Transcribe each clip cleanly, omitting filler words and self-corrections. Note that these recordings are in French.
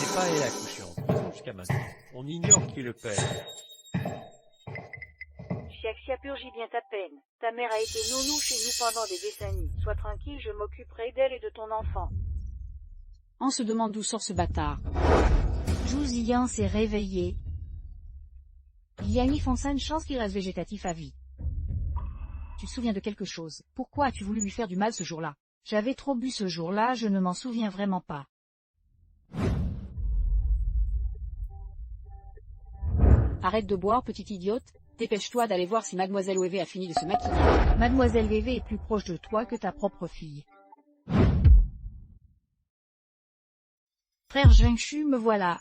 n'était pas elle accouchante. Jusqu'à maintenant, on ignore qui est le père. Chiaxia purgit bien ta peine. Ta mère a été nounou chez nous pendant des décennies. Sois tranquille, je m'occuperai d'elle et de ton enfant. On se demande d'où sort ce bâtard. Zhu Ziyan s'est réveillé. Liang Yifeng a une chance qu'il reste végétatif à vie. Tu te souviens de quelque chose? Pourquoi as-tu voulu lui faire du mal ce jour-là? J'avais trop bu ce jour-là, je ne m'en souviens vraiment pas. Arrête de boire, petite idiote. Dépêche-toi d'aller voir si Mademoiselle Wévé a fini de se maquiller. Mademoiselle Wévé est plus proche de toi que ta propre fille. Frère Zhengshu, me voilà.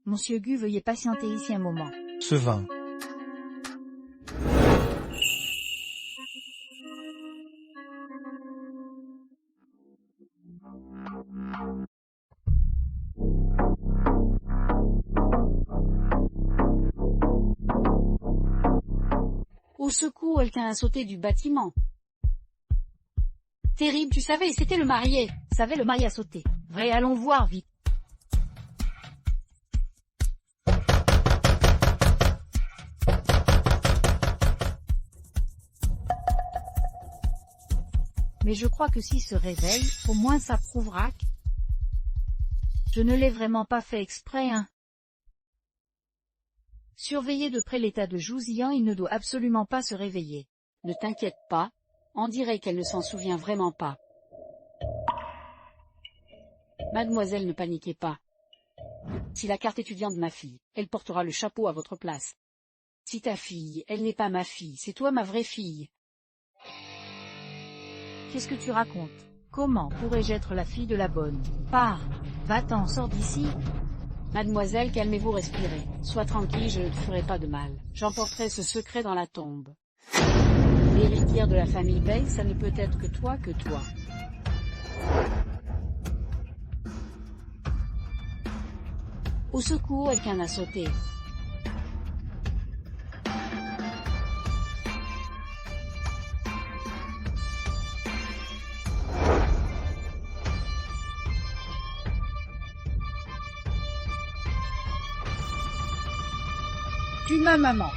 Monsieur Gu, veuillez patienter ici un moment. Ce vin. Au secours, quelqu'un a sauté du bâtiment. Terrible, tu savais, c'était le marié. Savais, le marié a sauté. Vrai, allons voir, vite. Mais je crois que s'il se réveille, au moins ça prouvera que... Je ne l'ai vraiment pas fait exprès, hein. Surveillez de près l'état de Zhu Ziyan, il ne doit absolument pas se réveiller. Ne t'inquiète pas, on dirait qu'elle ne s'en souvient vraiment pas. Mademoiselle, ne paniquez pas. Si la carte étudiante de ma fille, elle portera le chapeau à votre place. Si ta fille, elle n'est pas ma fille, c'est toi ma vraie fille. Qu'est-ce que tu racontes? Comment pourrais-je être la fille de la bonne? Pars, va-t'en, sors d'ici. Mademoiselle, calmez-vous, respirez. Sois tranquille, je ne te ferai pas de mal. J'emporterai ce secret dans la tombe. L'héritière de la famille Bei, ça ne peut être que toi, Au secours, quelqu'un a sauté. Tu m'as, maman.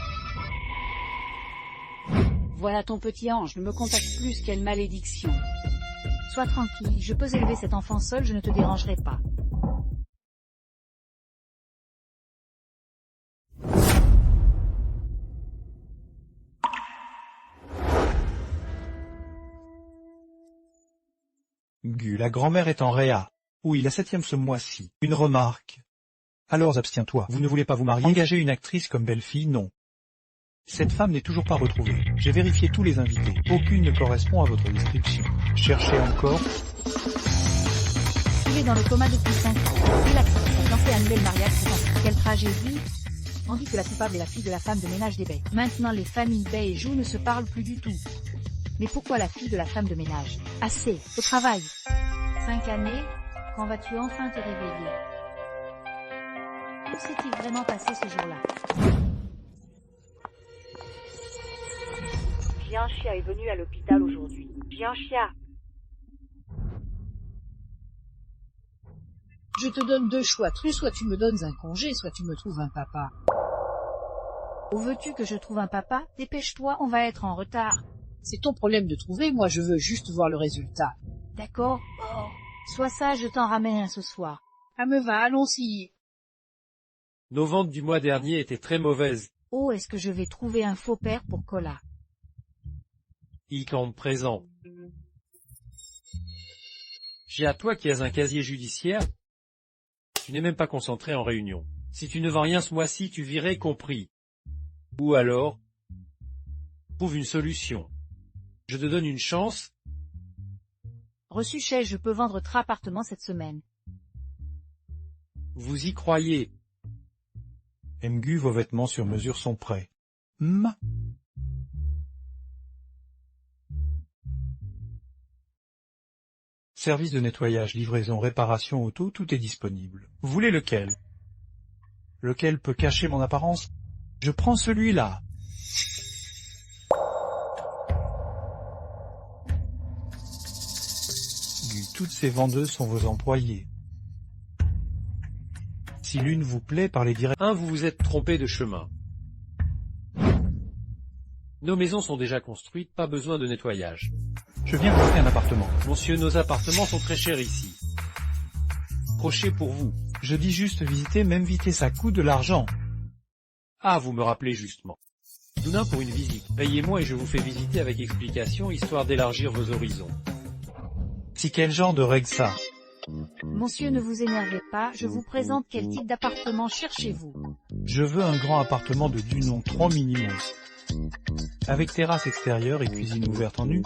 Voilà ton petit ange, ne me contacte plus, quelle malédiction. Sois tranquille, je peux élever cet enfant seul, je ne te dérangerai pas. Gu, la grand-mère est en réa. Oui, la 7e ce mois-ci. Une remarque. Alors abstiens-toi, vous ne voulez pas vous marier? Engager une actrice comme belle-fille, non. Cette femme n'est toujours pas retrouvée. J'ai vérifié tous les invités. Aucune ne correspond à votre description. Cherchez encore. Il est dans le coma depuis 5 ans. Il a lancé un nouvel mariage. Quelle tragédie. On dit que la coupable est la fille de la femme de ménage des Bei. Maintenant les familles Bei et Zhu ne se parlent plus du tout. Mais pourquoi la fille de la femme de ménage? Assez, au travail. 5 années, quand vas-tu enfin te réveiller? Que s'est-il vraiment passé ce jour-là? Jianxia est venu à l'hôpital aujourd'hui. Jianxia. Je te donne 2 choix. Soit tu me donnes un congé, soit tu me trouves un papa. Où veux-tu que je trouve un papa? Dépêche-toi, on va être en retard. C'est ton problème de trouver, moi je veux juste voir le résultat. D'accord. Oh. Sois sage, je t'en ramène un ce soir. Ah me va, allons-y. Nos ventes du mois dernier étaient très mauvaises. Oh, est-ce que je vais trouver un faux père pour Cola? Il compte présent. J'ai à toi qui as un casier judiciaire. Tu n'es même pas concentré en réunion. Si tu ne vends rien ce mois-ci, tu virais compris. Ou alors, trouve une solution. Je te donne une chance. Reçu chez, je peux vendre 3 appartements cette semaine. Vous y croyez? Gu, vos vêtements sur mesure sont prêts. Service de nettoyage, livraison, réparation auto, tout est disponible. Vous voulez lequel? Lequel peut cacher mon apparence? Je prends celui-là. toutes ces vendeuses sont vos employées. Si l'une vous plaît, parlez direct. Vous vous êtes trompé de chemin. Nos maisons sont déjà construites, pas besoin de nettoyage. Je viens vous acheter un appartement. Monsieur, nos appartements sont très chers ici. Crochet pour vous. Je dis juste visiter, même visiter ça coûte de l'argent. Ah, vous me rappelez justement. Dounin pour une visite. Payez-moi et je vous fais visiter avec explication, histoire d'élargir vos horizons. Si quel genre de règle ça? Monsieur, ne vous énervez pas, je vous présente quel type d'appartement cherchez-vous. Je veux un grand appartement de Dunon 3 minimum. Avec terrasse extérieure et cuisine ouverte en U.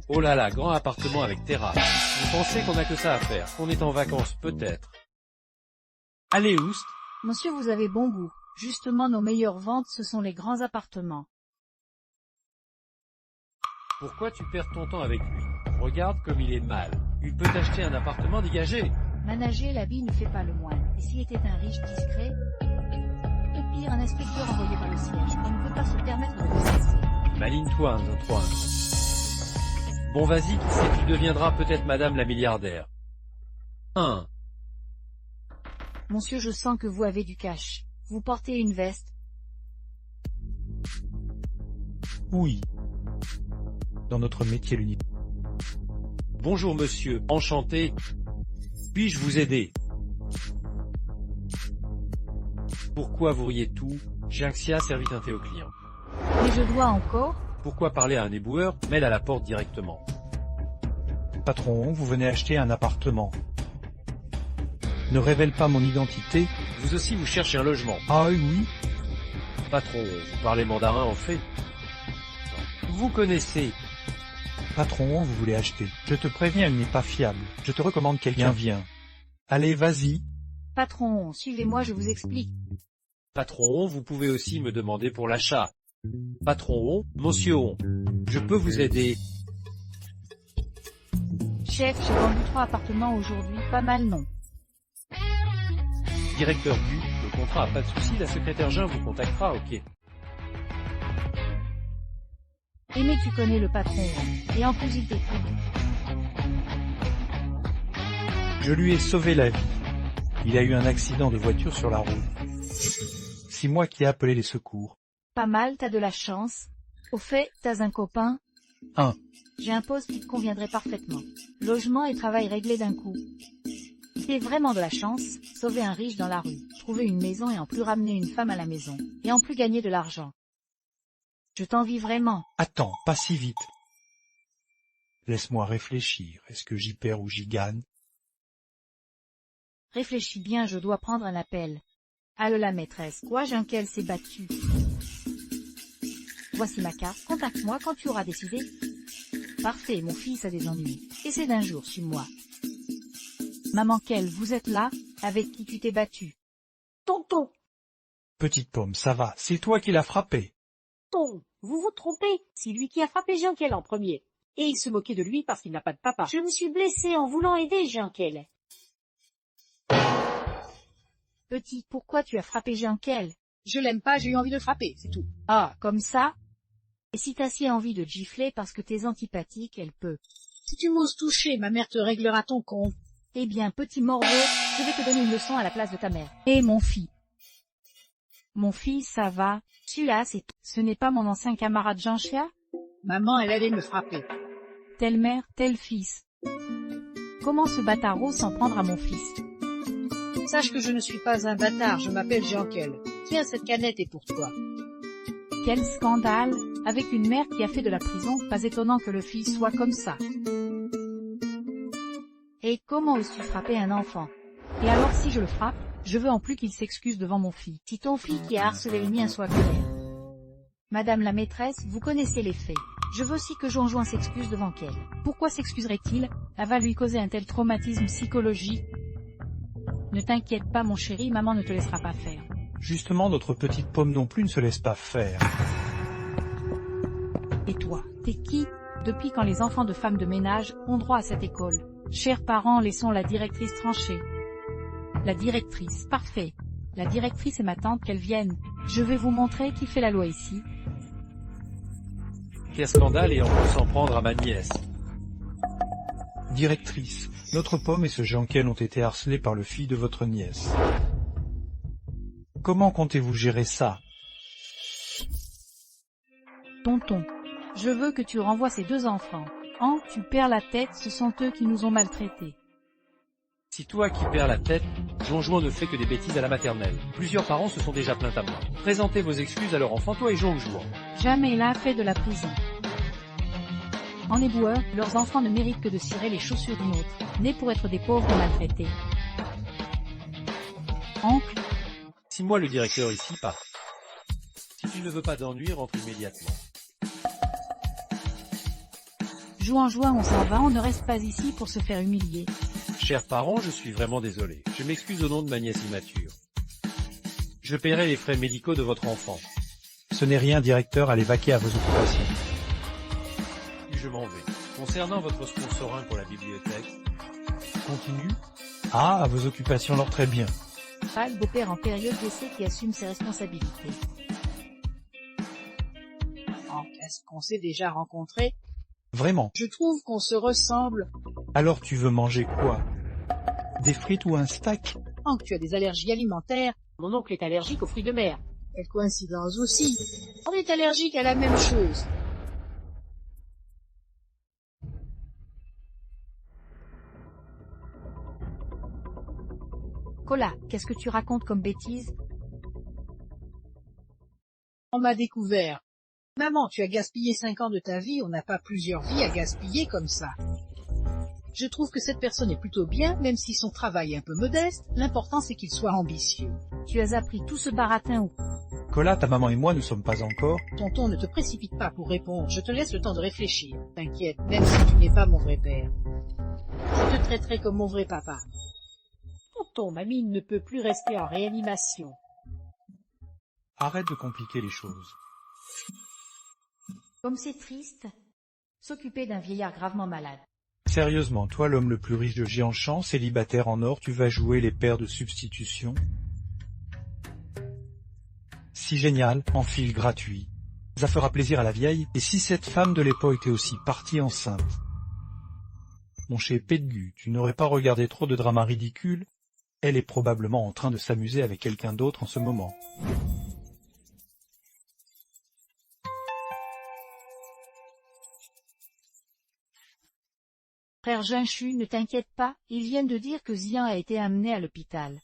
Oh là là, grand appartement avec terrasse. Vous pensez qu'on a que ça à faire, qu'on est en vacances peut-être. Allez, oust. Monsieur, vous avez bon goût. Justement, nos meilleures ventes, ce sont les grands appartements. Pourquoi tu perds ton temps avec lui? Regarde comme il est mal. Il peut acheter un appartement dégagé. Manager l'habit ne fait pas le moine. Et s'il était un riche discret? Le pire, un inspecteur envoyé par le siège. On ne peut pas se permettre de le cesser. Maligne-toi, Antoine. Bon, vas-y, qui sait, tu deviendras peut-être madame la milliardaire. Monsieur, je sens que vous avez du cash. Vous portez une veste? Oui. Dans notre métier l'unique. Bonjour monsieur, enchanté. Puis-je vous aider? Pourquoi vous riez tout? Jinxia servit un thé au client. Mais je dois encore? Pourquoi parler à un éboueur? Mets-le à la porte directement. Patron, vous venez acheter un appartement. Ne révèle pas mon identité. Vous aussi vous cherchez un logement. Ah oui. Patron, vous parlez mandarin en fait? Vous connaissez. Patron, vous voulez acheter. Je te préviens, elle n'est pas fiable. Je te recommande quelqu'un vient. Allez, vas-y. Patron, suivez-moi, je vous explique. Patron, vous pouvez aussi me demander pour l'achat. Patron, monsieur On, je peux vous aider. Chef, j'ai vendu 3 appartements aujourd'hui, pas mal non? Directeur du, le contrat, pas de souci, la secrétaire Jean vous contactera, ok. Mais tu connais le patron, et en plus il t'écoute. Je lui ai sauvé la vie. Il a eu un accident de voiture sur la route. C'est moi qui ai appelé les secours. Pas mal, t'as de la chance. Au fait, t'as un copain? J'ai un poste qui te conviendrait parfaitement. Logement et travail réglé d'un coup. C'est vraiment de la chance, sauver un riche dans la rue, trouver une maison et en plus ramener une femme à la maison, et en plus gagner de l'argent. Je t'envie vraiment. Attends, pas si vite. Laisse-moi réfléchir, est-ce que j'y perds ou j'y gagne? Réfléchis bien, je dois prendre un appel. Allô la maîtresse, quoi Junkel s'est battu. Voici ma carte, contacte-moi quand tu auras décidé. Parfait, mon fils a des ennuis. Essaie d'un jour, suis-moi. Maman Kel, vous êtes là? Avec qui tu t'es battu? Tonton, Petite pomme, ça va, c'est toi qui l'as frappé. tonton, vous vous trompez. C'est lui qui a frappé Jean-Kel en premier. Et il se moquait de lui parce qu'il n'a pas de papa. Je me suis blessé en voulant aider Jean-Kel. Petit, pourquoi tu as frappé Junkel? Je l'aime pas, j'ai eu envie de le frapper, c'est tout. Ah, comme ça? Et si t'as si envie de gifler parce que t'es antipathique, elle peut. Si tu m'oses toucher, ma mère te réglera ton compte. Eh bien, petit morveux, je vais te donner une leçon à la place de ta mère. Eh mon fils. Mon fils, ça va. Celui-là, ce n'est pas mon ancien camarade Jean-Chia? Maman, elle allait me frapper. Telle mère, tel fils. Comment ce bâtard ose s'en prendre à mon fils? Sache que je ne suis pas un bâtard, je m'appelle Jean-Kel. Tiens, cette canette est pour toi. Quel scandale! Avec une mère qui a fait de la prison, pas étonnant que le fils soit comme ça. Et comment oses-tu frapper un enfant? Et alors si je le frappe, je veux en plus qu'il s'excuse devant mon fils. Si ton fils qui a harcelé le mien soit clair. Madame la maîtresse, vous connaissez les faits. Je veux aussi que Jean-Jouin s'excuse devant qu'elle. Pourquoi s'excuserait-il? Elle va lui causer un tel traumatisme psychologique. Ne t'inquiète pas mon chéri, maman ne te laissera pas faire. Justement, notre petite pomme non plus ne se laisse pas faire. Et toi, t'es qui? Depuis quand les enfants de femmes de ménage ont droit à cette école? Chers parents, laissons la directrice trancher. La directrice, parfait. La directrice et ma tante qu'elles viennent. Je vais vous montrer qui fait la loi ici. Quel scandale et on peut s'en prendre à ma nièce. Directrice, notre pomme et ce Jankel ont été harcelés par le fils de votre nièce. Comment comptez-vous gérer ça? Tonton, je veux que tu renvoies ces 2 enfants. Hank, tu perds la tête, ce sont eux qui nous ont maltraités. Si toi qui perds la tête, Jongjouan ne fait que des bêtises à la maternelle. Plusieurs parents se sont déjà plaints à moi. Présentez vos excuses à leur enfant, toi et Jongjouan. Jamais l'un fait de la prison. En éboueur, leurs enfants ne méritent que de cirer les chaussures d'une autre, nés pour être des pauvres maltraités. Oncle, Si moi le directeur ici part. Si tu ne veux pas d'ennui, rentre immédiatement. jouant, on s'en va, on ne reste pas ici pour se faire humilier. Chers parents, je suis vraiment désolé. Je m'excuse au nom de ma nièce immature. Je paierai les frais médicaux de votre enfant. Ce n'est rien, directeur, allez vaquer à vos occupations. Je m'en vais. Concernant votre sponsoring pour la bibliothèque, Continue. Ah, à vos occupations, alors très bien. Pas le beau-père en période d'essai qui assume ses responsabilités. Est-ce qu'on s'est déjà rencontrés? Vraiment. Je trouve qu'on se ressemble. Alors tu veux manger quoi? Des frites ou un steak? Hank, tu as des allergies alimentaires. Mon oncle est allergique aux fruits de mer. Quelle coïncidence aussi. On est allergique à la même chose. Cola, qu'est-ce que tu racontes comme bêtise? On m'a découvert. Maman, tu as gaspillé 5 ans de ta vie, on n'a pas plusieurs vies à gaspiller comme ça. Je trouve que cette personne est plutôt bien, même si son travail est un peu modeste, l'important c'est qu'il soit ambitieux. Tu as appris tout ce baratin où? Cola, ta maman et moi ne sommes pas encore. Tonton, ne te précipite pas pour répondre, je te laisse le temps de réfléchir. T'inquiète, même si tu n'es pas mon vrai père. Je te traiterai comme mon vrai papa. Tonton, mamie ne peut plus rester en réanimation. Arrête de compliquer les choses. Comme c'est triste. S'occuper d'un vieillard gravement malade. Sérieusement, toi l'homme le plus riche de Jianshan, célibataire en or, tu vas jouer les pères de substitution? Si génial, en fil gratuit. Ça fera plaisir à la vieille, et si cette femme de l'époque était aussi partie enceinte? Mon cher Pedgu, tu n'aurais pas regardé trop de dramas ridicules? Elle est probablement en train de s'amuser avec quelqu'un d'autre en ce moment. Frère Jinshu, ne t'inquiète pas, ils viennent de dire que Xian a été amené à l'hôpital.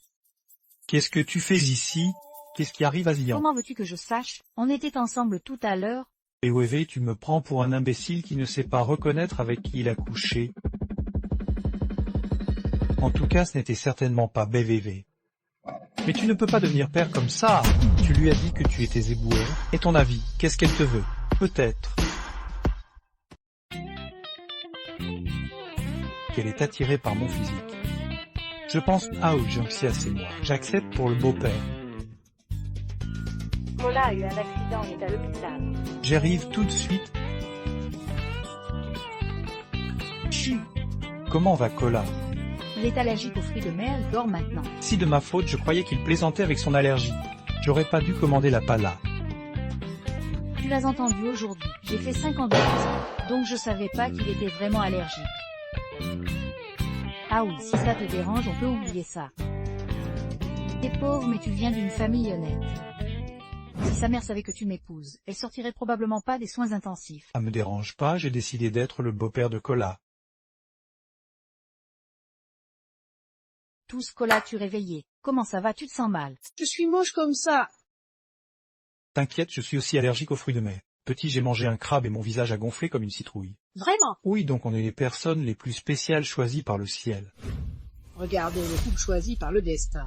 Qu'est-ce que tu fais ici? Qu'est-ce qui arrive à Xian? Comment veux-tu que je sache? On était ensemble tout à l'heure. Et Wevé, tu me prends pour un imbécile qui ne sait pas reconnaître avec qui il a couché. En tout cas, ce n'était certainement pas BVV. Mais tu ne peux pas devenir père comme ça. Tu lui as dit que tu étais éboueur. Et ton avis, qu'est-ce qu'elle te veut? Peut-être qu'elle est attirée par mon physique. Je pense, Jiangxia, c'est moi. J'accepte pour le beau-père. Cola a eu un accident et est à l'hôpital. J'arrive tout de suite. Chut. Comment va Cola? Il est allergique aux fruits de mer, il dort maintenant. Si de ma faute, je croyais qu'il plaisantait avec son allergie. J'aurais pas dû commander la pala. Tu l'as entendu aujourd'hui, j'ai fait 5 ans de prison, donc je savais pas qu'il était vraiment allergique. Ah oui, si ça te dérange, on peut oublier ça. T'es pauvre mais tu viens d'une famille honnête. Si sa mère savait que tu m'épouses, elle sortirait probablement pas des soins intensifs. Ça me dérange pas, j'ai décidé d'être le beau-père de Cola. Tous Cola, tu réveillé. Comment ça va, tu te sens mal? Je suis moche comme ça. T'inquiète, je suis aussi allergique aux fruits de mer. Petit, j'ai mangé un crabe et mon visage a gonflé comme une citrouille. Vraiment? Oui, donc on est les personnes les plus spéciales choisies par le ciel. Regardez le couple choisi par le destin.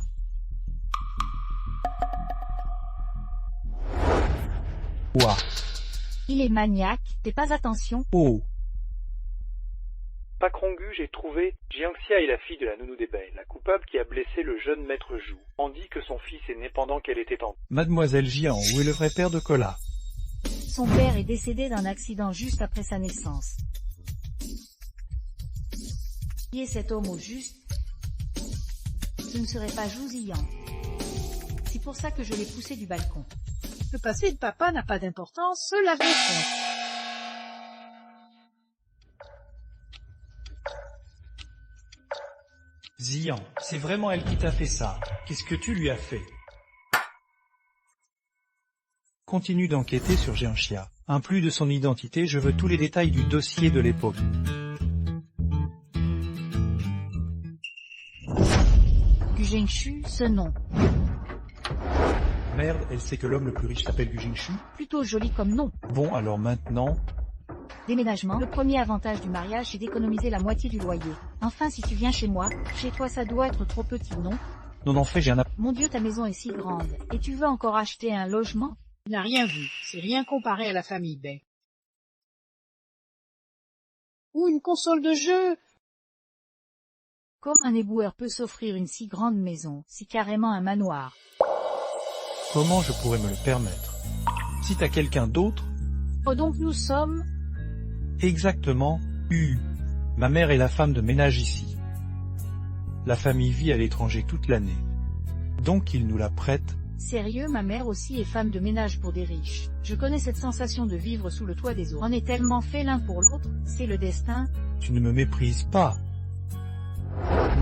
Ouah. Il est maniaque, fais pas attention. Oh. Pakrongu, j'ai trouvé. Jiangxia est la fille de la nounou d'ébène, la coupable qui a blessé le jeune maître Zhu. On dit que son fils est né pendant qu'elle était en... Mademoiselle Jian, où est le vrai père de Cola? Son père est décédé d'un accident juste après sa naissance. Qui est cet homme au juste? Ce ne serait pas Zhu Ziyan. C'est pour ça que je l'ai poussé du balcon. Le passé de papa n'a pas d'importance, seul l'avenir compte. Zian, c'est vraiment elle qui t'a fait ça. Qu'est-ce que tu lui as fait? Continue d'enquêter sur Jianxia. Un plus de son identité, je veux tous les détails du dossier de l'époque. Gu Zhengshu, ce nom. Merde, elle sait que l'homme le plus riche s'appelle Gu Jingshu. Plutôt joli comme nom. Bon, alors maintenant... Déménagement. Le premier avantage du mariage, c'est d'économiser la moitié du loyer. Enfin, si tu viens chez moi, chez toi ça doit être trop petit, non? Non, en fait, j'ai un... Mon Dieu, ta maison est si grande. Et tu veux encore acheter un logement? Tu n'as rien vu, c'est rien comparé à la famille Bay. Ou une console de jeu. Comme un éboueur peut s'offrir une si grande maison, si carrément un manoir. Comment je pourrais me le permettre? Si t'as quelqu'un d'autre... Oh donc nous sommes... Exactement, ma mère est la femme de ménage ici. La famille vit à l'étranger toute l'année. Donc il nous la prête. Sérieux, ma mère aussi est femme de ménage pour des riches. Je connais cette sensation de vivre sous le toit des autres. On est tellement fait l'un pour l'autre, c'est le destin. Tu ne me méprises pas.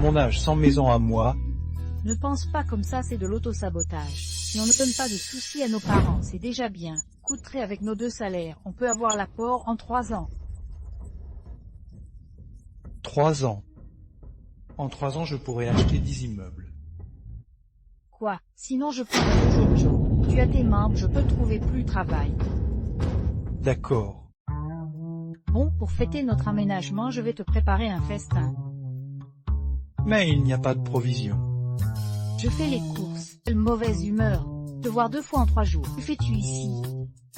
Mon âge sans maison à moi. Ne pense pas comme ça, c'est de l'autosabotage. Si on ne donne pas de soucis à nos parents, c'est déjà bien. Coûterait avec nos 2 salaires, on peut avoir l'apport en 3 ans. 3 ans. En 3 ans, je pourrais acheter 10 immeubles. Quoi? Sinon je prends toujours Joe. Tu as tes membres, je peux trouver plus travail. D'accord. Bon, pour fêter notre aménagement, je vais te préparer un festin. Mais il n'y a pas de provision. Je fais les courses. Quelle mauvaise humeur. Te voir 2 fois en 3 jours. Que fais-tu ici?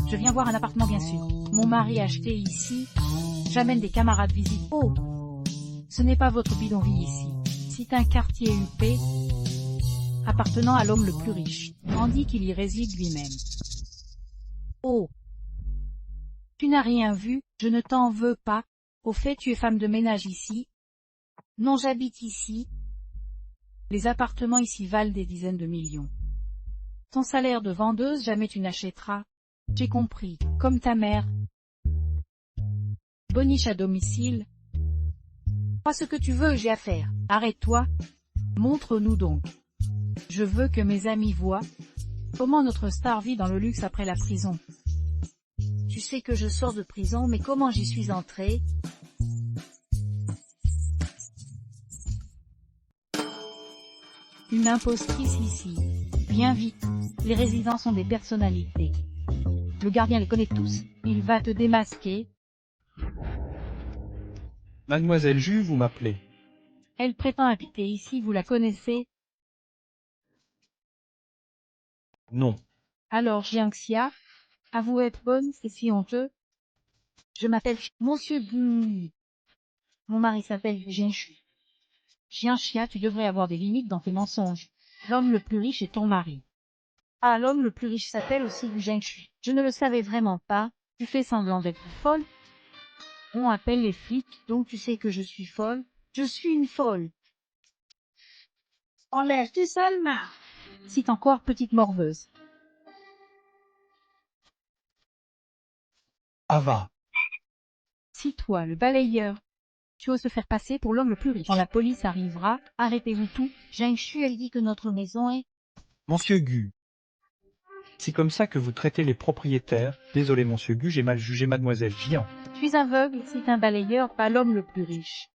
Je viens voir un appartement bien sûr. Mon mari a acheté ici. J'amène des camarades visite. Oh! Ce n'est pas votre bidonville ici. C'est un quartier huppé, appartenant à l'homme le plus riche. On dit qu'il y réside lui-même. Oh! Tu n'as rien vu, je ne t'en veux pas. Au fait, tu es femme de ménage ici. Non, j'habite ici. Les appartements ici valent des dizaines de millions. Ton salaire de vendeuse, jamais tu n'achèteras. J'ai compris, comme ta mère. Boniche à domicile. Pas ce que tu veux, j'ai affaire. Arrête-toi. Montre-nous donc. Je veux que mes amis voient comment notre star vit dans le luxe après la prison. Tu sais que je sors de prison, mais comment j'y suis entrée? Une impostrice ici. Viens vite. Les résidents sont des personnalités. Le gardien les connaît tous. Il va te démasquer. Mademoiselle Ju, vous m'appelez. Elle prétend habiter ici, vous la connaissez? Non. Alors Jianxia, avouez être bonne, c'est si honteux. Je m'appelle Monsieur Gu. Mon mari s'appelle Jianshu. Jianxia, tu devrais avoir des limites dans tes mensonges. L'homme le plus riche est ton mari. Ah, l'homme le plus riche s'appelle aussi Gu Zhengshu. Je ne le savais vraiment pas. Tu fais semblant d'être folle. On appelle les flics, donc tu sais que je suis folle. Je suis une folle. Enlève tes sales mains. Cite encore petite morveuse. Ava. Si toi, le balayeur, tu oses te faire passer pour l'homme le plus riche. Quand la police arrivera, arrêtez-vous tout. Zhengshu, elle dit que notre maison est... Monsieur Gu. C'est comme ça que vous traitez les propriétaires. Désolé, monsieur Gu, j'ai mal jugé mademoiselle Jian. Tu es aveugle, c'est un balayeur, pas l'homme le plus riche.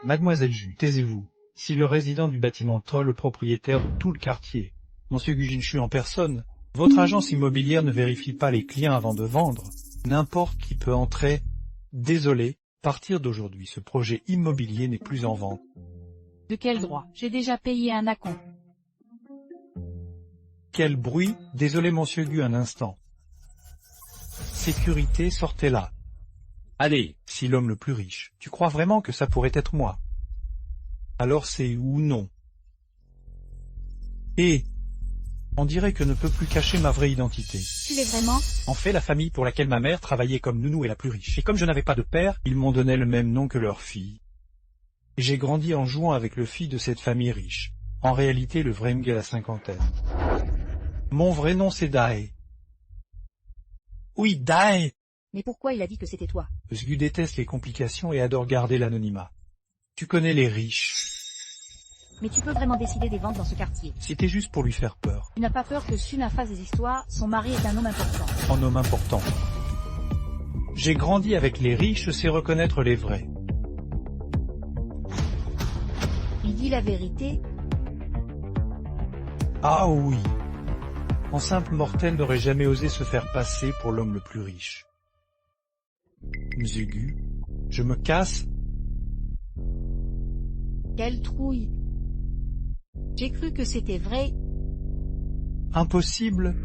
Mademoiselle Ju, taisez-vous. Si le résident du bâtiment troll le propriétaire de tout le quartier, monsieur Gu Jinshu en personne, votre agence immobilière ne vérifie pas les clients avant de vendre. N'importe qui peut entrer. Désolé, à partir d'aujourd'hui, ce projet immobilier n'est plus en vente. De quel droit? J'ai déjà payé un acompte. Quel bruit? Désolé, monsieur Gu, un instant. Sécurité, sortez là. Allez, si l'homme le plus riche, tu crois vraiment que ça pourrait être moi? Alors c'est ou non. Et on dirait que ne peut plus cacher ma vraie identité. Tu l'es vraiment? En fait, la famille pour laquelle ma mère travaillait comme nounou est la plus riche. Et comme je n'avais pas de père, ils m'ont donné le même nom que leur fille. Et j'ai grandi en jouant avec le fils de cette famille riche. En réalité, le vrai Mguel à la cinquantaine. Mon vrai nom c'est Dae. Oui, Dae. Mais pourquoi il a dit que c'était toi? Zgu déteste les complications et adore garder l'anonymat. Tu connais les riches. Mais tu peux vraiment décider des ventes dans ce quartier. C'était juste pour lui faire peur. Tu n'as pas peur que Suna fasse des histoires, son mari est un homme important. En homme important. J'ai grandi avec les riches, je sais reconnaître les vrais. Il dit la vérité. Ah oui. En simple mortel n'aurait jamais osé se faire passer pour l'homme le plus riche. Mzugu, je me casse. Quelle trouille. J'ai cru que c'était vrai. Impossible.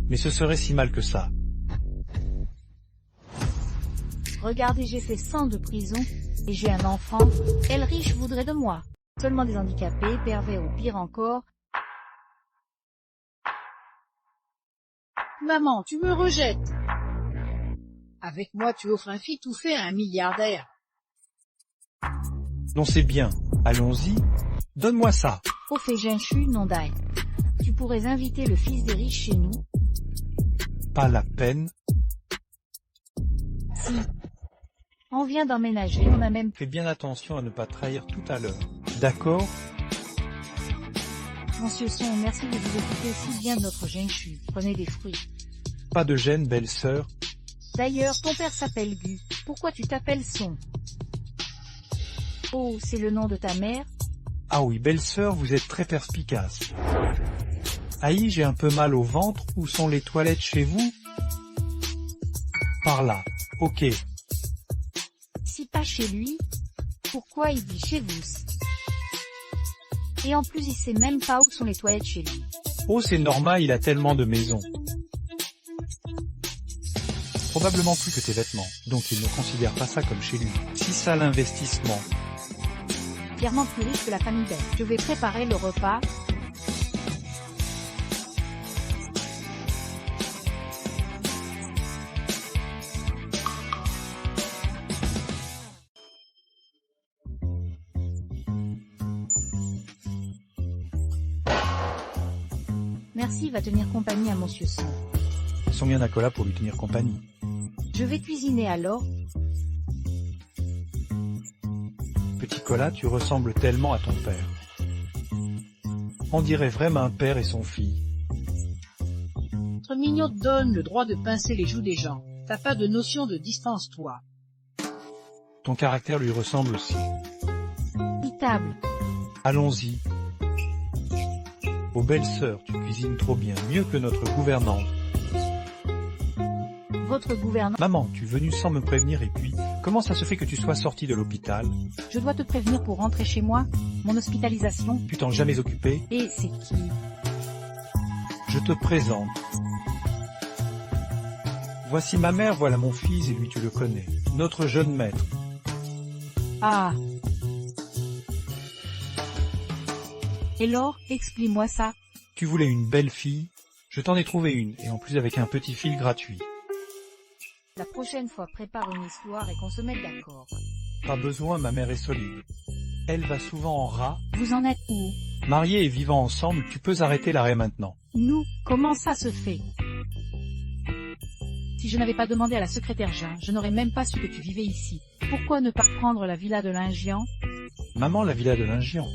Mais ce serait si mal que ça. Regardez, j'ai fait 100 de prison, et j'ai un enfant. Elle riche voudrait de moi. Seulement des handicapés, pervers ou pire encore. Maman, tu me rejettes. Avec moi, tu offres un fille tout fait à un milliardaire. Non, c'est bien. Allons-y. Donne-moi ça. Au fait Jinshu, non Dai. Tu pourrais inviter le fils des riches chez nous. Pas la peine. Si. On vient d'emménager, on a même... Fais bien attention à ne pas trahir tout à l'heure. D'accord? Monsieur Son, merci de vous occuper si bien de notre Jinshu. Prenez des fruits. Pas de gêne, belle-sœur. D'ailleurs, ton père s'appelle Gu. Pourquoi tu t'appelles Son? Oh, c'est le nom de ta mère? Ah oui, belle-sœur, vous êtes très perspicace. Aïe, j'ai un peu mal au ventre. Où sont les toilettes chez vous? Par là. Ok. Si pas chez lui, pourquoi il dit chez vous? Et en plus il sait même pas où sont les toilettes chez lui. Oh, c'est normal, il a tellement de maisons. Probablement plus que tes vêtements, donc il ne considère pas ça comme chez lui. Si ça l'investissement. Clairement plus riche que la famille Bay. Je vais préparer le repas. Merci va tenir compagnie à Monsieur Son. Son bien Nakola pour lui tenir compagnie. Je vais cuisiner alors. Petit Cola, tu ressembles tellement à ton père. On dirait vraiment un père et son fils. Notre mignon te donne le droit de pincer les joues des gens. T'as pas de notion de distance, toi. Ton caractère lui ressemble aussi. Table. Allons-y. Oh belle sœur, tu cuisines trop bien, mieux que notre gouvernante. Votre gouvernant. Maman, tu es venue sans me prévenir et puis, comment ça se fait que tu sois sortie de l'hôpital? Je dois te prévenir pour rentrer chez moi. Mon hospitalisation. Tu t'en jamais occupé? Et c'est qui? Je te présente. Voici ma mère, voilà mon fils et lui tu le connais. Notre jeune maître. Ah. Et Laure, explique-moi ça. Tu voulais une belle fille? Je t'en ai trouvé une, et en plus avec un petit fil gratuit. La prochaine fois, prépare une histoire et qu'on se mette d'accord. Pas besoin, ma mère est solide. Elle va souvent en rat. Vous en êtes où? Mariés et vivant ensemble, tu peux arrêter l'arrêt maintenant. Nous, comment ça se fait? Si je n'avais pas demandé à la secrétaire Jean, je n'aurais même pas su que tu vivais ici. Pourquoi ne pas prendre la villa de l'Ingian? Maman, la villa de l'Ingian.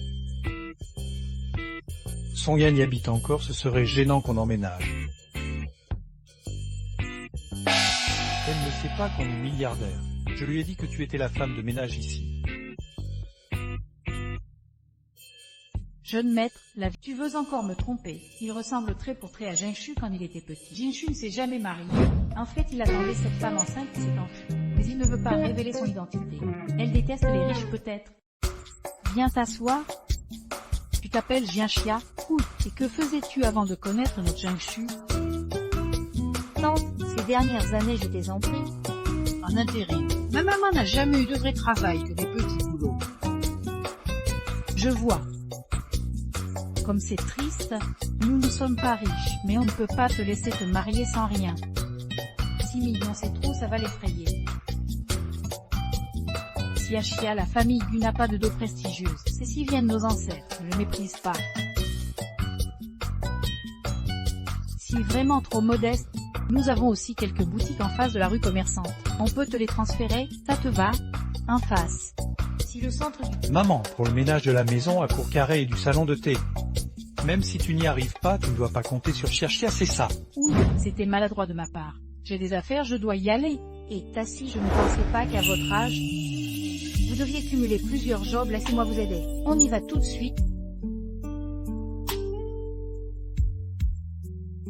Son Yann y habite encore, ce serait gênant qu'on emménage. Elle ne sait pas qu'on est milliardaire. Je lui ai dit que tu étais la femme de ménage ici. Jeune maître, tu veux encore me tromper. Il ressemble trait pour trait à Jinshu quand il était petit. Jinshu ne s'est jamais marié. En fait, il attendait cette femme enceinte qui s'est enfuie. Mais il ne veut pas révéler son identité. Elle déteste les riches peut-être. Viens t'asseoir. Tu t'appelles Jianxia. Cool. Et que faisais-tu avant de connaître notre Jinshu? Non, ces dernières années j'étais en prix. En intérim. Ma maman n'a jamais eu de vrai travail que des petits boulots. Je vois. Comme c'est triste, nous ne sommes pas riches, mais on ne peut pas te laisser te marier sans rien. 6 millions c'est trop, ça va l'effrayer. Jianxia, la famille Gu n'a pas de dos prestigieuse, c'est si viennent nos ancêtres, ne le méprise pas. Si vraiment trop modeste, nous avons aussi quelques boutiques en face de la rue commerçante. On peut te les transférer, ça te va? En face. Si le centre du... Maman, pour le ménage de la maison à court carré et du salon de thé. Même si tu n'y arrives pas, tu ne dois pas compter sur Cherchia, c'est ça. Oui, c'était maladroit de ma part. J'ai des affaires, je dois y aller. Et Tassi, je ne pensais pas qu'à votre âge, vous deviez cumuler plusieurs jobs, laissez-moi vous aider. On y va tout de suite.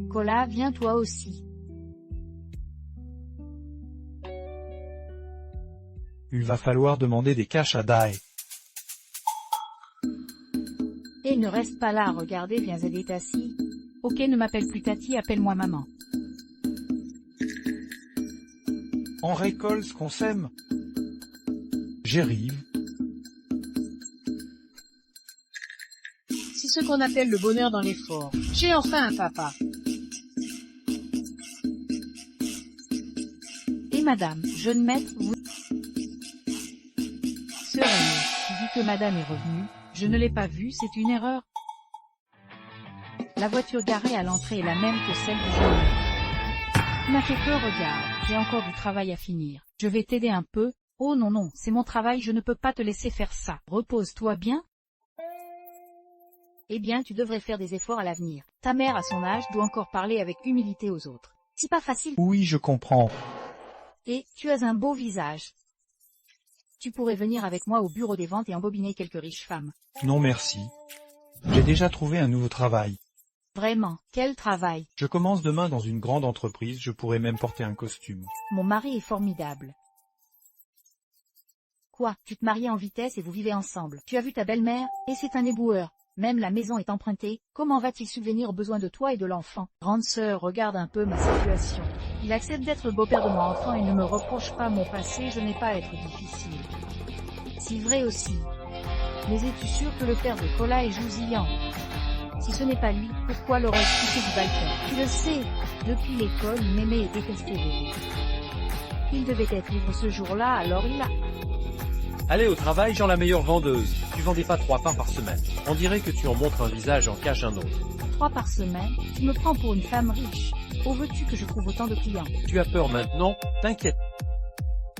Cola, viens toi aussi. Il va falloir demander des caches à Dai. Et ne reste pas là à regarder, viens aider Tassi. Ok, ne m'appelle plus Tati, appelle-moi maman. On récolte ce qu'on sème. J'arrive. C'est ce qu'on appelle le bonheur dans l'effort. J'ai enfin un papa. Et madame, jeune maître, vous... Sereinement, tu dis que madame est revenue, je ne l'ai pas vue, c'est une erreur. La voiture garée à l'entrée est la même que celle du jeune maître. Tu m'as fait peur, regarde, j'ai encore du travail à finir. Je vais t'aider un peu. Oh non non, c'est mon travail, je ne peux pas te laisser faire ça. Repose-toi bien. Eh bien, tu devrais faire des efforts à l'avenir. Ta mère, à son âge, doit encore parler avec humilité aux autres. C'est pas facile. Oui, je comprends. Et, tu as un beau visage. Tu pourrais venir avec moi au bureau des ventes et embobiner quelques riches femmes. Non merci. J'ai déjà trouvé un nouveau travail. Vraiment, quel travail. Je commence demain dans une grande entreprise, je pourrais même porter un costume. Mon mari est formidable. Quoi, tu te mariais en vitesse et vous vivez ensemble. Tu as vu ta belle-mère, et c'est un éboueur. Même la maison est empruntée, comment va-t-il subvenir aux besoins de toi et de l'enfant? Grande sœur, regarde un peu ma situation. Il accepte d'être le beau-père de mon enfant et ne me reproche pas mon passé, je n'ai pas à être difficile. C'est vrai aussi. Mais es-tu sûr que le père de Cola est jousillant? Si ce n'est pas lui, pourquoi l'aurais-je poussé du balcon? Tu le sais, depuis l'école, il m'aimait et détestait bébé. Il devait être libre ce jour-là, alors il a... Allez au travail, Jean, la meilleure vendeuse. Tu vendais pas 3 pains par semaine. On dirait que tu en montres un visage et en caches un autre. 3 par semaine, tu me prends pour une femme riche. Où veux-tu que je trouve autant de clients? Tu as peur maintenant? T'inquiète.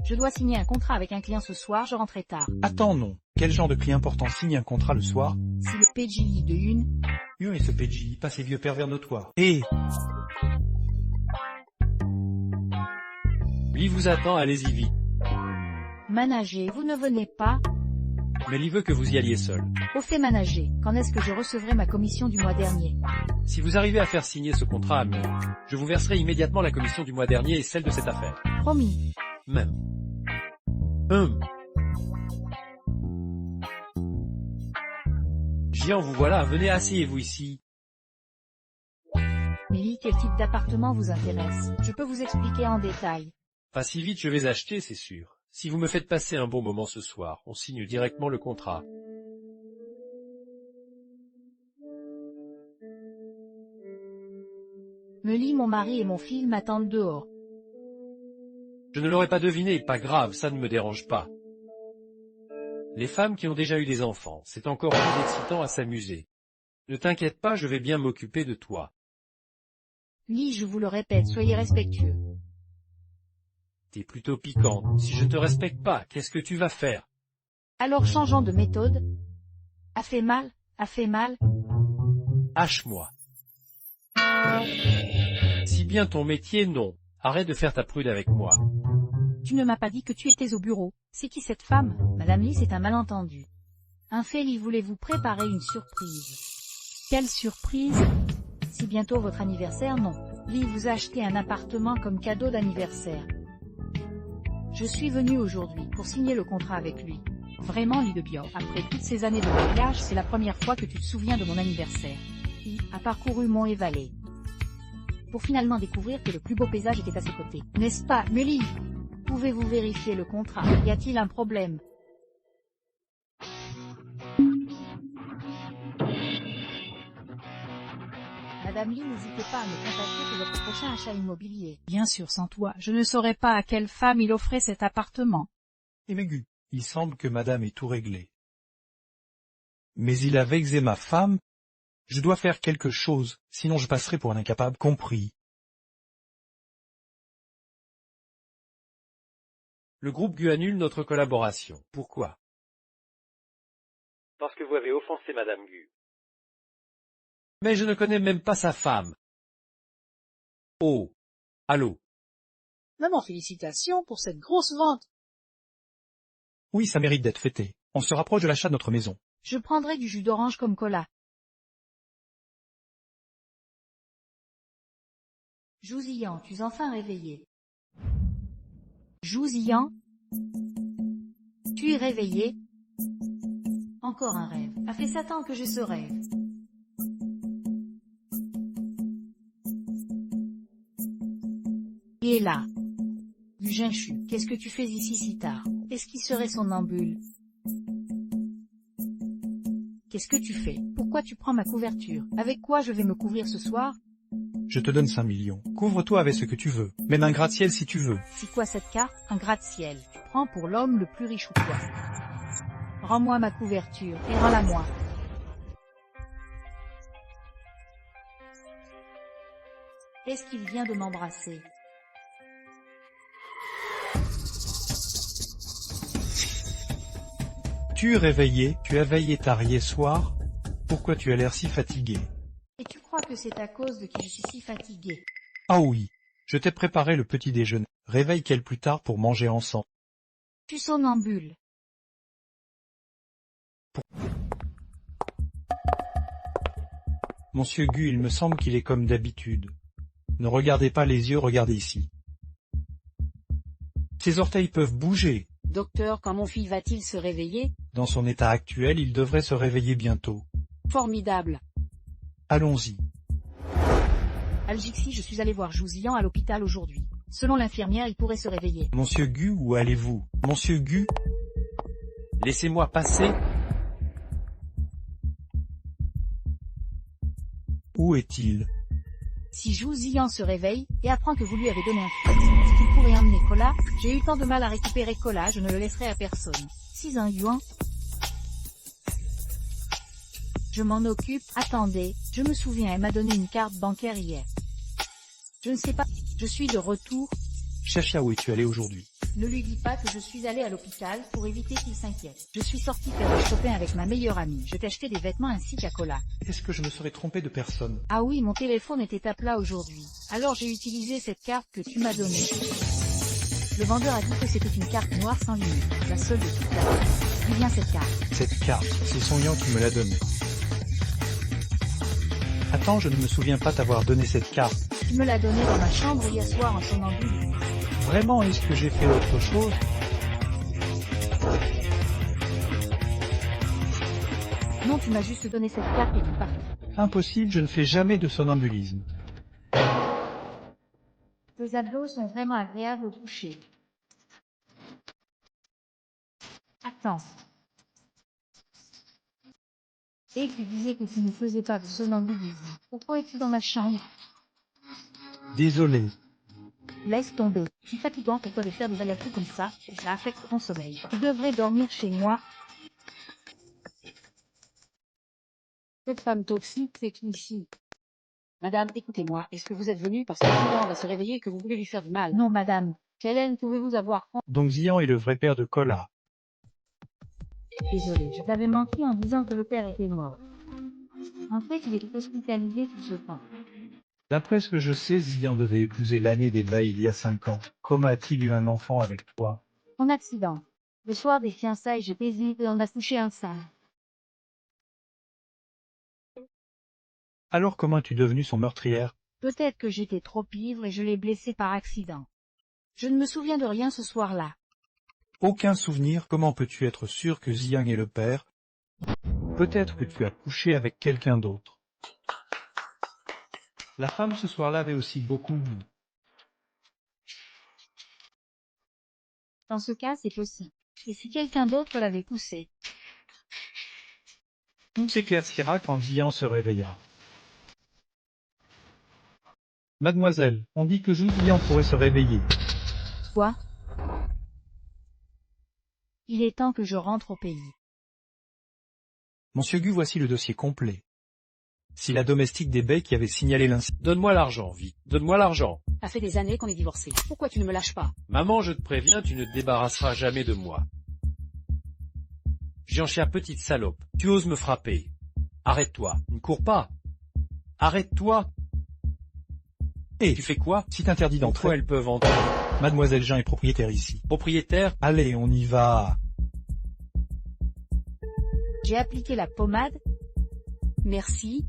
Je dois signer un contrat avec un client ce soir, je rentrerai tard. Attends, non. Quel genre de client important signe un contrat le soir? Si le PJ de une... Et ce PJ, pas ces vieux pervers notoires. Et Lui vous attend, allez-y vite. Manager, vous ne venez pas? Mais il veut que vous y alliez seul. Au fait manager, quand est-ce que je recevrai ma commission du mois dernier? Si vous arrivez à faire signer ce contrat à moi, je vous verserai immédiatement la commission du mois dernier et celle de cette affaire. Promis. Même. Gian, vous voilà, venez, asseyez-vous ici. Milly, quel type d'appartement vous intéresse? Je peux vous expliquer en détail. Pas si vite, je vais acheter, c'est sûr. Si vous me faites passer un bon moment ce soir, on signe directement le contrat. Milly, mon mari et mon fils m'attendent dehors. Je ne l'aurais pas deviné, pas grave, ça ne me dérange pas. Les femmes qui ont déjà eu des enfants, c'est encore plus excitant à s'amuser. Ne t'inquiète pas, je vais bien m'occuper de toi. Lee, je vous le répète, soyez respectueux. T'es plutôt piquante. Si je te respecte pas, qu'est-ce que tu vas faire? Alors changeons de méthode. A fait mal? A fait mal? Hache-moi. Si bien ton métier, non. Arrête de faire ta prude avec moi. Tu ne m'as pas dit que tu étais au bureau. C'est qui cette femme? Madame Lee, c'est un malentendu. Un fait, Lee, voulez-vous préparer une surprise? Quelle surprise? Si bientôt votre anniversaire, non. Lee vous a acheté un appartement comme cadeau d'anniversaire. Je suis venu aujourd'hui pour signer le contrat avec lui. Vraiment, Lee de Bior, après toutes ces années de mariage, c'est la première fois que tu te souviens de mon anniversaire. Lee a parcouru Mont et Vallée. Pour finalement découvrir que le plus beau paysage était à ses côtés. N'est-ce pas, Milly? Pouvez-vous vérifier le contrat? Y a-t-il un problème? Madame Lee, n'hésitez pas à me contacter pour votre prochain achat immobilier. Bien sûr, sans toi, je ne saurais pas à quelle femme il offrait cet appartement. Et Mégu, il semble que madame ait tout réglé. Mais il a vexé ma femme. Je dois faire quelque chose, sinon je passerai pour un incapable, compris. Le groupe Gu annule notre collaboration. Pourquoi? parce que vous avez offensé Madame Gu. Mais je ne connais même pas sa femme. Oh. Allô. Maman, félicitations pour cette grosse vente. Oui, ça mérite d'être fêté. On se rapproche de l'achat de notre maison. Je prendrai du jus d'orange comme cola. Jousillan, tu es enfin réveillé. Jousillan, tu es réveillé. Encore un rêve. Ça fait 7 ans que j'ai ce rêve. Il est là. Guginchu, qu'est-ce que tu fais ici si tard? Est-ce qu'il serait somnambule? Qu'est-ce que tu fais? Pourquoi tu prends ma couverture? Avec quoi je vais me couvrir ce soir? Je te donne 5 millions. Couvre-toi avec ce que tu veux. Même un gratte-ciel si tu veux. C'est quoi cette carte? Un gratte-ciel. Tu prends pour l'homme le plus riche ou quoi? Rends-moi ma couverture, et rends-la-moi. Est-ce qu'il vient de m'embrasser? Tu es réveillé, tu as veillé tard hier soir. Pourquoi tu as l'air si fatigué? Et tu crois que c'est à cause de qui je suis si fatigué? Ah oui, je t'ai préparé le petit déjeuner. Réveille qu'elle plus tard pour manger ensemble. Tu somnambule. Monsieur Gu, il me semble qu'il est comme d'habitude. Ne regardez pas les yeux, regardez ici. Ses orteils peuvent bouger. Docteur, quand mon fils va-t-il se réveiller? Dans son état actuel, il devrait se réveiller bientôt. Formidable. Allons-y. Aljixi, je suis allé voir Jousillan à l'hôpital aujourd'hui. Selon l'infirmière, il pourrait se réveiller. Monsieur Gu, où allez-vous? Monsieur Gu? Laissez-moi passer. Où est-il? Si Jousillan se réveille, et apprend que vous lui avez donné un fils, est-ce qu'il pourrait emmener Cola? J'ai eu tant de mal à récupérer Cola, je ne le laisserai à personne. 6 yuan. Je m'en occupe, attendez, je me souviens, elle m'a donné une carte bancaire hier. Je ne sais pas, je suis de retour. Chacha, où es-tu allé aujourd'hui? Ne lui dis pas que je suis allé à l'hôpital pour éviter qu'il s'inquiète. Je suis sorti faire du shopping avec ma meilleure amie. Je t'ai acheté des vêtements ainsi qu'à Cola. Est-ce que je me serais trompé de personne? Ah oui, mon téléphone était à plat aujourd'hui. Alors j'ai utilisé cette carte que tu m'as donnée. Le vendeur a dit que c'était une carte noire sans limite. La seule de toute la vie. D'où vient cette carte? Cette carte, c'est Son Yang qui me l'a donnée. Attends, je ne me souviens pas t'avoir donné cette carte. Tu me l'as donnée dans ma chambre hier soir en somnambule. Vraiment, est-ce que j'ai fait autre chose? Non, tu m'as juste donné cette carte et tu pars. Impossible, je ne fais jamais de somnambulisme. Tes abdos sont vraiment agréables au toucher. Attends. Et tu disais que tu ne faisais pas de somnambulisme. Pourquoi es-tu dans ma chambre? Désolé. Laisse tomber. C'est fatigant pour toi de faire des allers-retours comme ça, et ça affecte ton sommeil. Tu devrais dormir chez moi. Cette femme toxique, c'est ici. Madame, écoutez-moi, est-ce que vous êtes venue parce que Zilan va se réveiller et que vous voulez lui faire du mal? Non, madame. Quelle haine pouvez-vous avoir? Donc Zian est le vrai père de Cola. Désolé, je t'avais menti en disant que le père était mort. En fait, il est hospitalisé tout ce temps. D'après ce que je sais, Zian devait épouser l'année des bails il y a 5 ans. Comment a-t-il eu un enfant avec toi? En accident. Le soir des fiançailles, je baisais et on a couché ensemble. Alors comment es-tu devenue son meurtrière? Peut-être que j'étais trop ivre et je l'ai blessé par accident. Je ne me souviens de rien ce soir-là. Aucun souvenir, comment peux-tu être sûr que Zian est le père? Peut-être que tu as couché avec quelqu'un d'autre. La femme ce soir-là avait aussi beaucoup bu. Dans ce cas, c'est possible. Et si quelqu'un d'autre l'avait poussé? Tout s'éclaircira quand Zian se réveilla. Mademoiselle, on dit que Zian pourrait se réveiller. Quoi? Il est temps que je rentre au pays. Monsieur Gu, voici le dossier complet. Si la domestique des baies qui avait signalé l'incident. Donne-moi l'argent, vite. Donne-moi l'argent. Ça fait des années qu'on est divorcés. Pourquoi tu ne me lâches pas? Maman, je te préviens, tu ne te débarrasseras jamais de moi. Jianxia, petite salope, tu oses me frapper. Arrête-toi, ne cours pas. Arrête-toi. Et Tu fais quoi? si t'interdis Pourquoi d'entrer, elles peuvent entrer? mademoiselle Jean est propriétaire ici. Propriétaire? Allez, on y va. J'ai appliqué la pommade. Merci.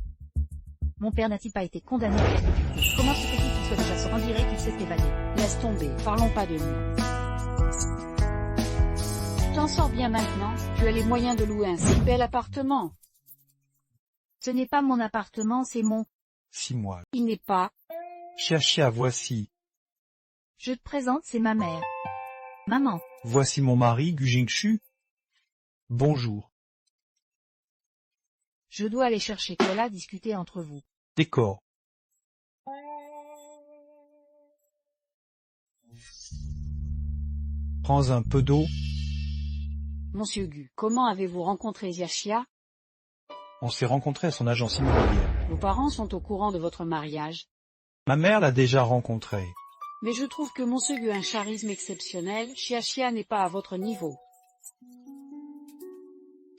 Mon père n'a-t-il pas été condamné à perpétuité? Comment se fait-il qu'il soit déjà sorti? On dirait qu'il s'est évadé. Laisse tomber, parlons pas de lui. T'en sors bien maintenant, tu as les moyens de louer un si bel appartement. Ce n'est pas mon appartement, c'est mon... 6 mois. Il n'est pas. Chia, voici. Je te présente, c'est ma mère. Maman. Voici mon mari, Gu Jingshu. Bonjour. Je dois aller chercher Kola, discuter entre vous. Décor. Prends un peu d'eau. Monsieur Gu, comment avez-vous rencontré Jianxia? On s'est rencontrés à son agence immobilière. Vos parents sont au courant de votre mariage. Ma mère l'a déjà rencontré. Mais je trouve que Monsieur Gu a un charisme exceptionnel, Jianxia n'est pas à votre niveau.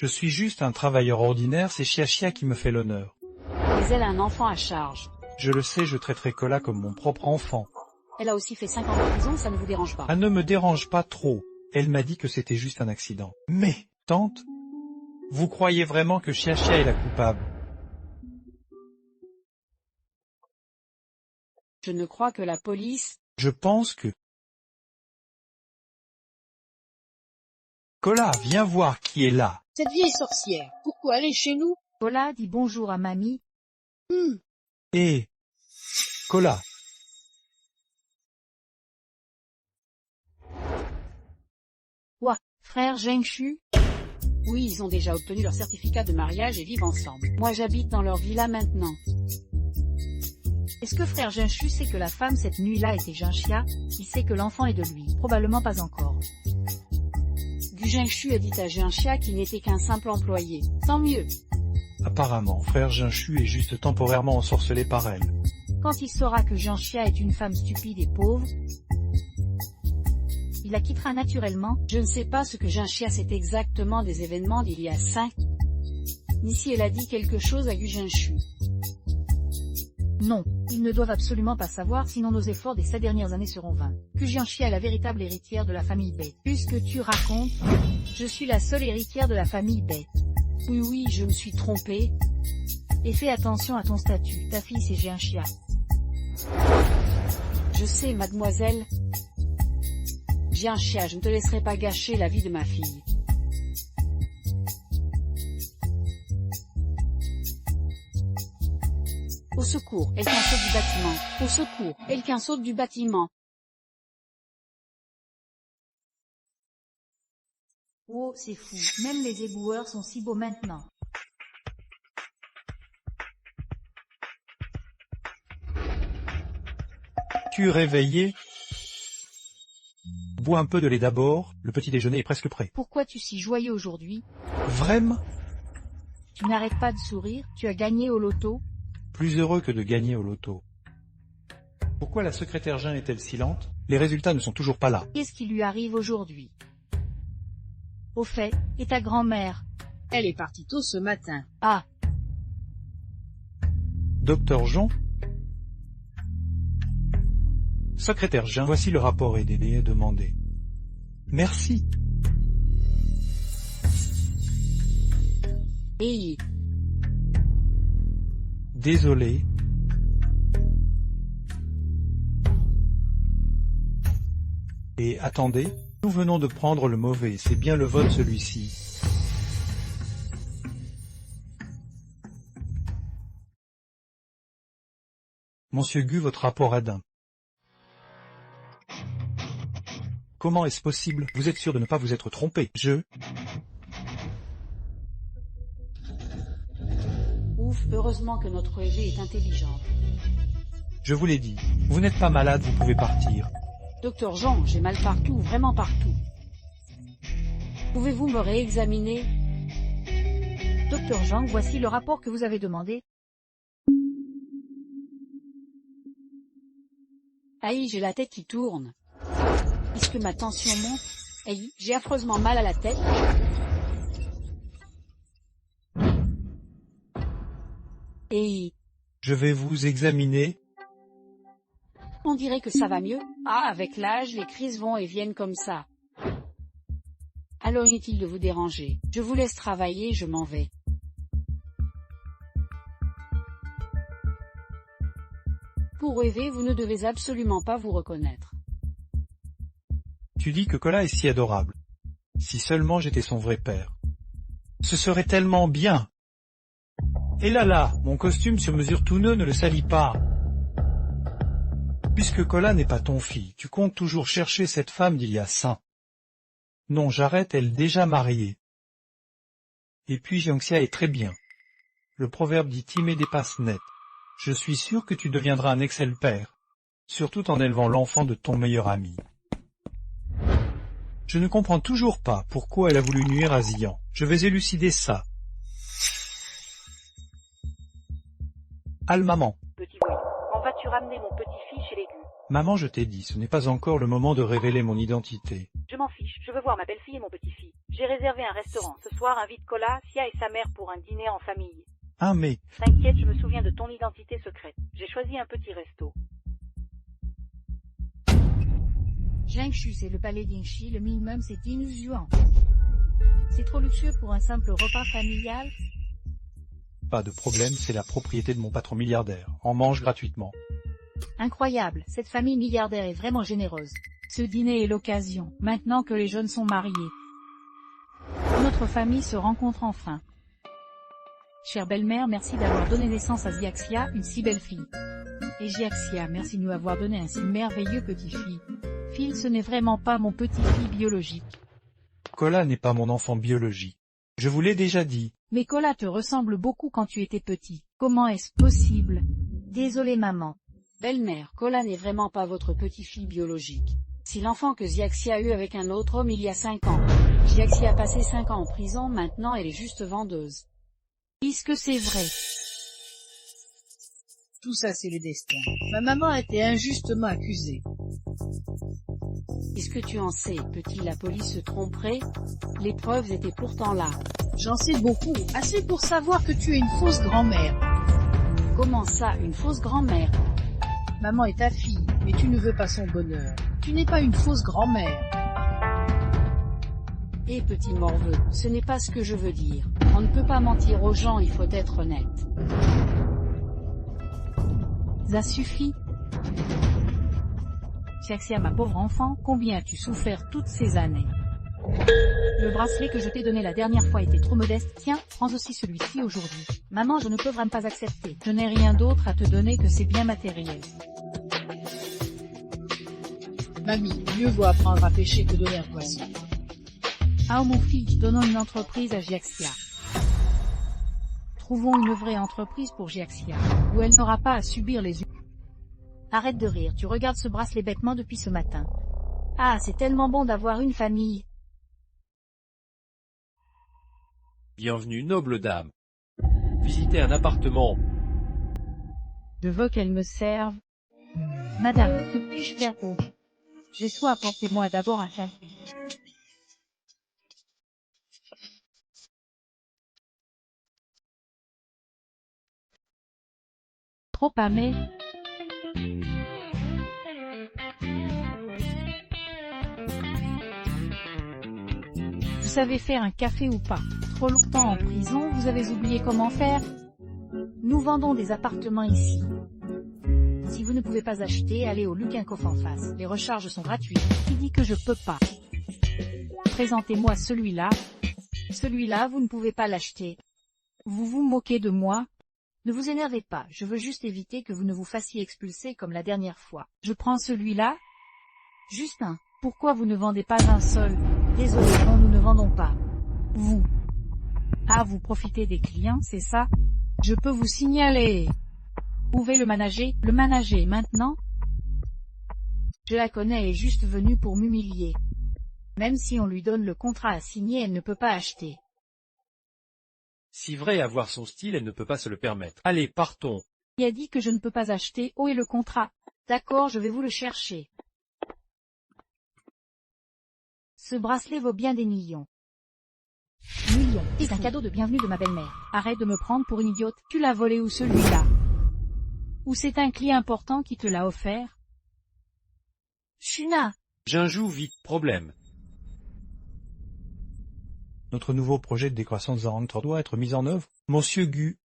Je suis juste un travailleur ordinaire, c'est Chia qui me fait l'honneur. Mais elle a un enfant à charge. Je le sais, je traiterai Kola comme mon propre enfant. Elle a aussi fait 5 ans de prison, ça ne vous dérange pas. Ah, ne me dérange pas trop. Elle m'a dit que c'était juste un accident. Mais, tante, vous croyez vraiment que Chia est la coupable? Je ne crois que la police... Je pense que... Kola, viens voir qui est là. Cette vieille sorcière, pourquoi elle est chez nous? Kola dit bonjour à mamie. Et... Kola. Quoi, frère Jingshu? Oui, ils ont déjà obtenu leur certificat de mariage et vivent ensemble. Moi j'habite dans leur villa maintenant. Est-ce que frère Jingshu sait que la femme cette nuit-là était Jianxia? Il sait que l'enfant est de lui. Probablement pas encore. Gu Jingshu a dit à Jianxia qu'il n'était qu'un simple employé. Tant mieux. Apparemment, frère Jingshu est juste temporairement ensorcelé par elle. Quand il saura que Jianxia est une femme stupide et pauvre, il la quittera naturellement. Je ne sais pas ce que Jianxia sait exactement des événements d'il y a 5. Ni si elle a dit quelque chose à Gu Jingshu. Non, ils ne doivent absolument pas savoir, sinon nos efforts des 7 dernières années seront vains. Que Jianxia est la véritable héritière de la famille Bei. Puisque tu racontes, je suis la seule héritière de la famille Bei. Oui, je me suis trompée. Et fais attention à ton statut, ta fille c'est Jianxia. Je sais, mademoiselle. Jianxia, je ne te laisserai pas gâcher la vie de ma fille. Au secours, quelqu'un saute du bâtiment. Au secours, quelqu'un saute du bâtiment. Oh, c'est fou, même les éboueurs sont si beaux maintenant. Tu es réveillé? Bois un peu de lait d'abord, le petit déjeuner est presque prêt. Pourquoi tu es si joyeux aujourd'hui? Vraiment? Tu n'arrêtes pas de sourire, tu as gagné au loto? Plus heureux que de gagner au loto. Pourquoi la secrétaire Jean est-elle si lente? Les résultats ne sont toujours pas là. Qu'est-ce qui lui arrive aujourd'hui? Au fait, et ta grand-mère? Elle est partie tôt ce matin. Ah, Docteur Jean? Secrétaire Jean, voici le rapport et délai demandé. Merci. Et... Désolé. Et attendez, nous venons de prendre le mauvais, c'est bien le vote celui-ci. Monsieur Gu, votre rapport est d'un. Comment est-ce possible? Vous êtes sûr de ne pas vous être trompé? Ouf, heureusement que notre EG est intelligente. Je vous l'ai dit. Vous n'êtes pas malade, vous pouvez partir. Docteur Jean, j'ai mal partout, vraiment partout. Pouvez-vous me réexaminer? Docteur Jean, voici le rapport que vous avez demandé. Aïe, j'ai la tête qui tourne. Est-ce que ma tension monte? Aïe, j'ai affreusement mal à la tête. Et Je vais vous examiner. on dirait que ça va mieux. Ah, avec l'âge, les crises vont et viennent comme ça. Alors inutile de vous déranger. Je vous laisse travailler, je m'en vais. Pour rêver, vous ne devez absolument pas vous reconnaître. Tu dis que Cola est si adorable. Si seulement j'étais son vrai père. Ce serait tellement bien. Et là, mon costume sur mesure tout neuf ne le salit pas. Puisque Cola n'est pas ton fils, tu comptes toujours chercher cette femme d'il y a 5. Non, j'arrête, elle est déjà mariée. Et puis Jiangxia est très bien. Le proverbe dit timer dépasse net. Je suis sûr que tu deviendras un excellent père, surtout en élevant l'enfant de ton meilleur ami. Je ne comprends toujours pas pourquoi elle a voulu nuire à Zian. Je vais élucider ça. Al maman. Petit voyou, quand vas-tu ramener mon petit-fils chez les Gu? Maman, je t'ai dit, ce n'est pas encore le moment de révéler mon identité. Je m'en fiche, je veux voir ma belle-fille et mon petit-fils. J'ai réservé un restaurant. Ce soir, invite Cola, Sia et sa mère pour un dîner en famille. Mais... T'inquiète, je me souviens de ton identité secrète. J'ai choisi un petit resto. Jiangxu, c'est le palais d'Ingxi, le minimum c'est 10 yuan. C'est trop luxueux pour un simple repas familial. Pas de problème, c'est la propriété de mon patron milliardaire. On mange gratuitement. Incroyable, cette famille milliardaire est vraiment généreuse. Ce dîner est l'occasion, maintenant que les jeunes sont mariés. Notre famille se rencontre enfin. Chère belle-mère, merci d'avoir donné naissance à Jiaxia, une si belle fille. Et Jiaxia, merci de nous avoir donné un si merveilleux petit-fils. Phil, ce n'est vraiment pas mon petit-fils biologique. Cola n'est pas mon enfant biologique. Je vous l'ai déjà dit. Mais Cola te ressemble beaucoup quand tu étais petit. Comment est-ce possible? Désolée maman. Belle-mère, Cola n'est vraiment pas votre petit-fils biologique. Si l'enfant que Jiaxia a eu avec un autre homme il y a 5 ans. Jiaxia a passé 5 ans en prison, maintenant elle est juste vendeuse. Puisque c'est vrai. Tout ça, c'est le destin. Ma maman a été injustement accusée. Est-ce que tu en sais, petit, la police se tromperait? Les preuves étaient pourtant là. J'en sais beaucoup, assez pour savoir que tu es une fausse grand-mère. Comment ça, une fausse grand-mère? Maman est ta fille, mais tu ne veux pas son bonheur. Tu n'es pas une fausse grand-mère. Eh petit morveux, ce n'est pas ce que je veux dire. On ne peut pas mentir aux gens, il faut être honnête. Ça suffit. Jiaxia, ma pauvre enfant, combien as-tu souffert toutes ces années? Le bracelet que je t'ai donné la dernière fois était trop modeste, tiens, prends aussi celui-ci aujourd'hui. Maman, je ne peux vraiment pas accepter. Je n'ai rien d'autre à te donner que ces biens matériels. Mamie, mieux vaut apprendre à pêcher que donner un poisson. Ah mon fils, donnons une entreprise à Jiaxia. Trouvons une vraie entreprise pour Jiaxia, où elle n'aura pas à subir les... Arrête de rire, tu regardes ce bracelet bêtement depuis ce matin. Ah, c'est tellement bon d'avoir une famille. Bienvenue, noble dame. Visitez un appartement. Je veux qu'elle me serve. Madame, que puis-je faire pour vous? J'ai soif, apportez-moi d'abord un café. Trop amé. Vous savez faire un café ou pas? Trop longtemps en prison, vous avez oublié comment faire? Nous vendons des appartements ici. Si vous ne pouvez pas acheter, allez au Lukinkoff en face. Les recharges sont gratuites. Qui dit que je peux pas? Présentez-moi celui-là. Celui-là, vous ne pouvez pas l'acheter. Vous vous moquez de moi? Ne vous énervez pas, je veux juste éviter que vous ne vous fassiez expulser comme la dernière fois. Je prends celui-là. Juste un. Pourquoi vous ne vendez pas un seul? Désolé, non, nous ne vendons pas. Vous. Ah, vous profitez des clients, c'est ça? Je peux vous signaler. Pouvez le manager maintenant? Je la connais, elle est juste venue pour m'humilier. Même si on lui donne le contrat à signer, elle ne peut pas acheter. Si vrai avoir son style, elle ne peut pas se le permettre. Allez, partons. Il a dit que je ne peux pas acheter, où est le contrat? D'accord, je vais vous le chercher. Ce bracelet vaut bien des millions. Million. C'est un cadeau de bienvenue de ma belle-mère. Arrête de me prendre pour une idiote. Tu l'as volé ou celui-là? Ou c'est un client important qui te l'a offert? Shuna. Jinjou vite, problème. Notre nouveau projet de décroissance Zarentor doit être mis en œuvre, monsieur Gu.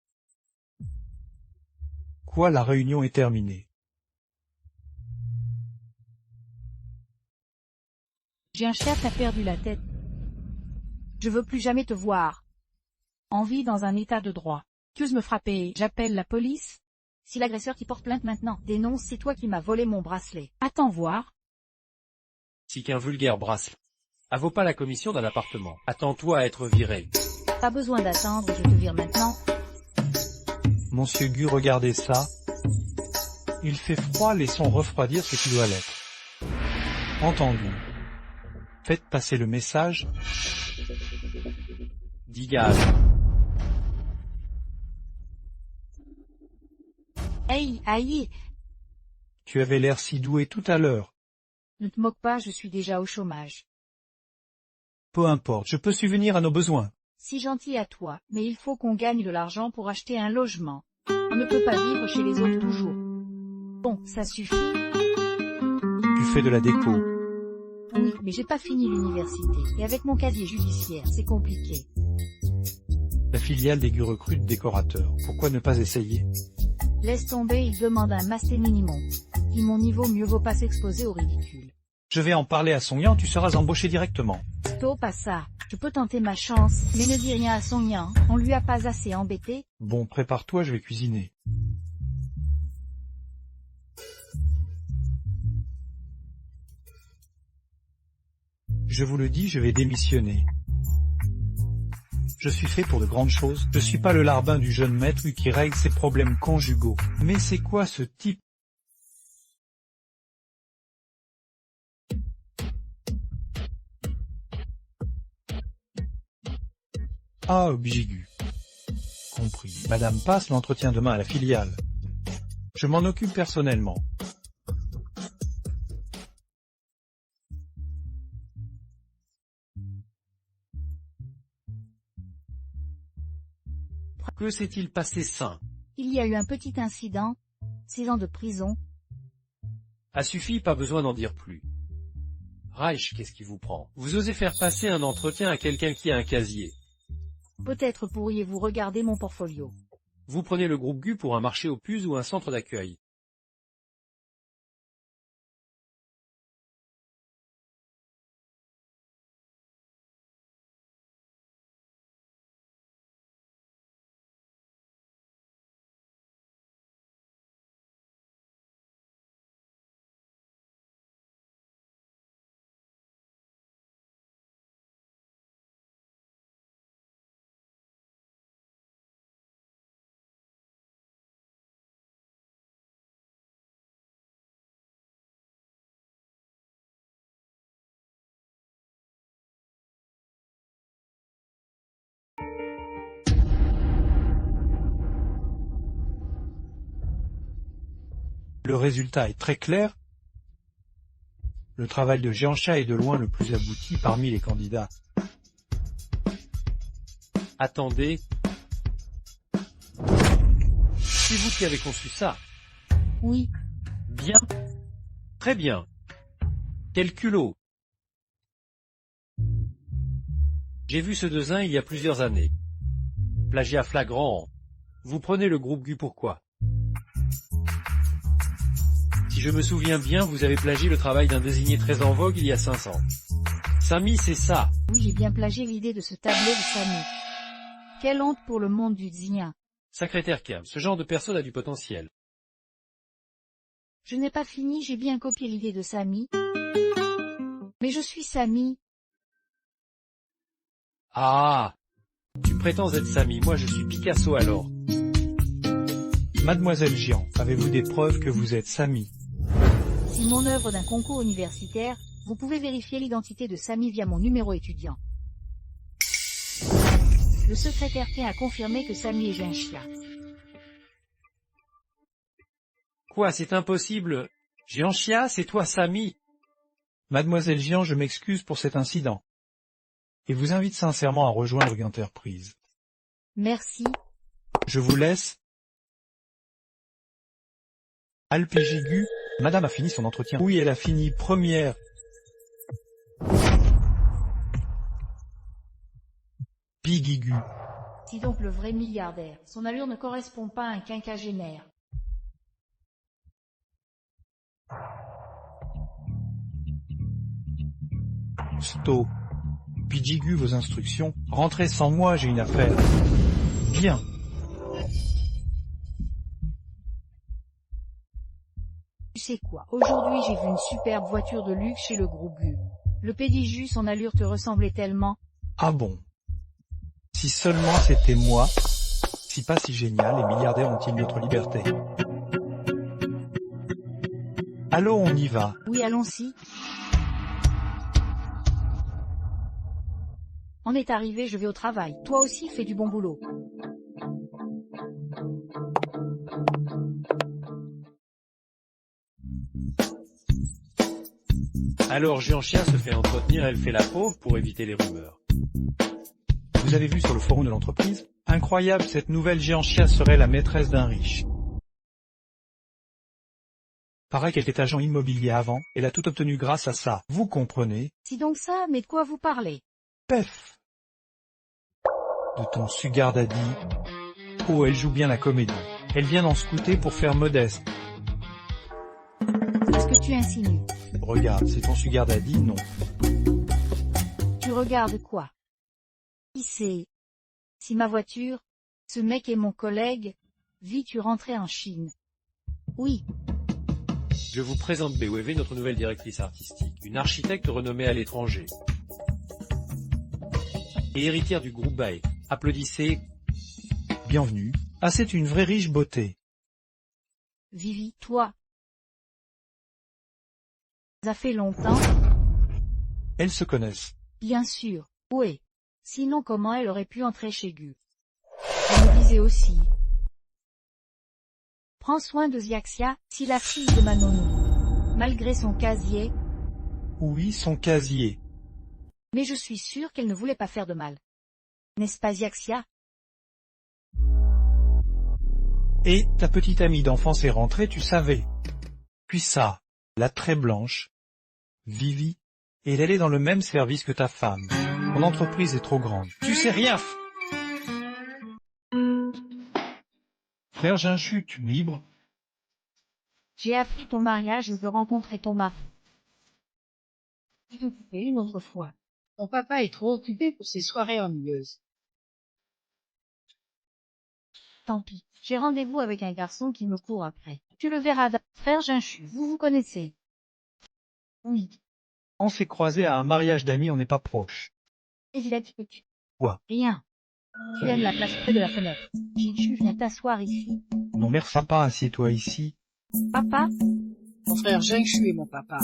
Quoi, la réunion est terminée? J'ai un chien, t'as perdu la tête. Je veux plus jamais te voir. En vie dans un état de droit. Tu oses me frapper, j'appelle la police? Si l'agresseur t'y porte plainte maintenant, dénonce, c'est toi qui m'as volé mon bracelet. Attends voir. Si qu'un vulgaire bracelet. À vaut pas la commission d'un appartement. Attends-toi à être viré. Pas besoin d'attendre, je te vire maintenant. Monsieur Gu, regardez ça. Il fait froid, laissons refroidir ce qui doit l'être. Entendu. Faites passer le message. Dégage. Hey, aïe. Tu avais l'air si doué tout à l'heure. Ne te moque pas, je suis déjà au chômage. Peu importe, je peux subvenir à nos besoins. Si gentil à toi, mais il faut qu'on gagne de l'argent pour acheter un logement. On ne peut pas vivre chez les autres toujours. Bon, ça suffit. Tu fais de la déco. Oui, mais j'ai pas fini l'université, et avec mon casier judiciaire, c'est compliqué. La filiale des Gu recrute décorateurs. Pourquoi ne pas essayer? Laisse tomber, il demande un master minimum. Qui mon niveau, mieux vaut pas s'exposer au ridicule. Je vais en parler à Song Yan, tu seras embauché directement. Stop à ça. Je peux tenter ma chance, mais ne dis rien à Song Yan, on lui a pas assez embêté. Bon, prépare-toi, je vais cuisiner. Je vous le dis, je vais démissionner. Je suis fait pour de grandes choses, je suis pas le larbin du jeune maître qui règle ses problèmes conjugaux. Mais c'est quoi ce type? Ah, ambigu. Compris. Madame passe l'entretien demain à la filiale. Je m'en occupe personnellement. Que s'est-il passé sain? Il y a eu un petit incident. 6 ans de prison. A suffi, pas besoin d'en dire plus. Reich, qu'est-ce qui vous prend? Vous osez faire passer un entretien à quelqu'un qui a un casier. Peut-être pourriez-vous regarder mon portfolio. Vous prenez le groupe Gu pour un marché aux puces ou un centre d'accueil. Le résultat est très clair. Le travail de Jiansha est de loin le plus abouti parmi les candidats. Attendez. C'est vous qui avez conçu ça? Oui. Bien. Très bien. Quel culot. J'ai vu ce design il y a plusieurs années. Plagiat flagrant. Vous prenez le groupe Gu pourquoi? Si je me souviens bien, vous avez plagié le travail d'un désigné très en vogue il y a 500. Samy, c'est ça. Oui, j'ai bien plagié l'idée de ce tableau de Samy. Quelle honte pour le monde du Xinien. Secrétaire Cam, ce genre de personne a du potentiel. Je n'ai pas fini, j'ai bien copié l'idée de Samy. Mais je suis Samy. Ah! Tu prétends être Samy, moi je suis Picasso alors. Mademoiselle Jian, avez-vous des preuves que vous êtes Samy? Si mon œuvre d'un concours universitaire, vous pouvez vérifier l'identité de Samy via mon numéro étudiant. Le secrétaire tient à confirmer que Samy est Jianxia. Quoi, c'est impossible? Jianxia, c'est toi Samy? Mademoiselle Jian, je m'excuse pour cet incident. et vous invite sincèrement à rejoindre Enterprise. Merci. Je vous laisse. Alpigigu, madame a fini son entretien. Oui, elle a fini première. Pigigu. Si donc le vrai milliardaire, son allure ne correspond pas à un quinquagénaire. Sto. Pigigu, vos instructions. Rentrez sans moi, j'ai une affaire. Bien. Tu sais quoi, aujourd'hui j'ai vu une superbe voiture de luxe chez le gros Gu. Le pédigu, son allure te ressemblait tellement. Ah bon? Si seulement c'était moi. Si pas si génial, les milliardaires ont-ils notre liberté? Allô, on y va. Oui, allons-y. On est arrivé, je vais au travail. Toi aussi, fais du bon boulot. Alors Jiangxia se fait entretenir, elle fait la pauvre pour éviter les rumeurs. Vous avez vu sur le forum de l'entreprise? Incroyable, cette nouvelle Jiangxia serait la maîtresse d'un riche. Paraît qu'elle était agent immobilier avant, elle a tout obtenu grâce à ça. Vous comprenez? Si donc ça, mais de quoi vous parlez? Pef. De ton sugar daddy. Oh, elle joue bien la comédie. Elle vient d'en scouter pour faire modeste. C'est ce que tu insinues. Regarde, c'est ton sugar daddy, non. Tu regardes quoi? Qui c'est? Si ma voiture, ce mec est mon collègue, vis-tu rentrer en Chine? Oui. Je vous présente BWV, notre nouvelle directrice artistique, une architecte renommée à l'étranger. Et héritière du groupe Bae. Applaudissez. Bienvenue. Ah, c'est une vraie riche beauté. Vivi, toi. Ça fait longtemps? Elles se connaissent. Bien sûr. Oui. Sinon comment elle aurait pu entrer chez Gu? Je me disais aussi. Prends soin de Xiaxia, si la fille de Manonou. Malgré son casier. Oui, son casier. Mais je suis sûre qu'elle ne voulait pas faire de mal. N'est-ce pas Xiaxia? Et ta petite amie d'enfance est rentrée, tu savais. Puis ça, la très blanche, Vivi, et elle est dans le même service que ta femme. Mon entreprise est trop grande. Tu sais rien. Frère Jinchu, tu libre? J'ai appris ton mariage et je veux rencontrer ton mari. Je vais couper une autre fois. Ton papa est trop occupé pour ses soirées ennuyeuses. Tant pis. J'ai rendez-vous avec un garçon qui me court après. Tu le verras. Frère Jinchu, vous vous connaissez? Oui. On s'est croisés à un mariage d'amis, on n'est pas proches. Et il a dit que tu... Quoi? Rien. Tu aimes la place près de la fenêtre. Jinchu, viens t'asseoir ici. Mon mère sympa, assieds-toi ici. Papa? Mon frère Jingshu est mon papa.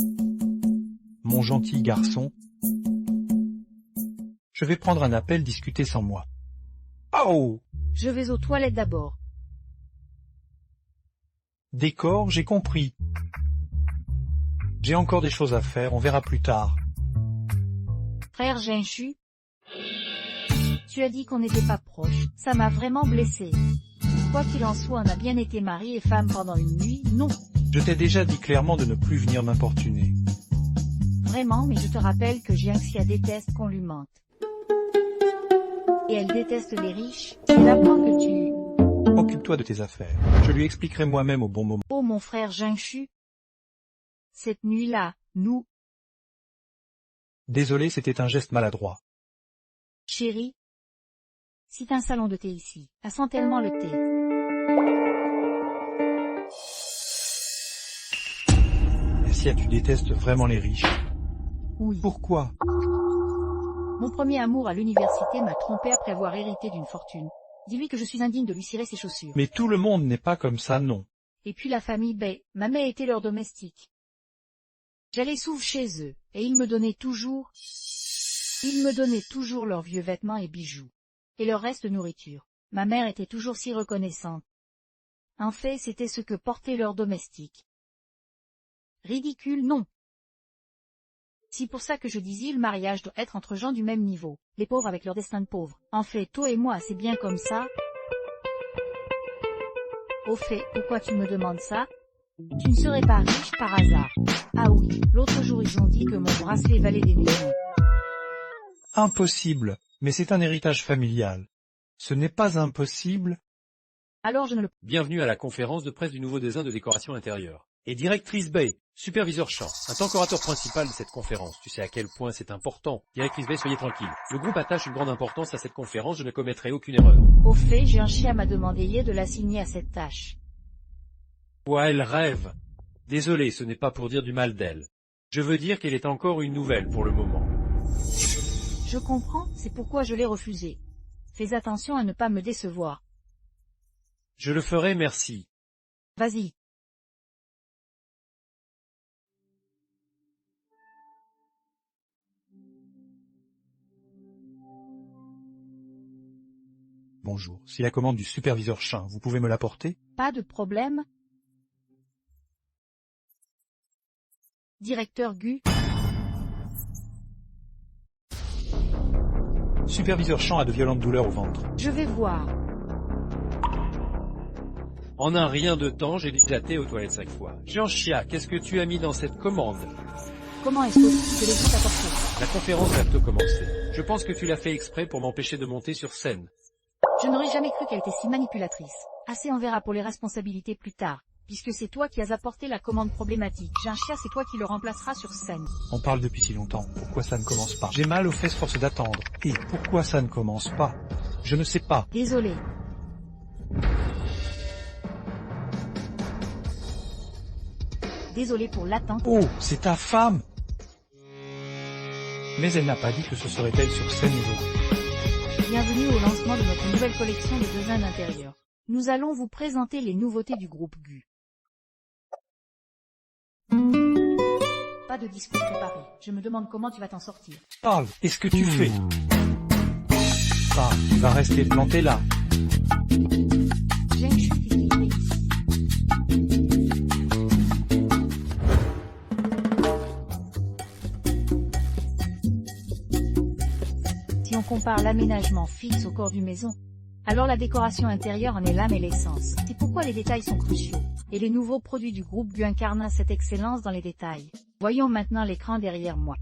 Mon gentil garçon. Je vais prendre un appel, discuter sans moi. Oh! Je vais aux toilettes d'abord. Décor, j'ai compris. J'ai encore des choses à faire, on verra plus tard. Frère Jinchu? Tu as dit qu'on n'était pas proches, ça m'a vraiment blessé. Quoi qu'il en soit, on a bien été mari et femme pendant une nuit, non? Je t'ai déjà dit clairement de ne plus venir m'importuner. Vraiment, mais je te rappelle que Jiangxia déteste qu'on lui mente. Et elle déteste les riches, elle apprend que tu... Occupe-toi de tes affaires. Je lui expliquerai moi-même au bon moment. Oh mon frère Jinchu. Cette nuit-là, nous... Désolé, c'était un geste maladroit. Chérie. C'est un salon de thé ici, ça sent tellement le thé. Essia, tu détestes vraiment les riches. Oui. Pourquoi? Mon premier amour à l'université m'a trompé après avoir hérité d'une fortune. Dis-lui que je suis indigne de lui cirer ses chaussures. Mais tout le monde n'est pas comme ça, non. Et puis la famille Bae, ma mère était leur domestique. J'allais souvent chez eux, et ils me donnaient toujours leurs vieux vêtements et bijoux. Et leur reste de nourriture. Ma mère était toujours si reconnaissante. En fait, c'était ce que portaient leurs domestiques. Ridicule, non. C'est pour ça que je disais le mariage doit être entre gens du même niveau, les pauvres avec leur destin de pauvres. En fait, toi et moi, c'est bien comme ça. Au fait, pourquoi tu me demandes ça? Tu ne serais pas riche par hasard. Ah oui, l'autre jour ils ont dit que mon bracelet valait des millions. Impossible, mais c'est un héritage familial. Ce n'est pas impossible. Alors je ne le... Bienvenue à la conférence de presse du nouveau design de décoration intérieure. Et directrice Bay, superviseur champ. En tant qu'orateur principal de cette conférence, tu sais à quel point c'est important. Directrice Bay, soyez tranquille. Le groupe attache une grande importance à cette conférence, je ne commettrai aucune erreur. Au fait, j'ai un chien m'a demandé de l'assigner à cette tâche. Quoi, elle rêve? Désolé, ce n'est pas pour dire du mal d'elle. Je veux dire qu'elle est encore une nouvelle pour le moment. Je comprends, c'est pourquoi je l'ai refusé. Fais attention à ne pas me décevoir. Je le ferai, merci. Vas-y. Bonjour, si la commande du superviseur Chin, vous pouvez me l'apporter? Pas de problème. Directeur Gu. Superviseur Chan a de violentes douleurs au ventre. Je vais voir. En un rien de temps, j'ai déjà été aux toilettes 5 fois. Jean-Chia, qu'est-ce que tu as mis dans cette commande? Comment est-ce possible que les gens t'apportent ça? La conférence va bientôt commencer. Je pense que tu l'as fait exprès pour m'empêcher de monter sur scène. Je n'aurais jamais cru qu'elle était si manipulatrice. Assez on verra pour les responsabilités plus tard, puisque c'est toi qui as apporté la commande problématique. Jean-Chia, c'est toi qui le remplaceras sur scène. On parle depuis si longtemps, pourquoi ça ne commence pas? J'ai mal aux fesses force d'attendre. Et pourquoi ça ne commence pas? Je ne sais pas. Désolé. Désolé pour l'attente. Oh, c'est ta femme! Mais elle n'a pas dit que ce serait elle sur scène aujourd'hui. Bienvenue au lancement de notre nouvelle collection de design d'intérieur. Nous allons vous présenter les nouveautés du groupe Gu. Pas de discours préparé. Je me demande comment tu vas t'en sortir. Parle, qu'est-ce que tu fais? Ah, tu vas rester planté là. J'ai une chute équilibrée ici. Si on compare l'aménagement fixe au corps du maison, alors la décoration intérieure en est l'âme et l'essence. C'est pourquoi les détails sont cruciaux. Et les nouveaux produits du groupe Gu incarnent cette excellence dans les détails. Voyons maintenant l'écran derrière moi.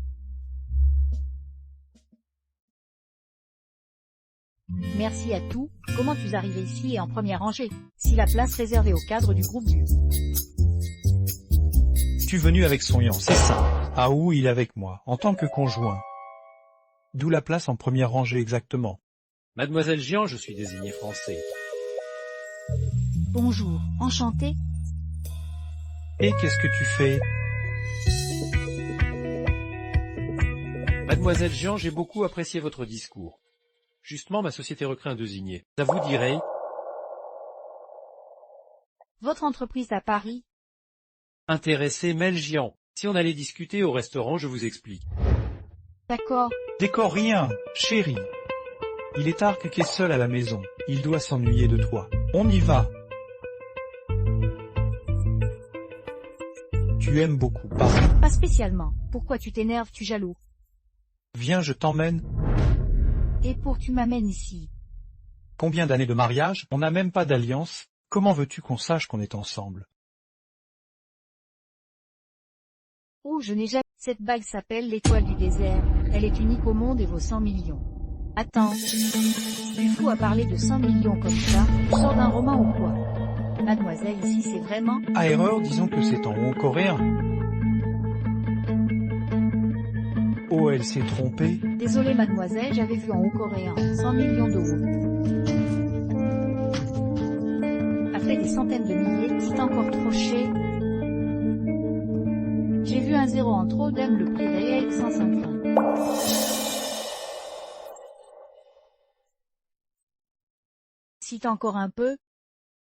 Merci à tout. Comment tu es arrivé ici et en première rangée? Si la place réservée au cadre du groupe Gu. Tu es venu avec son Yan, c'est ça. Ah oui, il est avec moi, en tant que conjoint. D'où la place en première rangée exactement. Mademoiselle Jean, je suis désigné français. Bonjour, enchanté. Et qu'est-ce que tu fais? Mademoiselle Jean, j'ai beaucoup apprécié votre discours. Justement, ma société recrée un désigné. Ça vous dirait? Votre entreprise à Paris? Intéressé Melgian. Si on allait discuter au restaurant, je vous explique. D'accord. Décore rien, chérie. Il est tard que tu es seul à la maison. Il doit s'ennuyer de toi. On y va. Tu aimes beaucoup, pas? Pas spécialement. Pourquoi tu t'énerves, tu jaloux? Viens, je t'emmène. Et pour tu m'amènes ici? Combien d'années de mariage? On n'a même pas d'alliance. Comment veux-tu qu'on sache qu'on est ensemble? Oh, je n'ai jamais... Cette bague s'appelle l'étoile du désert. Elle est unique au monde et vaut 100 millions. Attends. Du fou à parler de 100 millions comme ça, tu sors d'un roman ou quoi? Mademoiselle, ici c'est vraiment... À erreur, disons que c'est en haut coréen. Oh, elle s'est trompée. Désolée mademoiselle, j'avais vu en haut coréen. 100 millions d'euros. Après des centaines de milliers, c'est encore trop cher. J'ai vu un zéro en trop, d'aime le prix réel 150. Cite encore un peu.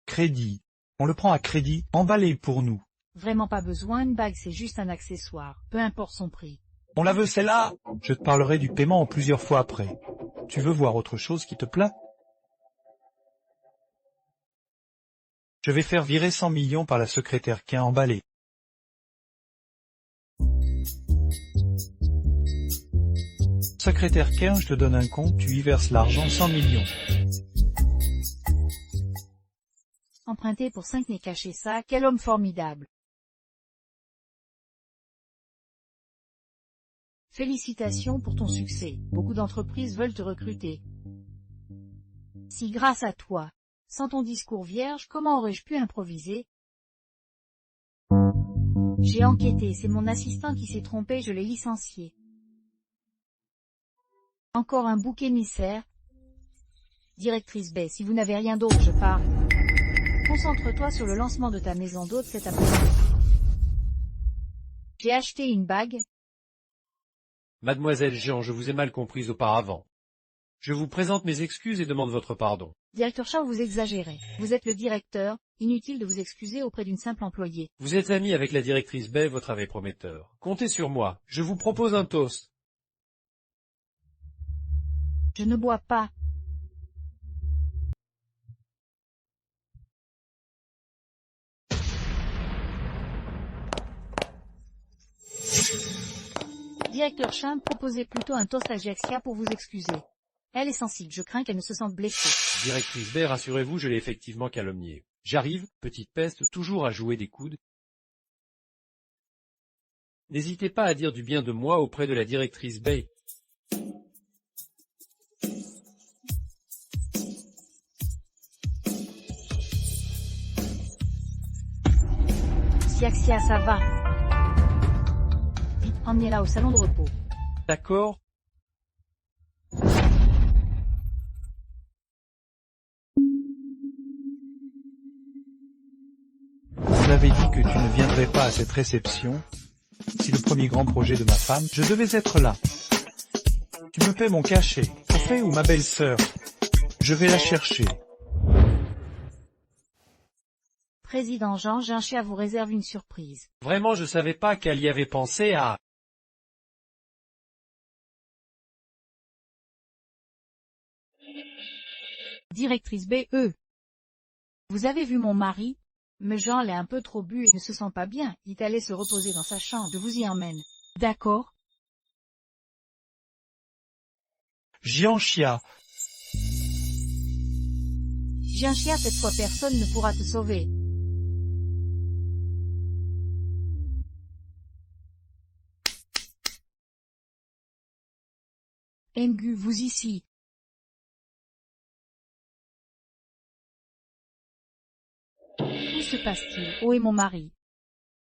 Crédit. On le prend à crédit, emballé pour nous. Vraiment pas besoin, une bague c'est juste un accessoire, peu importe son prix. On la veut celle-là. Je te parlerai du paiement en plusieurs fois après. Tu veux voir autre chose qui te plaît? Je vais faire virer 100 millions par la secrétaire qui a emballé. Secrétaire Kern, je te donne un compte, tu y verses l'argent, 100 millions. Emprunté pour 5 n'est caché ça, quel homme formidable. Félicitations pour ton succès, beaucoup d'entreprises veulent te recruter. Si grâce à toi, sans ton discours vierge, comment aurais-je pu improviser? J'ai enquêté, c'est mon assistant qui s'est trompé, je l'ai licencié. Encore un bouc émissaire. Directrice Bay, si vous n'avez rien d'autre, je pars. Concentre-toi sur le lancement de ta maison d'hôte cet après-midi. J'ai acheté une bague. Mademoiselle Jean, je vous ai mal comprise auparavant. Je vous présente mes excuses et demande votre pardon. Directeur Shaw, vous exagérez. Vous êtes le directeur, inutile de vous excuser auprès d'une simple employée. Vous êtes ami avec la directrice Bay, votre avis prometteur. Comptez sur moi, je vous propose un toast. Je ne bois pas. Directeur Cham, proposez plutôt un toast à Jaxia pour vous excuser. Elle est sensible, je crains qu'elle ne se sente blessée. Directrice Bay, rassurez-vous, je l'ai effectivement calomniée. J'arrive, petite peste, toujours à jouer des coudes. N'hésitez pas à dire du bien de moi auprès de la directrice Bay. Jaxia, ça va. Vite, emmenez-la au salon de repos. D'accord. Vous avez dit que tu ne viendrais pas à cette réception. Si le premier grand projet de ma femme, je devais être là. Tu me paies mon cachet, au fait ou ma belle-sœur. Je vais la chercher. Président Jean Chia vous réserve une surprise. Vraiment, je savais pas qu'elle y avait pensé à... Directrice BE. Vous avez vu mon mari? Mais Jean l'est un peu trop bu et ne se sent pas bien, il est allé se reposer dans sa chambre, je vous y emmène. D'accord? Jianxia, Chia, cette fois personne ne pourra te sauver. Engu, vous ici. Où se passe-t-il? Où est mon mari?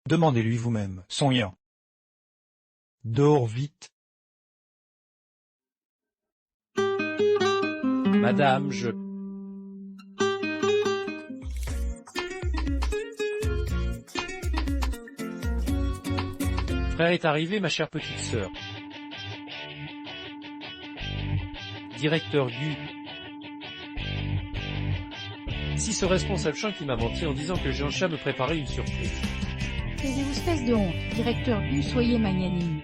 demandez-lui vous-même, Son Yan. Dors vite. Madame, je... Frère est arrivé, ma chère petite sœur. Directeur Gu. Si ce responsable Chang qui m'a menti en disant que Jean-Chia me préparait une surprise. Taisez-vous, espèce de honte. Directeur Gu, soyez magnanime.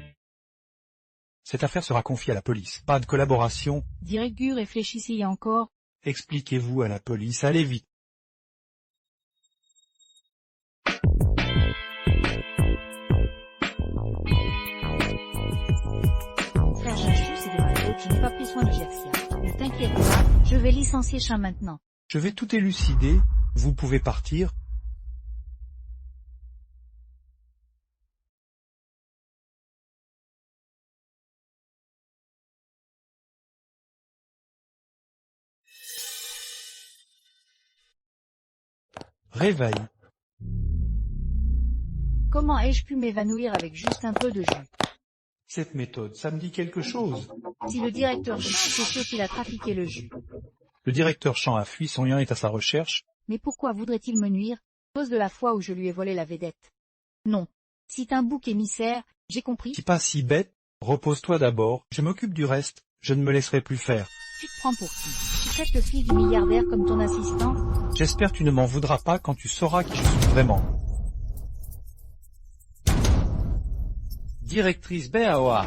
Cette affaire sera confiée à la police. Pas de collaboration. Direct Gu, réfléchissez encore. Expliquez-vous à la police, allez vite. Frère Jachu, c'est de ma faute, je n'ai pas pris soin de Jaxia. Ne t'inquiète pas, je vais licencier Chin maintenant. Je vais tout élucider, vous pouvez partir. Réveil. Comment ai-je pu m'évanouir avec juste un peu de jus? Cette méthode, ça me dit quelque chose. Si le directeur jus, c'est sûr qu'il a trafiqué le jus. Le directeur Chang a fui, Son Yan est à sa recherche. Mais pourquoi voudrait-il me nuire? À cause de la fois où je lui ai volé la vedette. Non. C'est un bouc émissaire, j'ai compris. C'est pas si bête, repose-toi d'abord, je m'occupe du reste, je ne me laisserai plus faire. Tu te prends pour qui? Tu traites le fils du milliardaire comme ton assistant? J'espère que tu ne m'en voudras pas quand tu sauras qui je suis vraiment. Directrice Bay Aoa.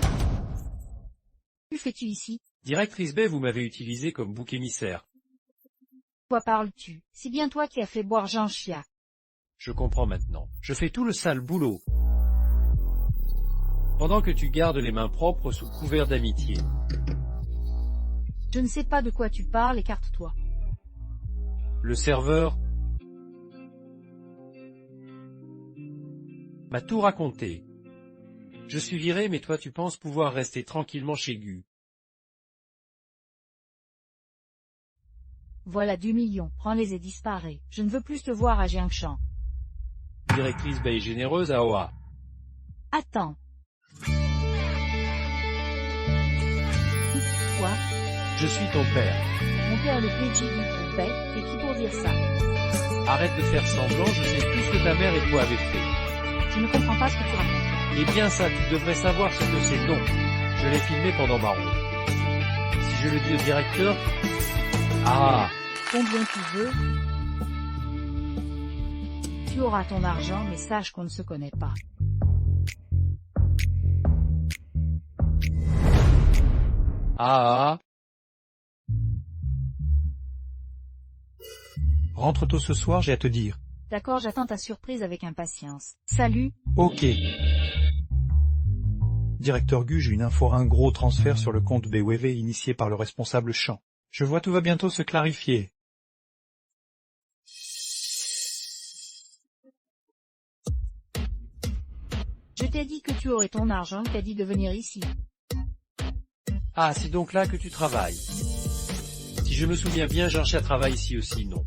Que fais-tu ici? Directrice Bay, vous m'avez utilisé comme bouc émissaire. Quoi parles-tu? C'est bien toi qui as fait boire Jean-Chia. Je comprends maintenant. Je fais tout le sale boulot. pendant que tu gardes les mains propres sous couvert d'amitié. Je ne sais pas de quoi tu parles, écarte-toi. Le serveur m'a tout raconté. Je suis viré, mais toi tu penses pouvoir rester tranquillement chez Gu. Voilà 2 millions, prends-les et disparais. Je ne veux plus te voir à Jiangshan. Directrice Bei généreuse à Oa. Attends. Quoi? Je suis ton père. Mon père le PJ du groupe Bei, et qui pour dire ça? Arrête de faire semblant, je sais tout ce que ta mère et toi avez fait. Je ne comprends pas ce que tu racontes. Eh bien ça, tu devrais savoir ce que c'est. Non. Je l'ai filmé pendant ma ronde. Si je le dis au directeur... Ah. Combien tu veux? Tu auras ton argent, mais sache qu'on ne se connaît pas. Ah. Rentre tôt ce soir, j'ai à te dire. D'accord, j'attends ta surprise avec impatience. Salut. Ok. Directeur Gu, j'ai une info, un gros transfert sur le compte BWV initié par le responsable Champ. Je vois tout va bientôt se clarifier. Je t'ai dit que tu aurais ton argent, t'as dit de venir ici. Ah, c'est donc là que tu travailles. Si je me souviens bien, Jean-Chia travaille ici aussi, non?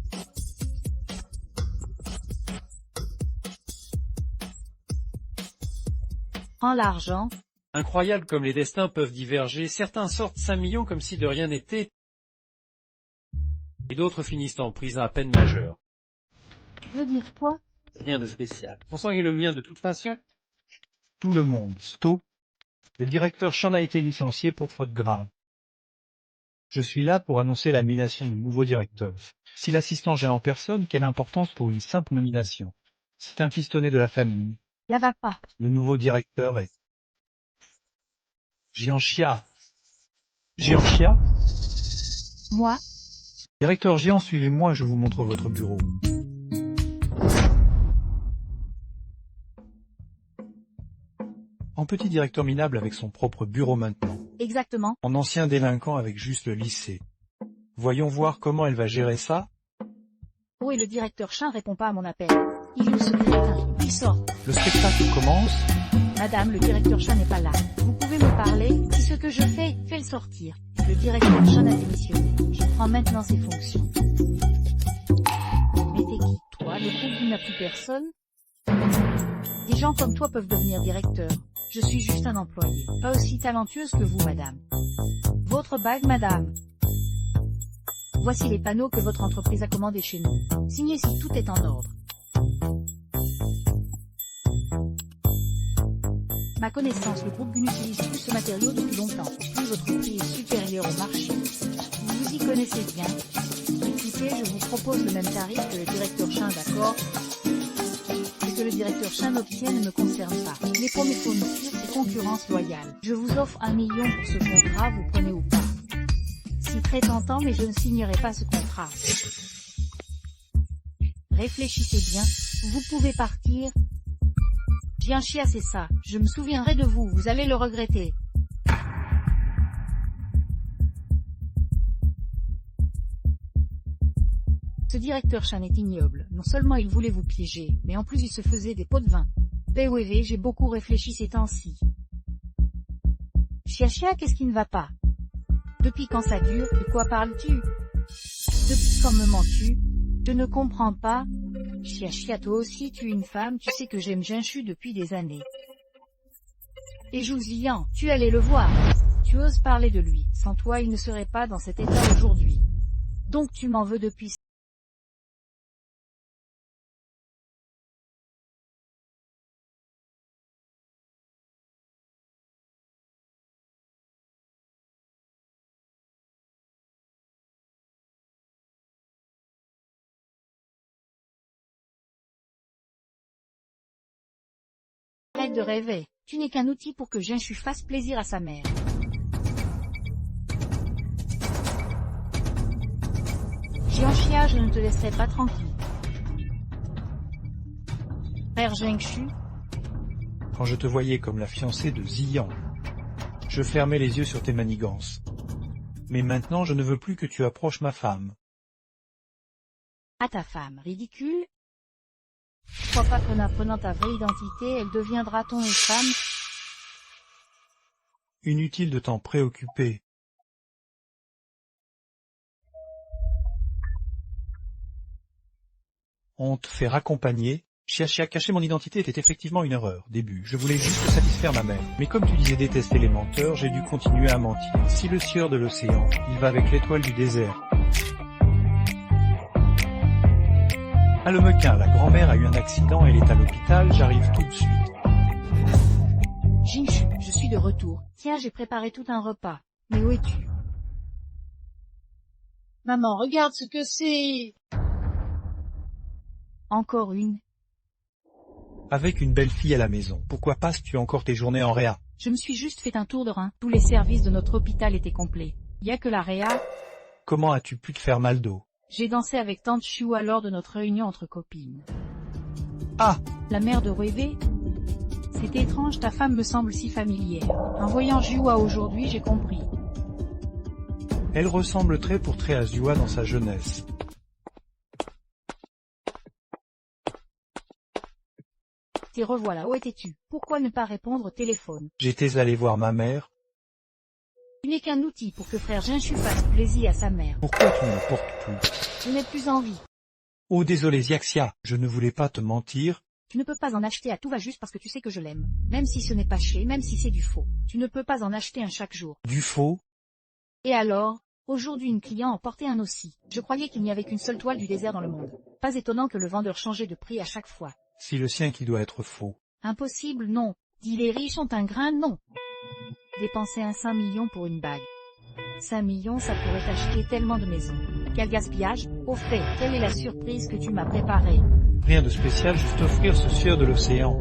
Prends l'argent. Incroyable comme les destins peuvent diverger, certains sortent 5 millions comme si de rien n'était, et d'autres finissent en prison à peine majeure. Tu veux dire quoi? Rien de spécial. Ton sang est le mien de toute façon. Tout le monde, stop. Le directeur Chan a été licencié pour faute grave. Je suis là pour annoncer la nomination du nouveau directeur. Si l'assistant gère en personne, quelle importance pour une simple nomination? C'est un fistonné de la famille. Là va pas. Le nouveau directeur est... Jianxia. Jianxia? Moi? Directeur Jian, suivez-moi, je vous montre votre bureau. En petit directeur minable avec son propre bureau maintenant. Exactement. En ancien délinquant avec juste le lycée. Voyons voir comment elle va gérer ça. Oh, et le directeur Chin répond pas à mon appel. Il est où ce crétin? Il sort. Le spectacle commence. Madame, le directeur Chin n'est pas là. Vous pouvez me parler? Si ce que je fais, fait le sortir. Le directeur Chin a démissionné. Je prends maintenant ses fonctions. Mais t'es qui, toi? Le groupe n'a plus personne? Des gens comme toi peuvent devenir directeurs. Je suis juste un employé, pas aussi talentueuse que vous, madame. Votre bague, madame. Voici les panneaux que votre entreprise a commandés chez nous. Signez si tout est en ordre. Ma connaissance, le groupe GU n'utilise plus ce matériau depuis longtemps. Plus votre prix est supérieur au marché. Vous vous y connaissez bien. Écoutez, je vous propose le même tarif que le directeur Chin, d'accord? Que le directeur Chan obtient ne me concerne pas. Mais pour mes fournitures, c'est concurrence loyale. Je vous offre 1 million pour ce contrat, vous prenez ou pas? C'est très tentant, mais je ne signerai pas ce contrat. Réfléchissez bien, vous pouvez partir. Jianxia, c'est ça, je me souviendrai de vous, vous allez le regretter. Ce directeur Chan est ignoble, non seulement il voulait vous piéger, mais en plus il se faisait des pots de vin. BWV, j'ai beaucoup réfléchi ces temps-ci. Chia, qu'est-ce qui ne va pas? Depuis quand ça dure, de quoi parles-tu? Depuis quand me mens-tu? Je ne comprends pas. Chia, toi aussi tu es une femme, tu sais que j'aime Jinshu depuis des années. Et Zhu Ziyan, tu allais le voir. Tu oses parler de lui, sans toi il ne serait pas dans cet état aujourd'hui. Donc tu m'en veux depuis... Arrête de rêver, tu n'es qu'un outil pour que Jinshu fasse plaisir à sa mère. Jianxia, je ne te laisserai pas tranquille. Frère Jinshu, Quand je te voyais comme la fiancée de Zian, je fermais les yeux sur tes manigances. Mais maintenant je ne veux plus que tu approches ma femme. À ta femme, ridicule. Crois pas qu'en apprenant ta vraie identité, elle deviendra ton femme. Inutile de t'en préoccuper. On te fait raccompagner. Chia, cacher mon identité était effectivement une erreur. Début, je voulais juste satisfaire ma mère. Mais comme tu disais détester les menteurs, j'ai dû continuer à mentir. Si le sieur de l'océan, il va avec l'étoile du désert. Ah le mequin, la grand-mère a eu un accident, elle est à l'hôpital, j'arrive tout de suite. Jinchu, je suis de retour. Tiens, j'ai préparé tout un repas. Mais où es-tu? Maman, regarde ce que c'est. Encore une. Avec une belle fille à la maison, pourquoi passes-tu encore tes journées en réa? Je me suis juste fait un tour de rein. Tous les services de notre hôpital étaient complets. Y a que la réa. Comment as-tu pu te faire mal d'eau? J'ai dansé avec tante Chua lors de notre réunion entre copines. Ah! La mère de Rueve? C'est étrange, ta femme me semble si familière. En voyant Jua aujourd'hui, j'ai compris. Elle ressemble trait pour trait à Zua dans sa jeunesse. Te revoilà, où étais-tu? Pourquoi ne pas répondre au téléphone? J'étais allé voir ma mère. Tu n'es qu'un outil pour que frère Jinchu fasse plaisir à sa mère. Pourquoi tu ne me portes plus? Je n'ai plus envie. Oh désolé Xiaxia, je ne voulais pas te mentir. Tu ne peux pas en acheter à tout va juste parce que tu sais que je l'aime. Même si ce n'est pas chez, même si c'est du faux. Tu ne peux pas en acheter un chaque jour. Du faux? Et alors? Aujourd'hui une cliente en portait un aussi. Je croyais qu'il n'y avait qu'une seule toile du désert dans le monde. Pas étonnant que le vendeur changeait de prix à chaque fois. Si le sien qui doit être faux. Impossible, non. Dis les riches ont un grain, non. Dépenser 5 millions pour une bague. 5 millions, ça pourrait acheter tellement de maisons. Quel gaspillage? Au fait, quelle est la surprise que tu m'as préparée? Rien de spécial, juste offrir ce sieur de l'océan.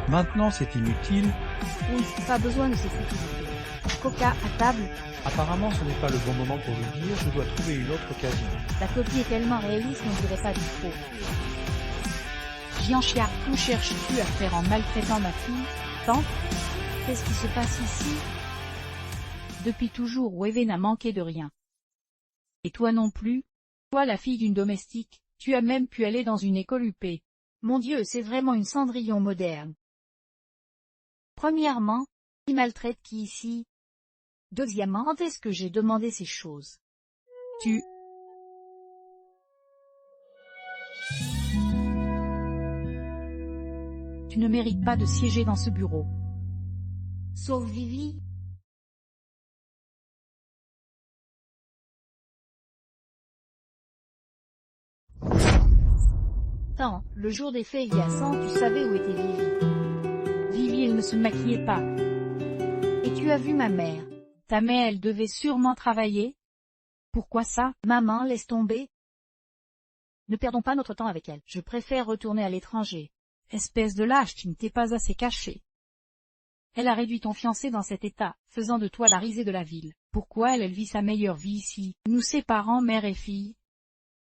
Maintenant c'est inutile. Oui, pas besoin de ces futilités. Coca, à table. Apparemment ce n'est pas le bon moment pour le dire, je dois trouver une autre occasion. La copie est tellement réaliste, on dirait pas du faux. Jianxia, où cherches-tu à faire en maltraitant ma fille? Tante? Qu'est-ce qui se passe ici? Depuis toujours, Weve n'a manqué de rien. Et toi non plus? Toi la fille d'une domestique, tu as même pu aller dans une école UP. Mon Dieu, c'est vraiment une Cendrillon moderne. Premièrement, qui maltraite qui ici? Deuxièmement, quand est-ce que j'ai demandé ces choses? Tu ne mérites pas de siéger dans ce bureau. Sauf Vivi. Tant, le jour des fêtes il y a 100, tu savais où était Vivi. Vivi, elle ne se maquillait pas. Et tu as vu ma mère. Ta mère, elle devait sûrement travailler. Pourquoi ça? Maman, laisse tomber. Ne perdons pas notre temps avec elle. Je préfère retourner à l'étranger. Espèce de lâche, tu ne t'es pas assez caché. Elle a réduit ton fiancé dans cet état, faisant de toi la risée de la ville. Pourquoi elle vit sa meilleure vie ici, nous séparant mère et fille?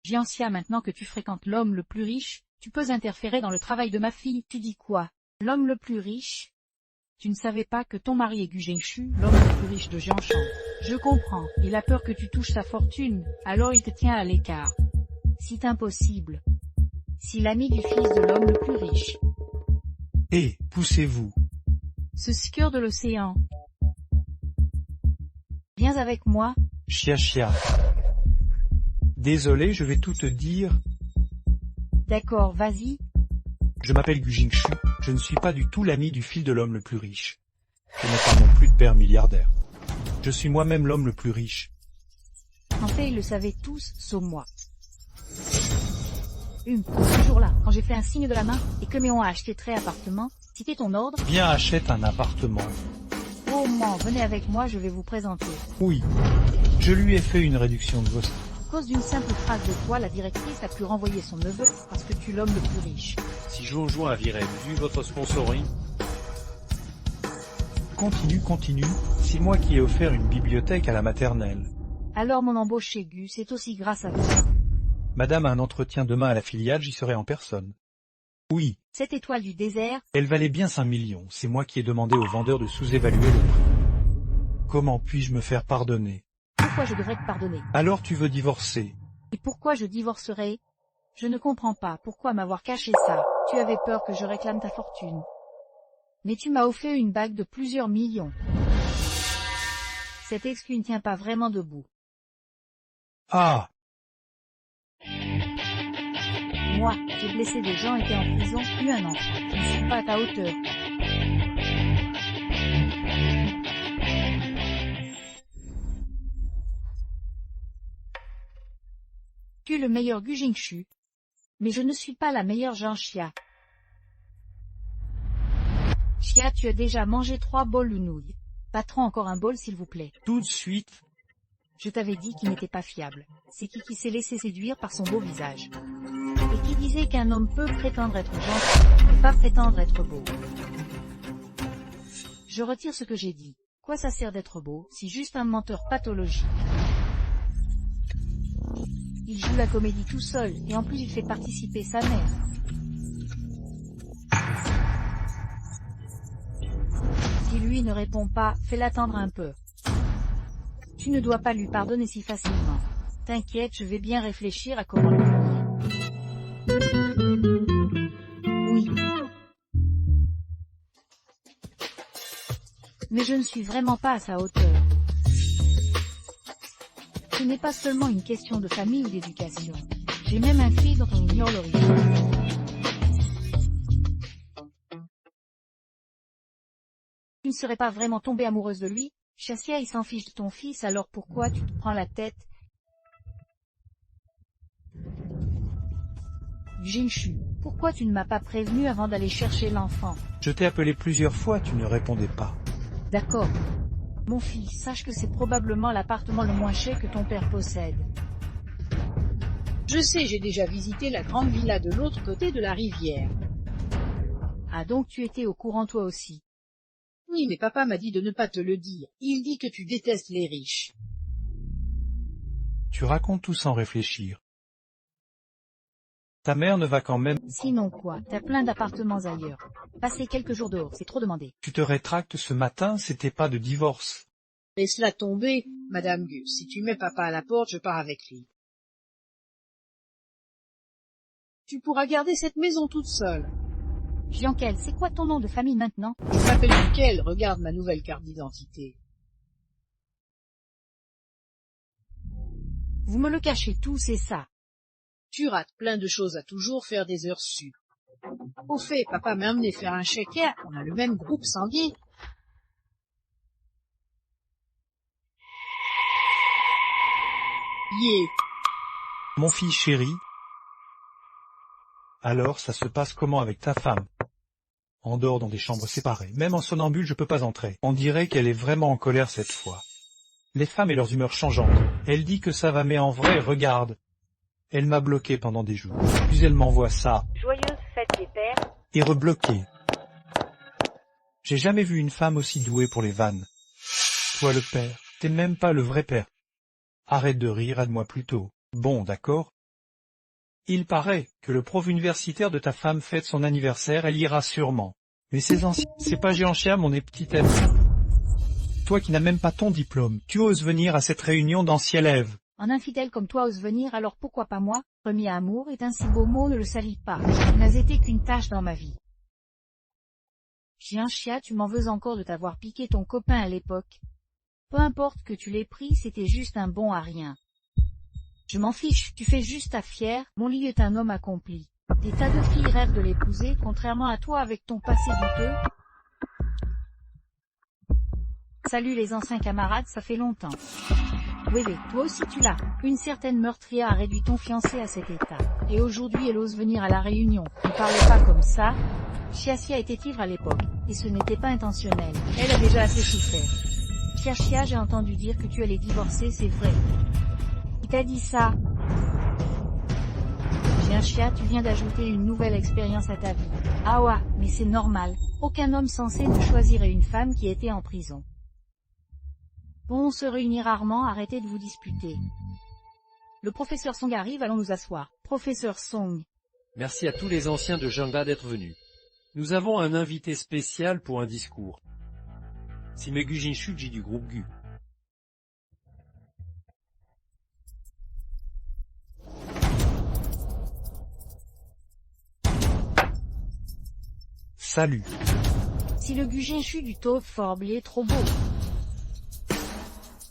Jianxia, maintenant que tu fréquentes l'homme le plus riche, tu peux interférer dans le travail de ma fille. Tu dis quoi? L'homme le plus riche? Tu ne savais pas que ton mari est Gu Jingshu, l'homme le plus riche de Jianshan. Je comprends, il a peur que tu touches sa fortune, alors il te tient à l'écart. C'est impossible. Si l'ami du fils de l'homme le plus riche. Eh, poussez-vous. Ce skieur de l'océan. Viens avec moi. Chia. Désolé, je vais tout te dire. D'accord, vas-y. Je m'appelle Gu Jingshu, je ne suis pas du tout l'ami du fils de l'homme le plus riche. Je n'ai pas non plus de père milliardaire. Je suis moi-même l'homme le plus riche. En fait, ils le savaient tous, sauf moi. Ce jour-là, quand j'ai fait un signe de la main, et que Méon a acheté 3 appartements, c'était ton ordre? Viens, achète un appartement. Oh man, venez avec moi, je vais vous présenter. Oui. Je lui ai fait une réduction de vos... À cause d'une simple phrase de toi, la directrice a pu renvoyer son neveu, parce que tu es l'homme le plus riche. Si Jojoin virait vu votre sponsoring. Continue, c'est moi qui ai offert une bibliothèque à la maternelle. Alors mon embauche chez Gu, c'est aussi grâce à vous. Madame a un entretien demain à la filiale, j'y serai en personne. Oui, Cette étoile du désert, elle valait bien 5 millions, c'est moi qui ai demandé au vendeur de sous-évaluer le prix. Comment puis-je me faire pardonner? pourquoi je devrais te pardonner? Alors tu veux divorcer? Et pourquoi je divorcerai? Je ne comprends pas pourquoi m'avoir caché ça. Tu avais peur que je réclame ta fortune. Mais tu m'as offert une bague de plusieurs millions. Cette excuse ne tient pas vraiment debout. Ah! Moi, j'ai blessé des gens, été en prison, eu un enfant. Je ne suis pas à ta hauteur. Tu es le meilleur Gu Jingshu. Mais je ne suis pas la meilleure Jean Xia. Xia, tu as déjà mangé 3 bols ou nouilles. Patron, encore un bol s'il vous plaît. Tout de suite? Je t'avais dit qu'il n'était pas fiable. C'est qui s'est laissé séduire par son beau visage. Et qui disait qu'un homme peut prétendre être gentil, mais pas prétendre être beau. Je retire ce que j'ai dit. Quoi ça sert d'être beau, si juste un menteur pathologique? Il joue la comédie tout seul, et en plus il fait participer sa mère. Si lui ne répond pas, fais l'attendre un peu. Tu ne dois pas lui pardonner si facilement. T'inquiète, je vais bien réfléchir à comment le punir. Oui. Mais je ne suis vraiment pas à sa hauteur. Ce n'est pas seulement une question de famille ou d'éducation. J'ai même un fils dont on ignore l'origine. Tu ne serais pas vraiment tombée amoureuse de lui? Chassia, il s'en fiche de ton fils, alors pourquoi tu te prends la tête? Jingshu, pourquoi tu ne m'as pas prévenu avant d'aller chercher l'enfant? Je t'ai appelé plusieurs fois, tu ne répondais pas. D'accord. Mon fils, sache que c'est probablement l'appartement le moins cher que ton père possède. Je sais, j'ai déjà visité la grande villa de l'autre côté de la rivière. Ah donc tu étais au courant toi aussi. Oui, mais papa m'a dit de ne pas te le dire. Il dit que tu détestes les riches. Tu racontes tout sans réfléchir. Ta mère ne va quand même... Sinon quoi, t'as plein d'appartements ailleurs. Passer quelques jours dehors, c'est trop demandé. Tu te rétractes ce matin, c'était pas de divorce. Laisse-la tomber, Madame Gus. Si tu mets papa à la porte, je pars avec lui. Tu pourras garder cette maison toute seule. Jiankel, c'est quoi ton nom de famille maintenant? Je m'appelle Michael, regarde ma nouvelle carte d'identité. Vous me le cachez tout, c'est ça. Tu rates plein de choses à toujours faire des heures sup. Au fait, papa m'a amené faire un check-in, on a le même groupe sanguin. Yeah. Mon fils chéri. Alors ça se passe comment avec ta femme? On dort dans des chambres séparées. Même en somnambule je peux pas entrer. On dirait qu'elle est vraiment en colère cette fois. Les femmes et leurs humeurs changeantes. Elle dit que ça va mais en vrai, regarde. Elle m'a bloqué pendant des jours. Puis elle m'envoie ça. Joyeuse fête des pères. Et rebloqué. J'ai jamais vu une femme aussi douée pour les vannes. Toi le père, t'es même pas le vrai père. Arrête de rire, aide-moi plutôt. Bon, d'accord. Il paraît que le prof universitaire de ta femme fête son anniversaire, elle ira sûrement. Mais c'est pas Jianxia, mon petit ami. Toi qui n'as même pas ton diplôme, tu oses venir à cette réunion d'anciens élèves. Un infidèle comme toi ose venir, alors pourquoi pas moi? Premier amour est un si beau mot, ne le salis pas. Tu n'as été qu'une tâche dans ma vie. Jianxia, tu m'en veux encore de t'avoir piqué ton copain à l'époque. Peu importe que tu l'aies pris, c'était juste un bon à rien. Je m'en fiche, tu fais juste ta fière, mon lit est un homme accompli. Des tas de filles rêvent de l'épouser, contrairement à toi avec ton passé douteux. Salut les anciens camarades, ça fait longtemps. Oui, toi aussi tu l'as. Une certaine meurtrière a réduit ton fiancé à cet état. Et aujourd'hui elle ose venir à la réunion. Ne parlez pas comme ça. Chia était ivre à l'époque, et ce n'était pas intentionnel. Elle a déjà assez souffert. Chia, j'ai entendu dire que tu allais divorcer, c'est vrai. Qui t'a dit ça? Chia, tu viens d'ajouter une nouvelle expérience à ta vie. Ah ouais, mais c'est normal. Aucun homme censé ne choisirait une femme qui était en prison. Bon, on se réunit rarement, arrêtez de vous disputer. Le professeur Song arrive, allons nous asseoir. Professeur Song. Merci à tous les anciens de Jangda d'être venus. Nous avons un invité spécial pour un discours. Simegu Jinshuji du groupe Gu. Salut. Si le Gujenshu du Top Forble est trop beau.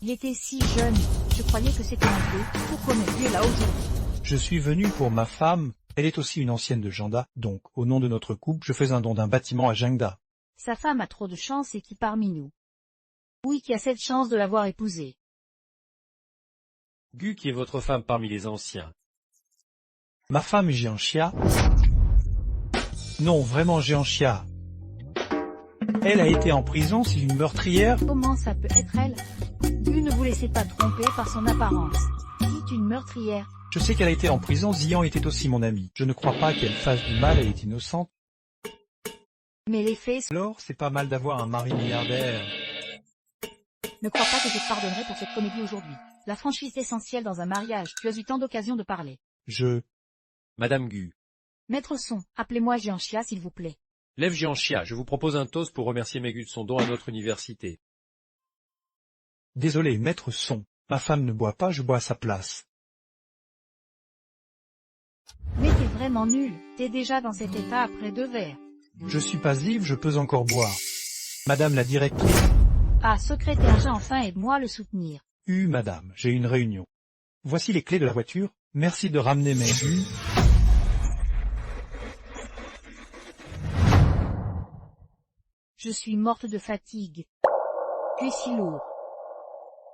Il était si jeune, je croyais que c'était un peu. Pourquoi tu es là aujourd'hui? Je suis venu pour ma femme, elle est aussi une ancienne de Jangda, donc, au nom de notre couple, je fais un don d'un bâtiment à Jangda. Sa femme a trop de chance et qui parmi nous? Oui, qui a cette chance de l'avoir épousée. Gu qui est votre femme parmi les anciens. Ma femme est Jianxia. Non, vraiment Jianxia. Elle a été en prison, c'est une meurtrière. Comment ça peut être elle? Gu, ne vous laissez pas tromper par son apparence. Dites une meurtrière. Je sais qu'elle a été en prison, Zian était aussi mon amie. Je ne crois pas qu'elle fasse du mal, elle est innocente. Mais les faits sont... Alors, c'est pas mal d'avoir un mari milliardaire. Ne crois pas que je te pardonnerai pour cette comédie aujourd'hui. La franchise est essentielle dans un mariage, tu as eu tant d'occasions de parler. Madame Gu. Maître Son, appelez-moi Jianxia s'il vous plaît. Lève Jianxia, je vous propose un toast pour remercier Megu de son don à notre université. Désolé, maître Son. Ma femme ne boit pas, je bois à sa place. Mais t'es vraiment nul, t'es déjà dans cet état après 2 verres. Je suis pas ivre, je peux encore boire. Madame la directrice. Ah, secrétaire, enfin aide-moi à le soutenir. Madame, j'ai une réunion. Voici les clés de la voiture. Merci de ramener mes Je suis morte de fatigue. Tu es si lourd.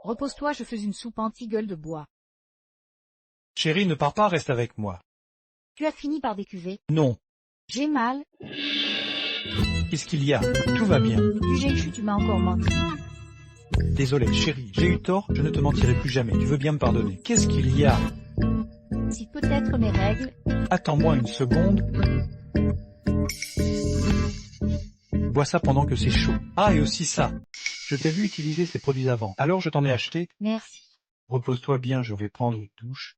Repose-toi, je fais une soupe anti-gueule de bois. Chérie, ne pars pas, reste avec moi. Tu as fini par décuver? Non. J'ai mal. Qu'est-ce qu'il y a? Tout va bien. Du Jinshu, tu m'as encore menti. Désolé, chérie, j'ai eu tort, je ne te mentirai plus jamais, tu veux bien me pardonner. Qu'est-ce qu'il y a? Si peut-être mes règles... Attends-moi une seconde. Bois ça pendant que c'est chaud. Ah, et aussi ça. Je t'ai vu utiliser ces produits avant, alors je t'en ai acheté. Merci. Repose-toi bien, je vais prendre une douche.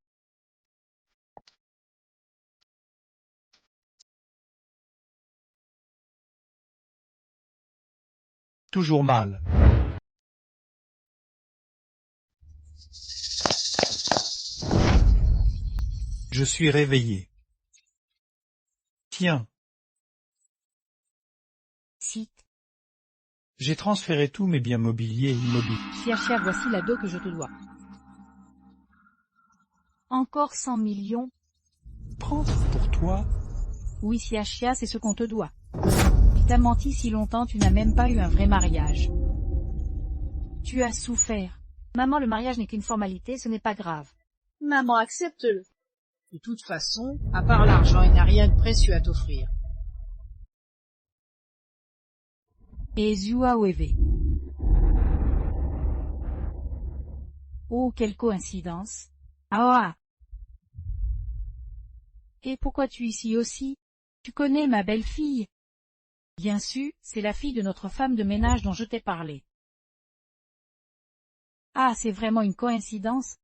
Toujours mal. Je suis réveillé. Tiens. Si. J'ai transféré tous mes biens mobiliers et immobiliers. Xiaxia, voici l'ado que je te dois. Encore 100 millions? Prends pour toi. Oui, Xiaxia, c'est ce qu'on te doit. Tu t'as menti si longtemps, tu n'as même pas eu un vrai mariage. Tu as souffert. Maman, le mariage n'est qu'une formalité, ce n'est pas grave. Maman, accepte-le. De toute façon, à part l'argent, il n'a rien de précieux à t'offrir. Et Zua Weve. Oh, quelle coïncidence. Ah. Et pourquoi tu es ici aussi? Tu connais ma belle-fille? Bien sûr, c'est la fille de notre femme de ménage dont je t'ai parlé. Ah, c'est vraiment une coïncidence.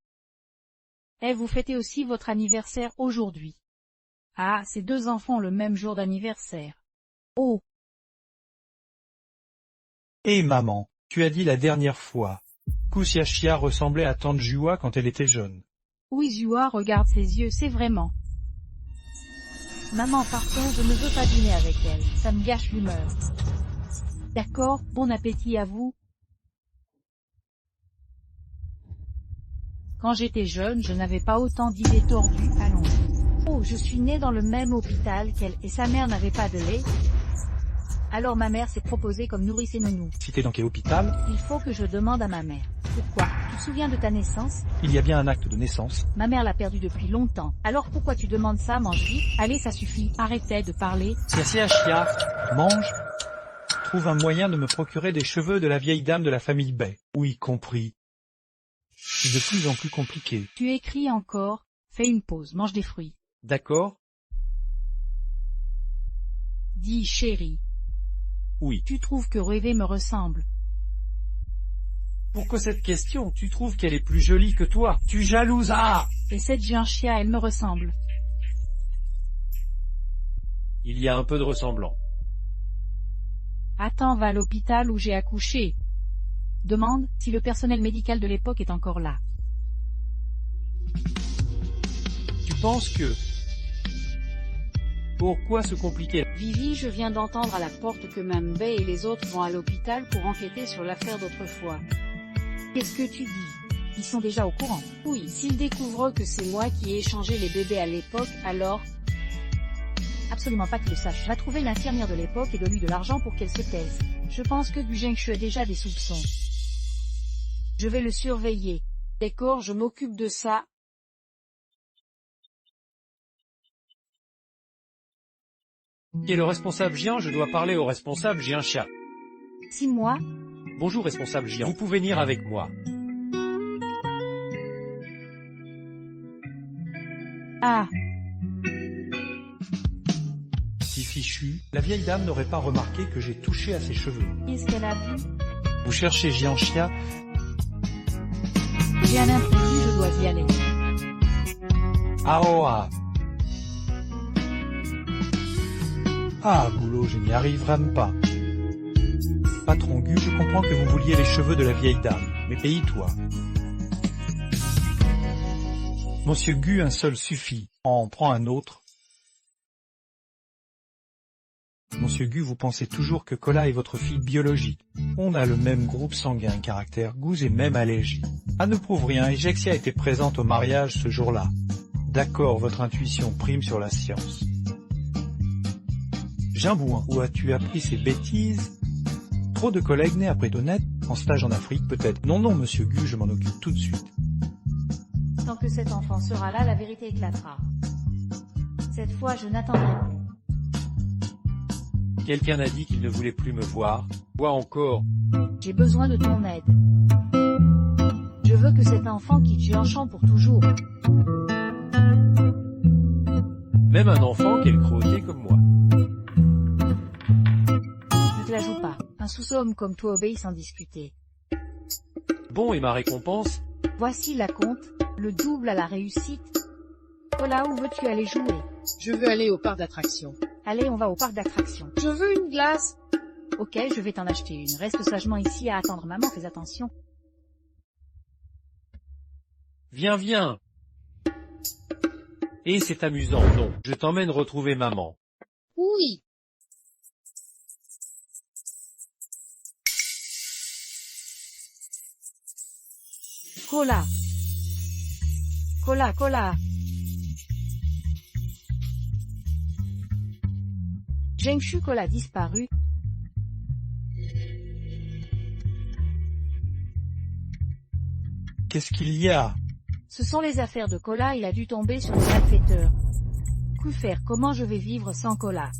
Et vous fêtez aussi votre anniversaire aujourd'hui. Ah, ces 2 enfants ont le même jour d'anniversaire. Oh. Et maman, tu as dit la dernière fois. Xiaxia ressemblait à tante Jua quand elle était jeune. Oui, Zua, regarde ses yeux, c'est vraiment. Maman, partons, je ne veux pas dîner avec elle, ça me gâche l'humeur. D'accord, bon appétit à vous. Quand j'étais jeune, je n'avais pas autant d'idées tordues, allons. Oh, je suis née dans le même hôpital qu'elle et sa mère n'avait pas de lait. Alors ma mère s'est proposée comme nourrice et nounou. Si t'es dans quel hôpital? Il faut que je demande à ma mère. Pourquoi? Tu te souviens de ta naissance? Il y a bien un acte de naissance. Ma mère l'a perdu depuis longtemps. Alors pourquoi tu demandes ça? Mange vite. Allez, ça suffit. Arrêtez de parler. Xiaxia, mange. Trouve un moyen de me procurer des cheveux de la vieille dame de la famille Bai. Oui, compris. C'est de plus en plus compliqué. Tu écris encore. Fais une pause, mange des fruits. D'accord? Dis chérie. Oui. Tu trouves que Rêver me ressemble? Pourquoi cette question? Tu trouves qu'elle est plus jolie que toi? Tu jalouses? Ah! Et cette Jianxia, elle me ressemble. Il y a un peu de ressemblant. Attends, va à l'hôpital où j'ai accouché. Demande si le personnel médical de l'époque est encore là. Tu penses que... Pourquoi se compliquer? Vivi, je viens d'entendre à la porte que Mme Bay et les autres vont à l'hôpital pour enquêter sur l'affaire d'autrefois. Qu'est-ce que tu dis? Ils sont déjà au courant. Oui, s'ils découvrent que c'est moi qui ai échangé les bébés à l'époque, alors... Absolument pas qu'ils le sachent. Va trouver l'infirmière de l'époque et donne-lui de l'argent pour qu'elle se taise. Je pense que Gu Zhengshu a déjà des soupçons. Je vais le surveiller. D'accord, je m'occupe de ça. Qui est le responsable Jian? Je dois parler au responsable Jianxia. 6 mois? Bonjour responsable Jian. Vous pouvez venir avec moi. Ah. Si fichu, la vieille dame n'aurait pas remarqué que j'ai touché à ses cheveux. Qu'est-ce qu'elle a vu? Vous cherchez Jianxia? J'ai un imprévu, je dois y aller. Ah oh ah. Ah, boulot, je n'y arriverai même pas. Patron Gu, je comprends que vous vouliez les cheveux de la vieille dame, mais paye-toi. Monsieur Gu, un seul suffit. En prends un autre. Monsieur Gu, vous pensez toujours que Kola est votre fille biologique. On a le même groupe sanguin, caractère, goûts et même allergie. Ah, ne prouve rien, et Jexia était présente au mariage ce jour-là. D'accord, votre intuition prime sur la science. Jimbouin, où as-tu appris ces bêtises? Trop de collègues nés après Donnet, en stage en Afrique peut-être. Non, non, monsieur Gu, je m'en occupe tout de suite. Tant que cet enfant sera là, la vérité éclatera. Cette fois, je n'attendrai plus. Quelqu'un a dit qu'il ne voulait plus me voir. Quoi encore? J'ai besoin de ton aide. Je veux que cet enfant quitte Jianshan pour toujours. Même un enfant qu'elle crottait comme moi. Ne te la joue pas. Un sous-homme comme toi obéit sans discuter. Bon, et ma récompense? Voici la compte, le double à la réussite. Kola, où veux-tu aller jouer? Je veux aller au parc d'attractions. Allez, on va au parc d'attractions. Je veux une glace. Ok, je vais t'en acheter une. Reste sagement ici à attendre maman, fais attention. Viens, viens. Et c'est amusant, non? Je t'emmène retrouver maman. Oui. Kola. Kola, Kola. Zhengshu Kola disparu. Qu'est-ce qu'il y a? Ce sont les affaires de Kola, il a dû tomber sur le malfaiteur. Que faire? Comment je vais vivre sans Kola?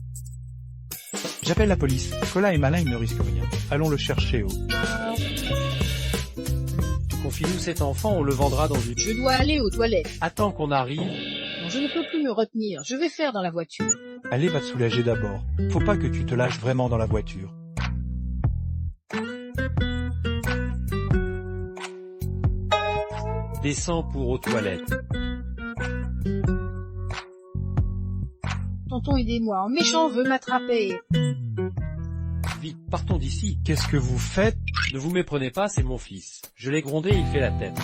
J'appelle la police. Kola est malin, il ne risque rien. Allons le chercher, oh. Confie-nous cet enfant, on le vendra dans une... Je dois aller aux toilettes. Attends qu'on arrive. Non, je ne peux plus me retenir. Je vais faire dans la voiture. Allez, va te soulager d'abord. Faut pas que tu te lâches vraiment dans la voiture. Descends pour aux toilettes. Tonton, aidez-moi. Un méchant veut m'attraper. Vite, partons d'ici. Qu'est-ce que vous faites? Ne vous méprenez pas, c'est mon fils. Je l'ai grondé, il fait la tête.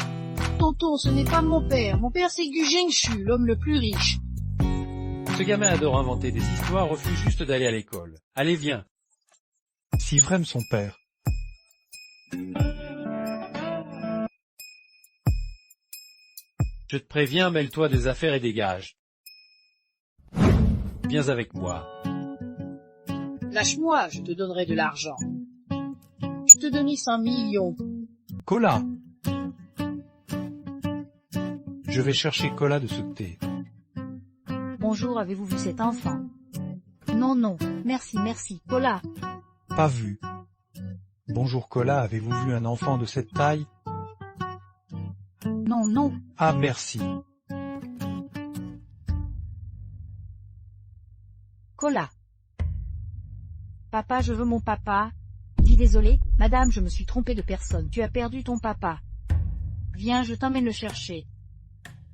Tonton, ce n'est pas mon père. Mon père, c'est Gu Zhengshu, l'homme le plus riche. Ce gamin adore inventer des histoires, refuse juste d'aller à l'école. Allez, viens. Si vraiment son père. Je te préviens, mêle-toi des affaires et dégage. Viens avec moi. Lâche-moi, je te donnerai de l'argent. Je te donne 100 millions. Kola. Je vais chercher Kola de ce thé. Bonjour, avez-vous vu cet enfant? Non, non, merci, merci. Kola. Pas vu. Bonjour Kola, avez-vous vu un enfant de cette taille? Non, non. Ah, merci. Kola. Papa, je veux mon papa. Dis désolé, madame, je me suis trompé de personne. Tu as perdu ton papa. Viens, je t'emmène le chercher.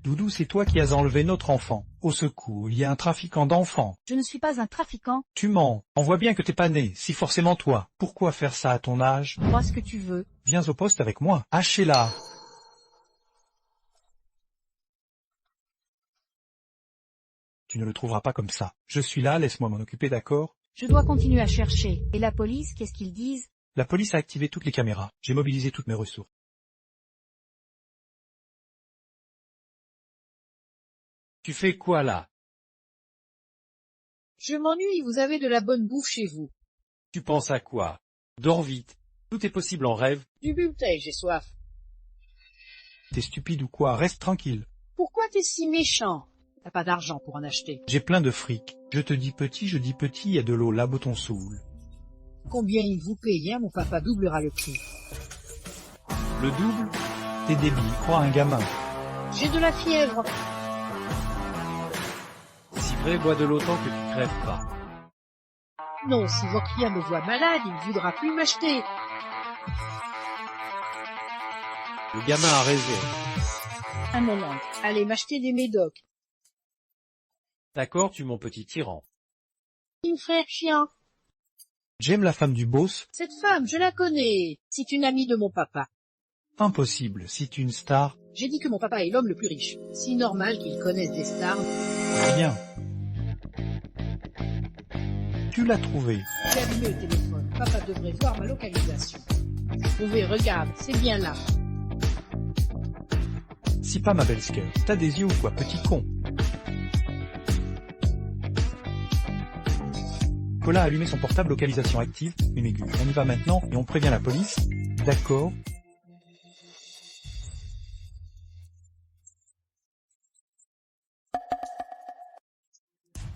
Doudou, c'est toi qui as enlevé notre enfant. Au secours, il y a un trafiquant d'enfants. Je ne suis pas un trafiquant. Tu mens. On voit bien que t'es pas né, si forcément toi. Pourquoi faire ça à ton âge? Crois ce que tu veux. Viens au poste avec moi. Hachez-la. Tu ne le trouveras pas comme ça. Je suis là, laisse-moi m'en occuper, d'accord? Je dois continuer à chercher. Et la police, qu'est-ce qu'ils disent? La police a activé toutes les caméras. J'ai mobilisé toutes mes ressources. Tu fais quoi là? Je m'ennuie, vous avez de la bonne bouffe chez vous. Tu penses à quoi? Dors vite. Tout est possible en rêve. Du bulletin, j'ai soif. T'es stupide ou quoi? Reste tranquille. Pourquoi t'es si méchant? T'as pas d'argent pour en acheter. J'ai plein de fric. Je te dis petit, je dis petit, il y a de l'eau là, ton saoul. Combien il vous paye, hein? Mon papa doublera le prix. Le double? T'es débile, crois un gamin. J'ai de la fièvre. Si vrai, bois de l'eau tant que tu crèves pas. Non, si votre client me voit malade, il ne voudra plus m'acheter. Le gamin a raison. Un moment, allez m'acheter des médocs. D'accord, tu mon petit tyran. Une frère chien. J'aime la femme du boss. Cette femme, je la connais. C'est une amie de mon papa. Impossible, si tu es une star. J'ai dit que mon papa est l'homme le plus riche. Si normal qu'il connaisse des stars. Rien. Tu l'as trouvé. J'ai allumé le téléphone. Papa devrait voir ma localisation. Trouvez, regarde, c'est bien là. Si pas ma belle Scare. T'as des yeux ou quoi, petit con? Cola a allumé son portable, localisation active, une aiguille. On y va maintenant et on prévient la police. D'accord.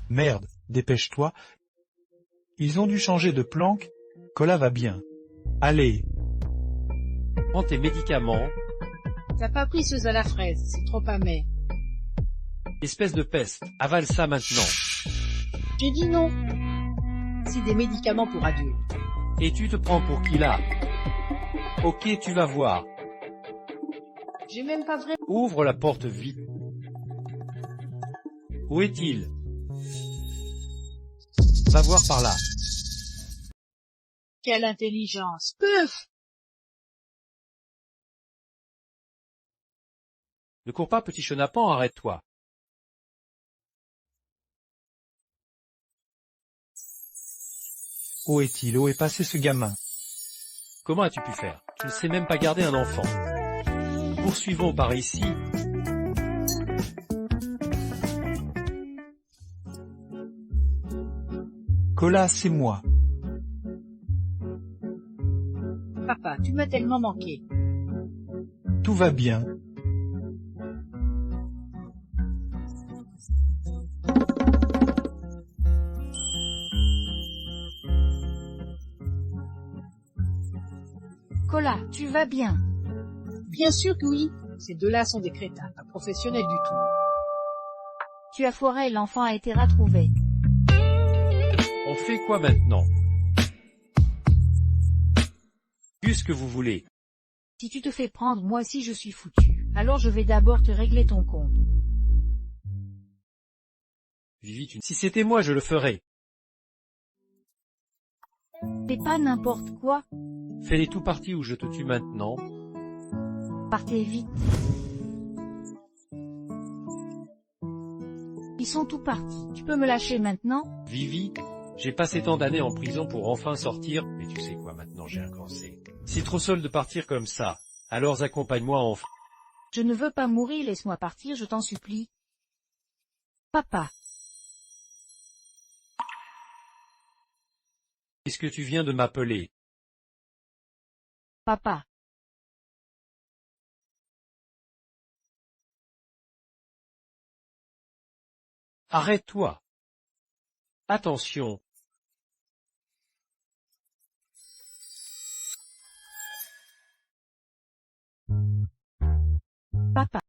Merde, dépêche-toi. Ils ont dû changer de planque. Cola va bien. Allez. Prends tes médicaments. T'as pas pris ceux à la fraise, c'est trop amer. Espèce de peste. Avale ça maintenant. J'ai dit non. C'est des médicaments pour adultes. Et tu te prends pour qui là? Ok, tu vas voir. J'ai même pas vraiment... Ouvre la porte vite. Où est-il? Va voir par là. Quelle intelligence. Peuf! Ne cours pas, petit chenapan, arrête-toi. Où est-il? Où est passé ce gamin? Comment as-tu pu faire? Tu ne sais même pas garder un enfant. Poursuivons par ici. Cola, c'est moi. Papa, tu m'as tellement manqué. Tout va bien. Cola, tu vas bien. Bien sûr que oui. Ces deux-là sont des crétins, pas professionnels du tout. Tu as foiré, l'enfant a été retrouvé. On fait quoi maintenant? Qu'est-ce que vous voulez? Si tu te fais prendre, moi aussi je suis foutu. Alors je vais d'abord te régler ton compte. Vivi, si c'était moi, je le ferais. Fais pas n'importe quoi. Fais-les tout partis ou je te tue maintenant. Partez vite. Ils sont tout partis. Tu peux me lâcher maintenant? Vivi, j'ai passé tant d'années en prison pour enfin sortir, mais tu sais quoi, maintenant j'ai un cancer. C'est trop seul de partir comme ça. Alors accompagne-moi en... Je ne veux pas mourir, laisse-moi partir, je t'en supplie. Papa. Qu'est-ce que tu viens de m'appeler? Papa. Arrête-toi. Attention. Papa.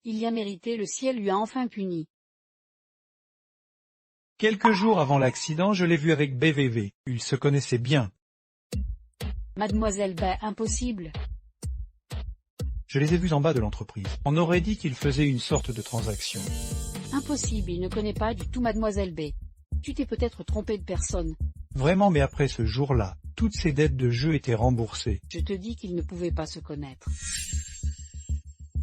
Il y a mérité, le ciel lui a enfin puni. Quelques jours avant l'accident, je l'ai vu avec BVV. Ils se connaissaient bien. Mademoiselle Bay, impossible. Je les ai vus en bas de l'entreprise. On aurait dit qu'ils faisaient une sorte de transaction. Impossible, il ne connaît pas du tout Mademoiselle Bay. Tu t'es peut-être trompé de personne. Vraiment, mais après ce jour-là, toutes ces dettes de jeu étaient remboursées. Je te dis qu'ils ne pouvaient pas se connaître.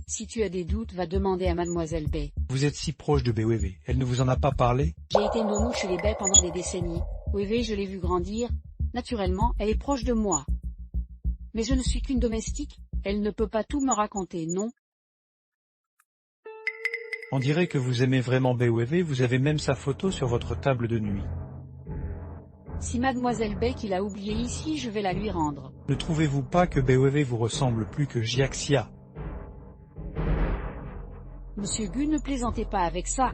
Si tu as des doutes, va demander à Mademoiselle Bay. Vous êtes si proche de BWV, elle ne vous en a pas parlé? J'ai été nounou chez les Bay pendant des décennies. Oui, je l'ai vue grandir. Naturellement, elle est proche de moi. Mais je ne suis qu'une domestique, elle ne peut pas tout me raconter, non? On dirait que vous aimez vraiment BWV, vous avez même sa photo sur votre table de nuit. Si Mademoiselle Bay qui l'a oubliée ici, je vais la lui rendre. Ne trouvez-vous pas que BWV vous ressemble plus que Jiaxia? Monsieur Gu, ne plaisantez pas avec ça.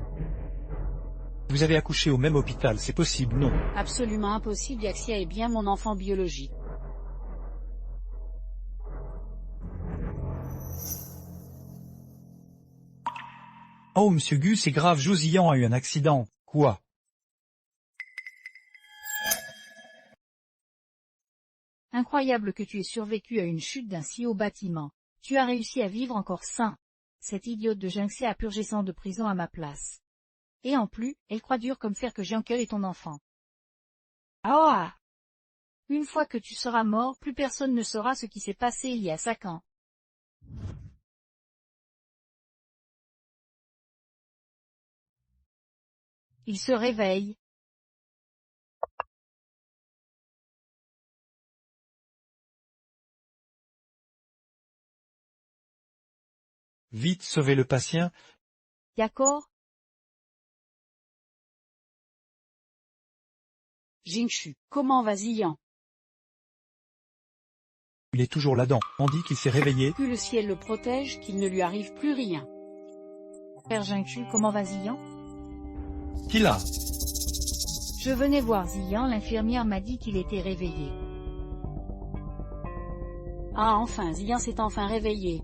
Vous avez accouché au même hôpital, c'est possible, non? Absolument impossible, Jiaxia est bien mon enfant biologique. Oh, monsieur Gu, c'est grave, Josian a eu un accident. Quoi? Incroyable que tu aies survécu à une chute d'un si haut bâtiment. Tu as réussi à vivre encore sain. Cette idiote de Jiaxia a purgé 100 ans de prison à ma place. Et en plus, elle croit dur comme fer que Jianke est ton enfant. Ah! Une fois que tu seras mort, plus personne ne saura ce qui s'est passé il y a 5 ans. Il se réveille. Vite, sauvez le patient. D'accord? Jingshu, comment va Ziyan? Il est toujours là-dedans. On dit qu'il s'est réveillé. Que le ciel le protège, qu'il ne lui arrive plus rien. Père Jingshu, comment va Ziyan? Qui l'a? Je venais voir Ziyan, l'infirmière m'a dit qu'il était réveillé. Ah enfin, Ziyan s'est enfin réveillé.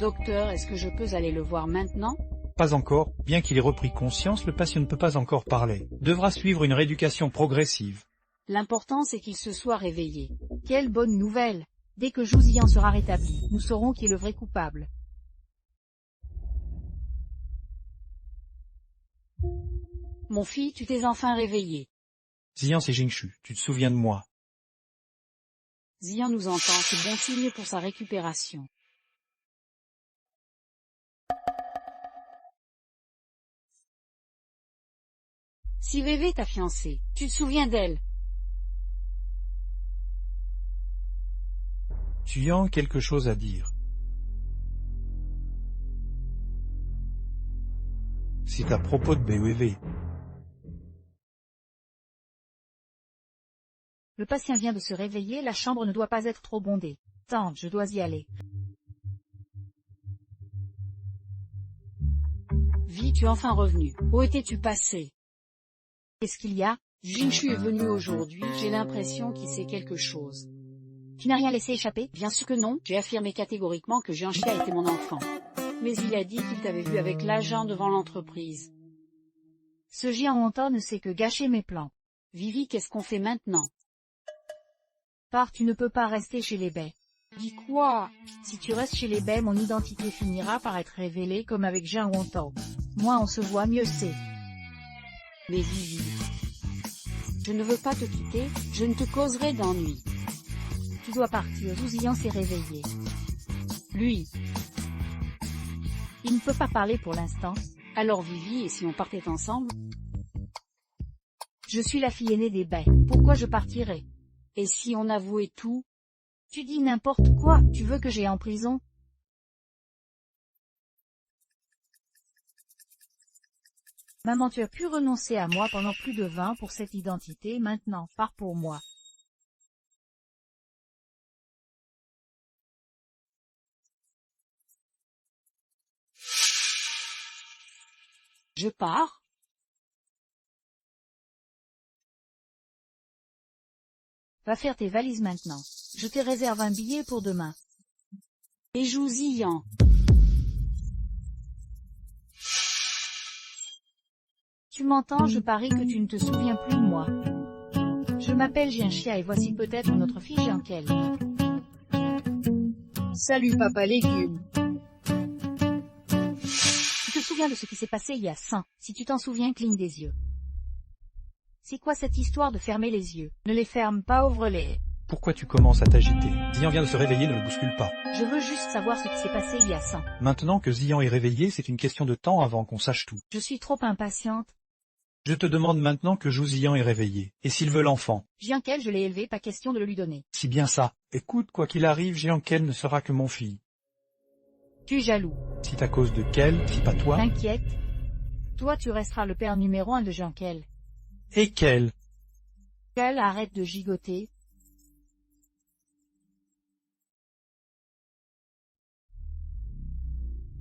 Docteur, est-ce que je peux aller le voir maintenant? Pas encore. Bien qu'il ait repris conscience, le patient ne peut pas encore parler. Devra suivre une rééducation progressive. L'important c'est qu'il se soit réveillé. Quelle bonne nouvelle! Dès que Ziyan sera rétabli, nous saurons qui est le vrai coupable. Mon fils, tu t'es enfin réveillé. Ziyan, c'est Jingshu. Tu te souviens de moi? Ziyan nous entend, c'est bon signe pour sa récupération. Si Vévé ta fiancée, tu te souviens d'elle? Tu as quelque chose à dire. C'est à propos de BWV. Le patient vient de se réveiller, la chambre ne doit pas être trop bondée. Tante, je dois y aller. Vi, tu es enfin revenu. Où étais-tu passé? Qu'est-ce qu'il y a? Jingshu est venu aujourd'hui, j'ai l'impression qu'il sait quelque chose. Tu n'as rien laissé échapper? Bien sûr que non, j'ai affirmé catégoriquement que Jianxia était mon enfant. Mais il a dit qu'il t'avait vu avec l'agent devant l'entreprise. Ce Jianhontan ne sait que gâcher mes plans. Vivi, qu'est-ce qu'on fait maintenant? Pars, tu ne peux pas rester chez les Bay. Dis quoi? Si tu restes chez les Bay, mon identité finira par être révélée comme avec Jianhontan. Moi on se voit mieux c'est. Mais Vivi, je ne veux pas te quitter, je ne te causerai d'ennui. Tu dois partir, Ziyan s'est réveillé. Lui. Il ne peut pas parler pour l'instant. Alors Vivi, et si on partait ensemble? Je suis la fille aînée des Bay, pourquoi je partirais? Et si on avouait tout? Tu dis n'importe quoi, tu veux que j'aille en prison? Maman, tu as pu renoncer à moi pendant plus de 20 pour cette identité, maintenant, pars pour moi. Je pars? Va faire tes valises maintenant. Je te réserve un billet pour demain. Et joue Ziyan. Tu m'entends, je parie que tu ne te souviens plus de moi. Je m'appelle Jianxia et voici peut-être notre fille Jiankel. Salut papa légume. Tu te souviens de ce qui s'est passé il y a 100. Si tu t'en souviens, cligne des yeux. C'est quoi cette histoire de fermer les yeux? Ne les ferme pas, ouvre-les. Pourquoi tu commences à t'agiter? Zian vient de se réveiller, ne le bouscule pas. Je veux juste savoir ce qui s'est passé il y a 100. Maintenant que Zian est réveillé, c'est une question de temps avant qu'on sache tout. Je suis trop impatiente. Je te demande maintenant que Zian est réveillé. Et s'il veut l'enfant? Jiankel, je l'ai élevé, pas question de le lui donner. Si bien ça. Écoute, quoi qu'il arrive, Jiankel ne sera que mon fils. Tu es jaloux. C'est à cause de quel, si pas toi? T'inquiète. Toi, tu resteras le père numéro 1 de Jiankel. Et quel? Quel, arrête de gigoter.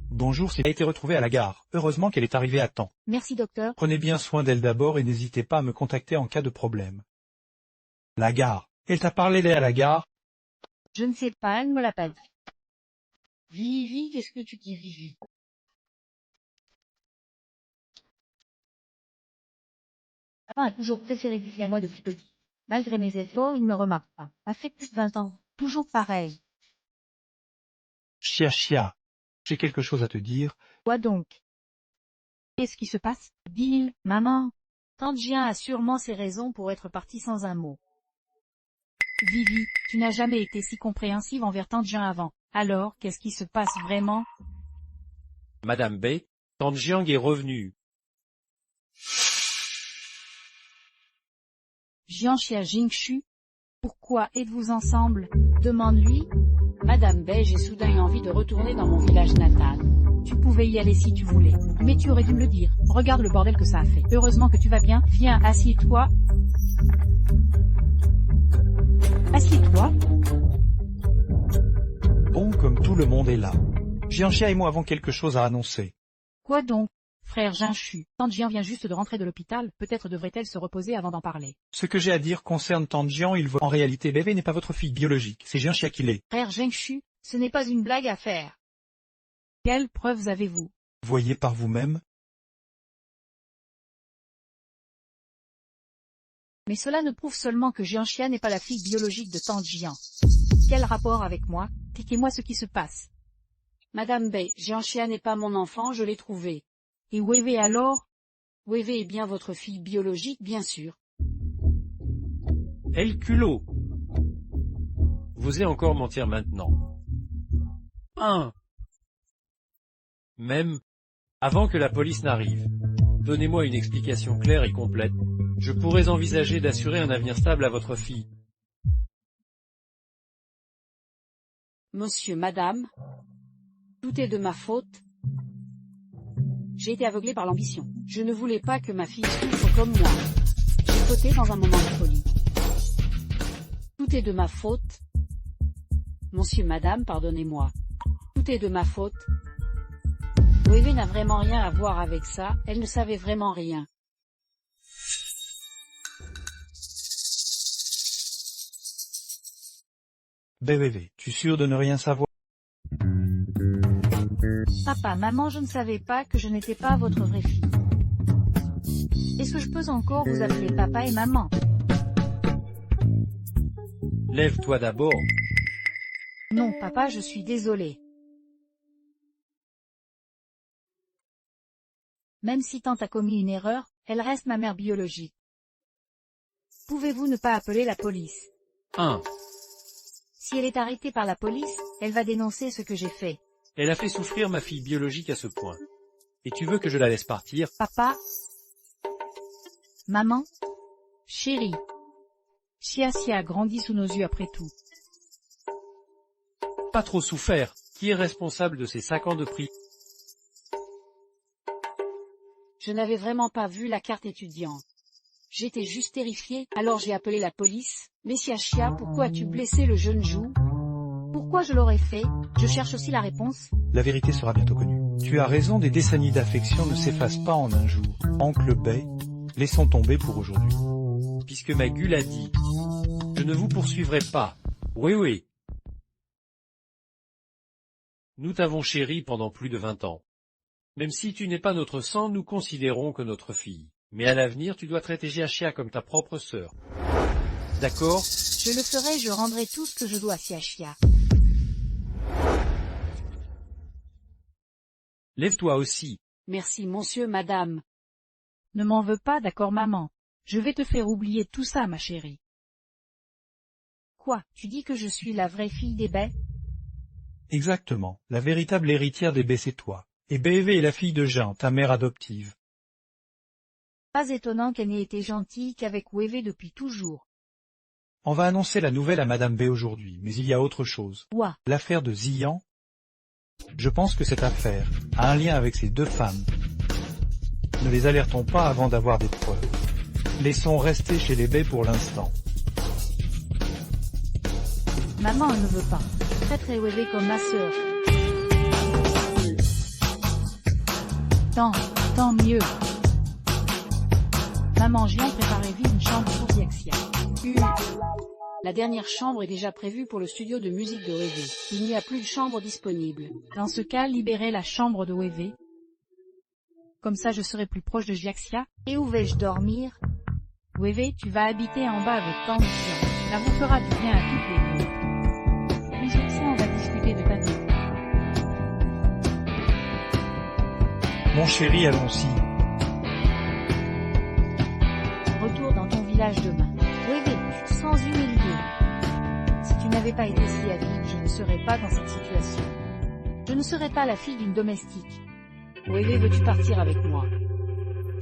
Bonjour, c'est a été retrouvée à la gare. Heureusement qu'elle est arrivée à temps. Merci docteur. Prenez bien soin d'elle d'abord et n'hésitez pas à me contacter en cas de problème. La gare. Elle t'a parlé d'aller à la gare? Je ne sais pas, elle me l'a pas dit. Vivi, qu'est-ce que tu dis, Vivi? Papa a toujours préféré Vivi à moi depuis petit. Malgré mes efforts, il ne me remarque pas. Ça fait plus de 20 ans. Toujours pareil. Chia, j'ai quelque chose à te dire. Quoi donc? Qu'est-ce qui se passe? Dis-le, maman. Tante Jian a sûrement ses raisons pour être partie sans un mot. Vivi, tu n'as jamais été si compréhensive envers Tante Jian avant. Alors, qu'est-ce qui se passe vraiment? Madame Bei, Tante Jiang est revenue. Jianxia Jingshu. Pourquoi êtes-vous ensemble? Demande-lui. Madame Bei, j'ai soudain eu envie de retourner dans mon village natal. Tu pouvais y aller si tu voulais. Mais tu aurais dû me le dire. Regarde le bordel que ça a fait. Heureusement que tu vas bien. Viens, assieds-toi. Assieds-toi. Bon, comme tout le monde est là. Jianxia et moi avons quelque chose à annoncer. Quoi donc? Frère Jingshu, Tante Jian vient juste de rentrer de l'hôpital, peut-être devrait-elle se reposer avant d'en parler. Ce que j'ai à dire concerne Tante Jian, en réalité, bébé n'est pas votre fille biologique, c'est Jianxia qui l'est. Frère Jingshu, ce n'est pas une blague à faire. Quelles preuves avez-vous? Voyez par vous-même. Mais cela ne prouve seulement que Jianxia n'est pas la fille biologique de Tante Jian. Quel rapport avec moi? Expliquez-moi ce qui se passe. Madame Bei, Jianxia n'est pas mon enfant, je l'ai trouvé. Et Weiwei alors? Weiwei est bien votre fille biologique, bien sûr. El culot. Vous osez encore mentir maintenant. Même, avant que la police n'arrive. Donnez-moi une explication claire et complète. Je pourrais envisager d'assurer un avenir stable à votre fille. Monsieur, madame, tout est de ma faute. J'ai été aveuglé par l'ambition. Je ne voulais pas que ma fille souffre comme moi. J'ai fauté dans un moment de folie. Tout est de ma faute. Monsieur, madame, pardonnez-moi. Tout est de ma faute. Weiwei n'a vraiment rien à voir avec ça, elle ne savait vraiment rien. Bébé, tu es sûr de ne rien savoir? Papa, maman, je ne savais pas que je n'étais pas votre vraie fille. Est-ce que je peux encore vous appeler papa et maman? Lève-toi d'abord. Non, papa, je suis désolée. Même si tante a commis une erreur, elle reste ma mère biologique. Pouvez-vous ne pas appeler la police? Si elle est arrêtée par la police, elle va dénoncer ce que j'ai fait. Elle a fait souffrir ma fille biologique à ce point. Et tu veux que je la laisse partir? Papa? Maman? Chérie? Chia a grandi sous nos yeux après tout. Pas trop souffert. Qui est responsable de ces 5 ans de prix? Je n'avais vraiment pas vu la carte étudiante. J'étais juste terrifiée, alors j'ai appelé la police. Messia Chia, pourquoi as-tu blessé le jeune Zhou? Pourquoi je l'aurais fait? Je cherche aussi la réponse. La vérité sera bientôt connue. Tu as raison, des décennies d'affection ne s'effacent pas en un jour. Oncle Bei, laissons tomber pour aujourd'hui. Puisque ma gueule a dit. Je ne vous poursuivrai pas. Oui. Nous t'avons chéri pendant plus de 20 ans. Même si tu n'es pas notre sang, nous considérons que notre fille. Mais à l'avenir, tu dois traiter Jianxia comme ta propre sœur. d'accord? Je le ferai, je rendrai tout ce que je dois à Xiaxia. Lève-toi aussi. Merci monsieur, madame. Ne m'en veux pas, d'accord maman. Je vais te faire oublier tout ça, ma chérie. Quoi, tu dis que je suis la vraie fille des baies? Exactement. La véritable héritière des baies, c'est toi. Et Bévé est la fille de Jean, ta mère adoptive. Pas étonnant qu'elle n'ait été gentille qu'avec Wévé depuis toujours. On va annoncer la nouvelle à Madame B aujourd'hui, mais il y a autre chose. Ouah, L'affaire de Ziyan. Je pense que cette affaire a un lien avec ces deux femmes. Ne les alertons pas avant d'avoir des preuves. Laissons rester chez les baies pour l'instant. maman elle ne veut pas. Je traiterai Wévé comme ma sœur. Tant mieux. Maman, Jian, préparez vite une chambre pour Xiaxia. La dernière chambre est déjà prévue pour le studio de musique de Wévé. Il n'y a plus de chambre disponible. Dans ce cas, libérez la chambre de Wévé. Comme ça, je serai plus proche de Xiaxia. Et où vais-je dormir? Wévé, tu vas habiter en bas avec Tante Jian. Ça vous fera du bien à toutes les deux. Puis sur ça, on va discuter de ta vie. Mon chéri, allons-y. Retour dans ton village demain. Wévé, sans humilier. Si tu n'avais pas été si avide, je ne serais pas dans cette situation. Je ne serais pas la fille d'une domestique. Wévé, veux-tu partir avec moi?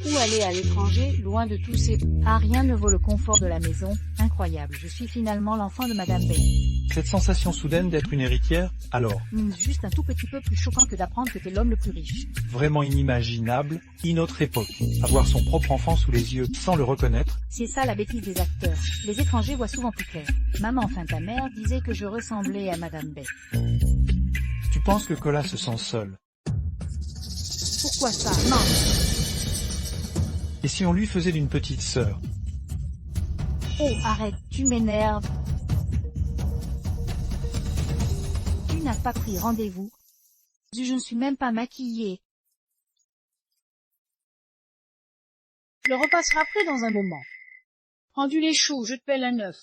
Ou aller à l'étranger, loin de tous ces... Ah, rien ne vaut le confort de la maison. Incroyable, je suis finalement l'enfant de Madame B. Cette sensation soudaine d'être une héritière, alors, Juste un tout petit peu plus choquant que d'apprendre que t'es l'homme le plus riche. vraiment inimaginable, in notre époque. Avoir son propre enfant sous les yeux sans le reconnaître, C'est ça la bêtise des acteurs. Les étrangers voient souvent plus clair. Maman, enfin ta mère, disait que je ressemblais à Madame B. tu penses que Cola se sent seul. Pourquoi ça? Non. Et si on lui faisait d'une petite sœur? Oh, arrête, tu m'énerves. Tu n'as pas pris rendez-vous. Je ne suis même pas maquillée. Le repas sera prêt dans un moment. Prends du lait chaud, je te pèle un œuf.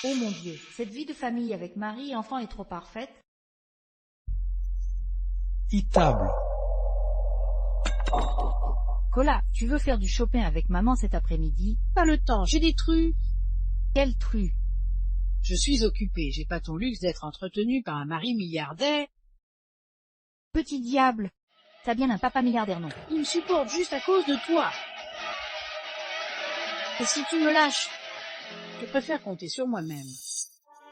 Oh mon Dieu, cette vie de famille avec mari et enfant est trop parfaite. Itable. Cola, tu veux faire du shopping avec maman cet après-midi? Pas le temps, j'ai des trucs. Quel tru! Je suis occupé, j'ai pas ton luxe d'être entretenu par un mari milliardaire. Petit diable! T'as bien un papa milliardaire, non? Il me supporte juste à cause de toi. Et si tu me lâches? Je préfère compter sur moi-même.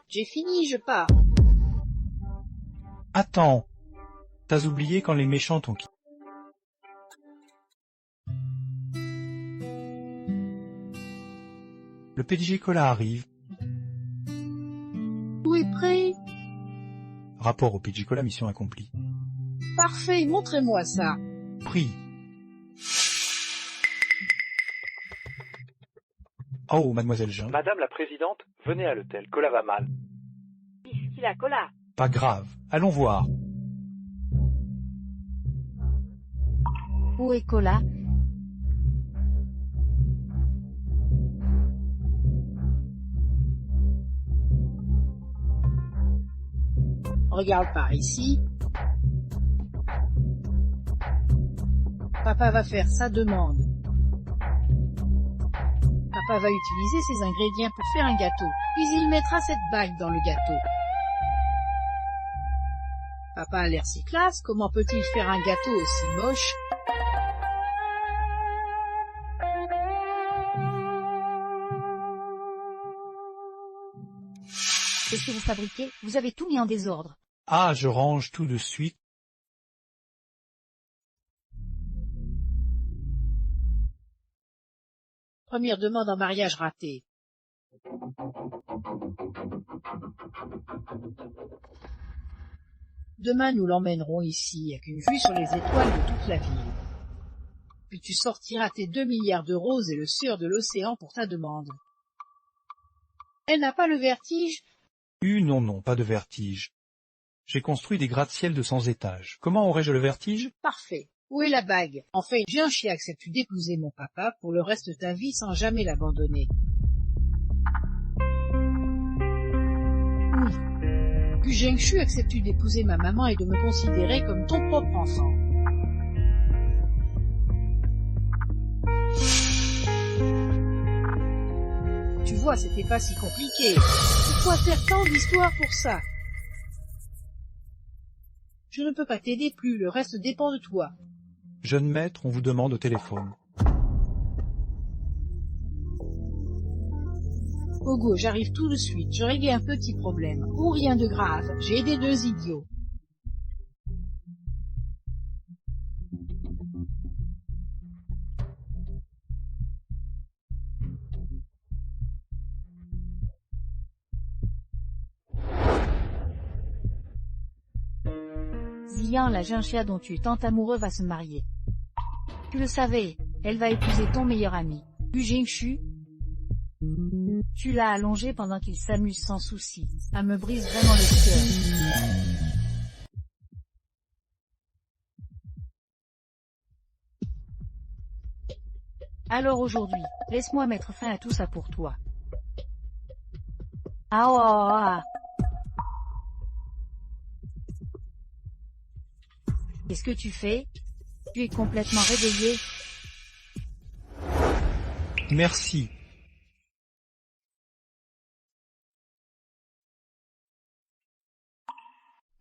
J'ai fini, je pars. Attends. T'as oublié quand les méchants t'ont quitté. Le PDG Cola arrive. Tout est prêt? Rapport au PDG Cola, mission accomplie. Parfait, montrez-moi ça. Pris. Oh, mademoiselle Jean. Madame la présidente, venez à l'hôtel, Cola va mal. Qu'est-ce qu'il a, Cola? Pas grave. Allons voir. Où est Cola? Regarde par ici. Papa va faire sa demande. Papa va utiliser ses ingrédients pour faire un gâteau, puis il mettra cette bague dans le gâteau. Papa a l'air si classe, comment peut-il faire un gâteau aussi moche? Qu'est-ce que vous fabriquez? Vous avez tout mis en désordre. Ah, je range tout de suite. Première demande en mariage ratée. Demain, nous l'emmènerons ici, avec une vue sur les étoiles de toute la ville. Puis tu sortiras tes 2 milliards de roses et le sueur de l'océan pour ta demande. Elle n'a pas le vertige? Non, pas de vertige. J'ai construit des gratte-ciel de 100 étages. Comment aurais-je le vertige? Parfait. Où est la bague? Enfin, j'ai un chien, acceptes-tu d'épouser mon papa pour le reste de ta vie sans jamais l'abandonner? Gu Zhengshu, acceptes-tu d'épouser ma maman et de me considérer comme ton propre enfant? Tu vois, c'était pas si compliqué. Pourquoi faire tant d'histoires pour ça? Je ne peux pas t'aider plus, le reste dépend de toi. Jeune maître, on vous demande au téléphone. Ogo, j'arrive tout de suite, je réglais un petit problème. Ou rien de grave, j'ai aidé 2 idiots. Ziyan, la Jinxia dont tu es tant amoureux, va se marier. Tu le savais, elle va épouser ton meilleur ami, Gu Zhengshu. Tu l'as allongé pendant qu'il s'amuse sans souci. Ça me brise vraiment le cœur. Alors aujourd'hui, laisse-moi mettre fin à tout ça pour toi. Ah oh, oh, oh. Qu'est-ce que tu fais? Tu es complètement réveillé? Merci.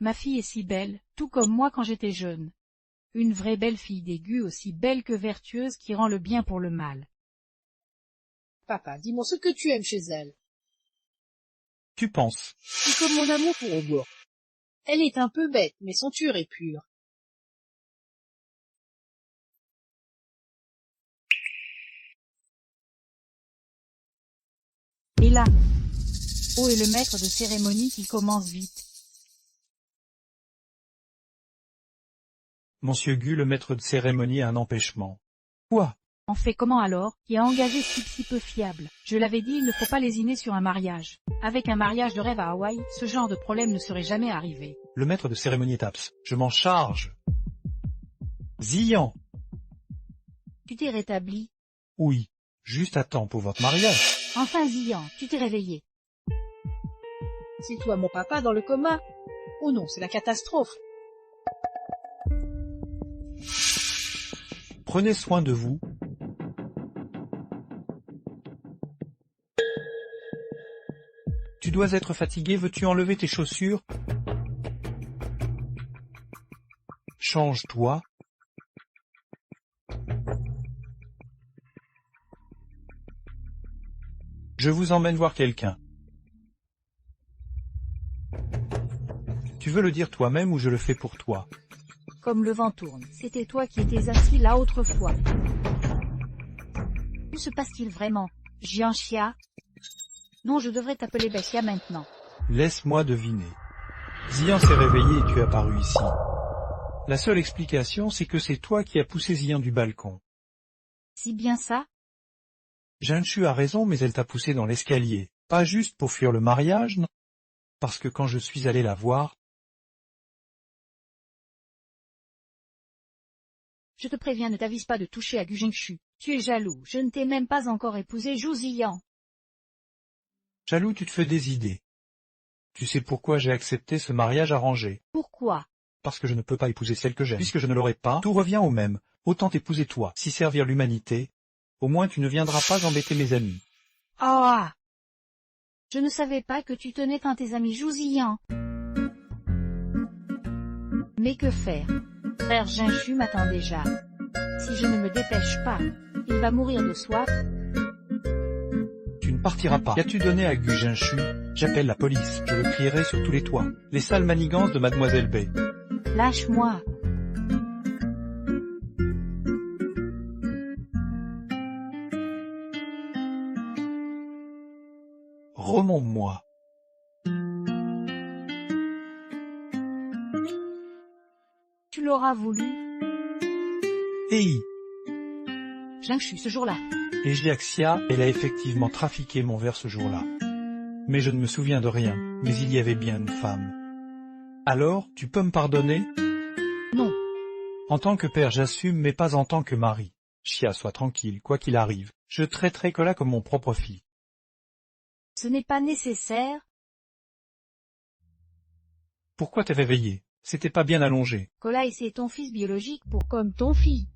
Ma fille est si belle, tout comme moi quand j'étais jeune. Une vraie belle fille d'aigu, aussi belle que vertueuse, qui rend le bien pour le mal. Papa, dis-moi ce que tu aimes chez elle. Tu penses? C'est comme mon amour pour Ogo. Elle est un peu bête, mais son tueur est pur. Et là, où est le maître de cérémonie qui commence vite? Monsieur Gu, le maître de cérémonie, a un empêchement. Quoi? On fait comment alors? Qui a engagé ce type si peu fiable? Je l'avais dit, il ne faut pas lésiner sur un mariage. Avec un mariage de rêve à Hawaï, ce genre de problème ne serait jamais arrivé. Le maître de cérémonie est absent. Je m'en charge. Ziyan. Tu t'es rétabli? Oui, juste à temps pour votre mariage. Enfin Ziyan, tu t'es réveillé. C'est toi mon papa dans le coma? Oh non, c'est la catastrophe. Prenez soin de vous. Tu dois être fatigué, veux-tu enlever tes chaussures? Change-toi. Je vous emmène voir quelqu'un. Tu veux le dire toi-même ou je le fais pour toi? Comme le vent tourne, c'était toi qui étais assis là autrefois. Que se passe-t-il vraiment? Jianxia? Non, je devrais t'appeler Bessia maintenant. Laisse-moi deviner. Ziyan s'est réveillé et tu es apparu ici. La seule explication, c'est que c'est toi qui as poussé Ziyan du balcon. Si bien ça? Zhengshu a raison, mais elle t'a poussé dans l'escalier. Pas juste pour fuir le mariage, non? Parce que quand je suis allé la voir... Je te préviens, ne t'avise pas de toucher à Gu Zhengshu. Tu es jaloux, je ne t'ai même pas encore épousé, Zhu Ziyan. Jaloux, tu te fais des idées. Tu sais pourquoi j'ai accepté ce mariage arrangé? Pourquoi? Parce que je ne peux pas épouser celle que j'aime. Puisque je ne l'aurai pas, tout revient au même. Autant t'épouser toi. Si servir l'humanité, au moins tu ne viendras pas embêter mes amis. Ah! Je ne savais pas que tu tenais tant tes amis Zhu Ziyan. Mais que faire? Frère Zhengshu m'attend déjà. Si je ne me dépêche pas, il va mourir de soif. Tu ne partiras pas. Qu'as-tu donné à Gu Zhengshu? J'appelle la police. Je le crierai sur tous les toits. Les sales manigances de Mademoiselle B. Lâche-moi. Remonte-moi. Tu l'auras voulu. Hey! Zhengshu ce jour-là. Et Jiaxia, elle a effectivement trafiqué mon verre ce jour-là. Mais je ne me souviens de rien, mais il y avait bien une femme. Alors, tu peux me pardonner? Non. En tant que père, j'assume, mais pas en tant que mari. Chia, sois tranquille, quoi qu'il arrive. Je traiterai Kola comme mon propre fils. Ce n'est pas nécessaire. Pourquoi t'es réveillé? C'était pas bien allongé. Colai, c'est ton fils biologique pour comme ton fille.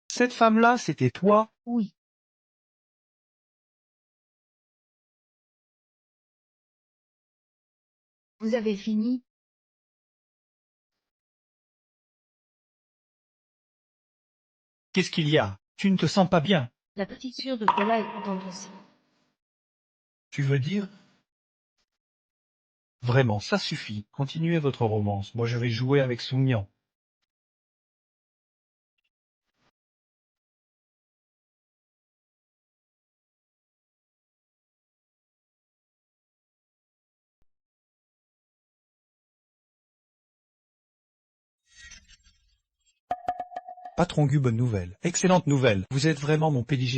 Cette femme-là, c'était toi? Oui. Vous avez fini? Qu'est-ce qu'il y a? Tu ne te sens pas bien? La petite sœur de Colai est contente aussi. Tu veux dire? Vraiment, ça suffit. Continuez votre romance. Moi, je vais jouer avec Soumyan. Patron Gu, bonne nouvelle. Excellente nouvelle. Vous êtes vraiment mon PDG.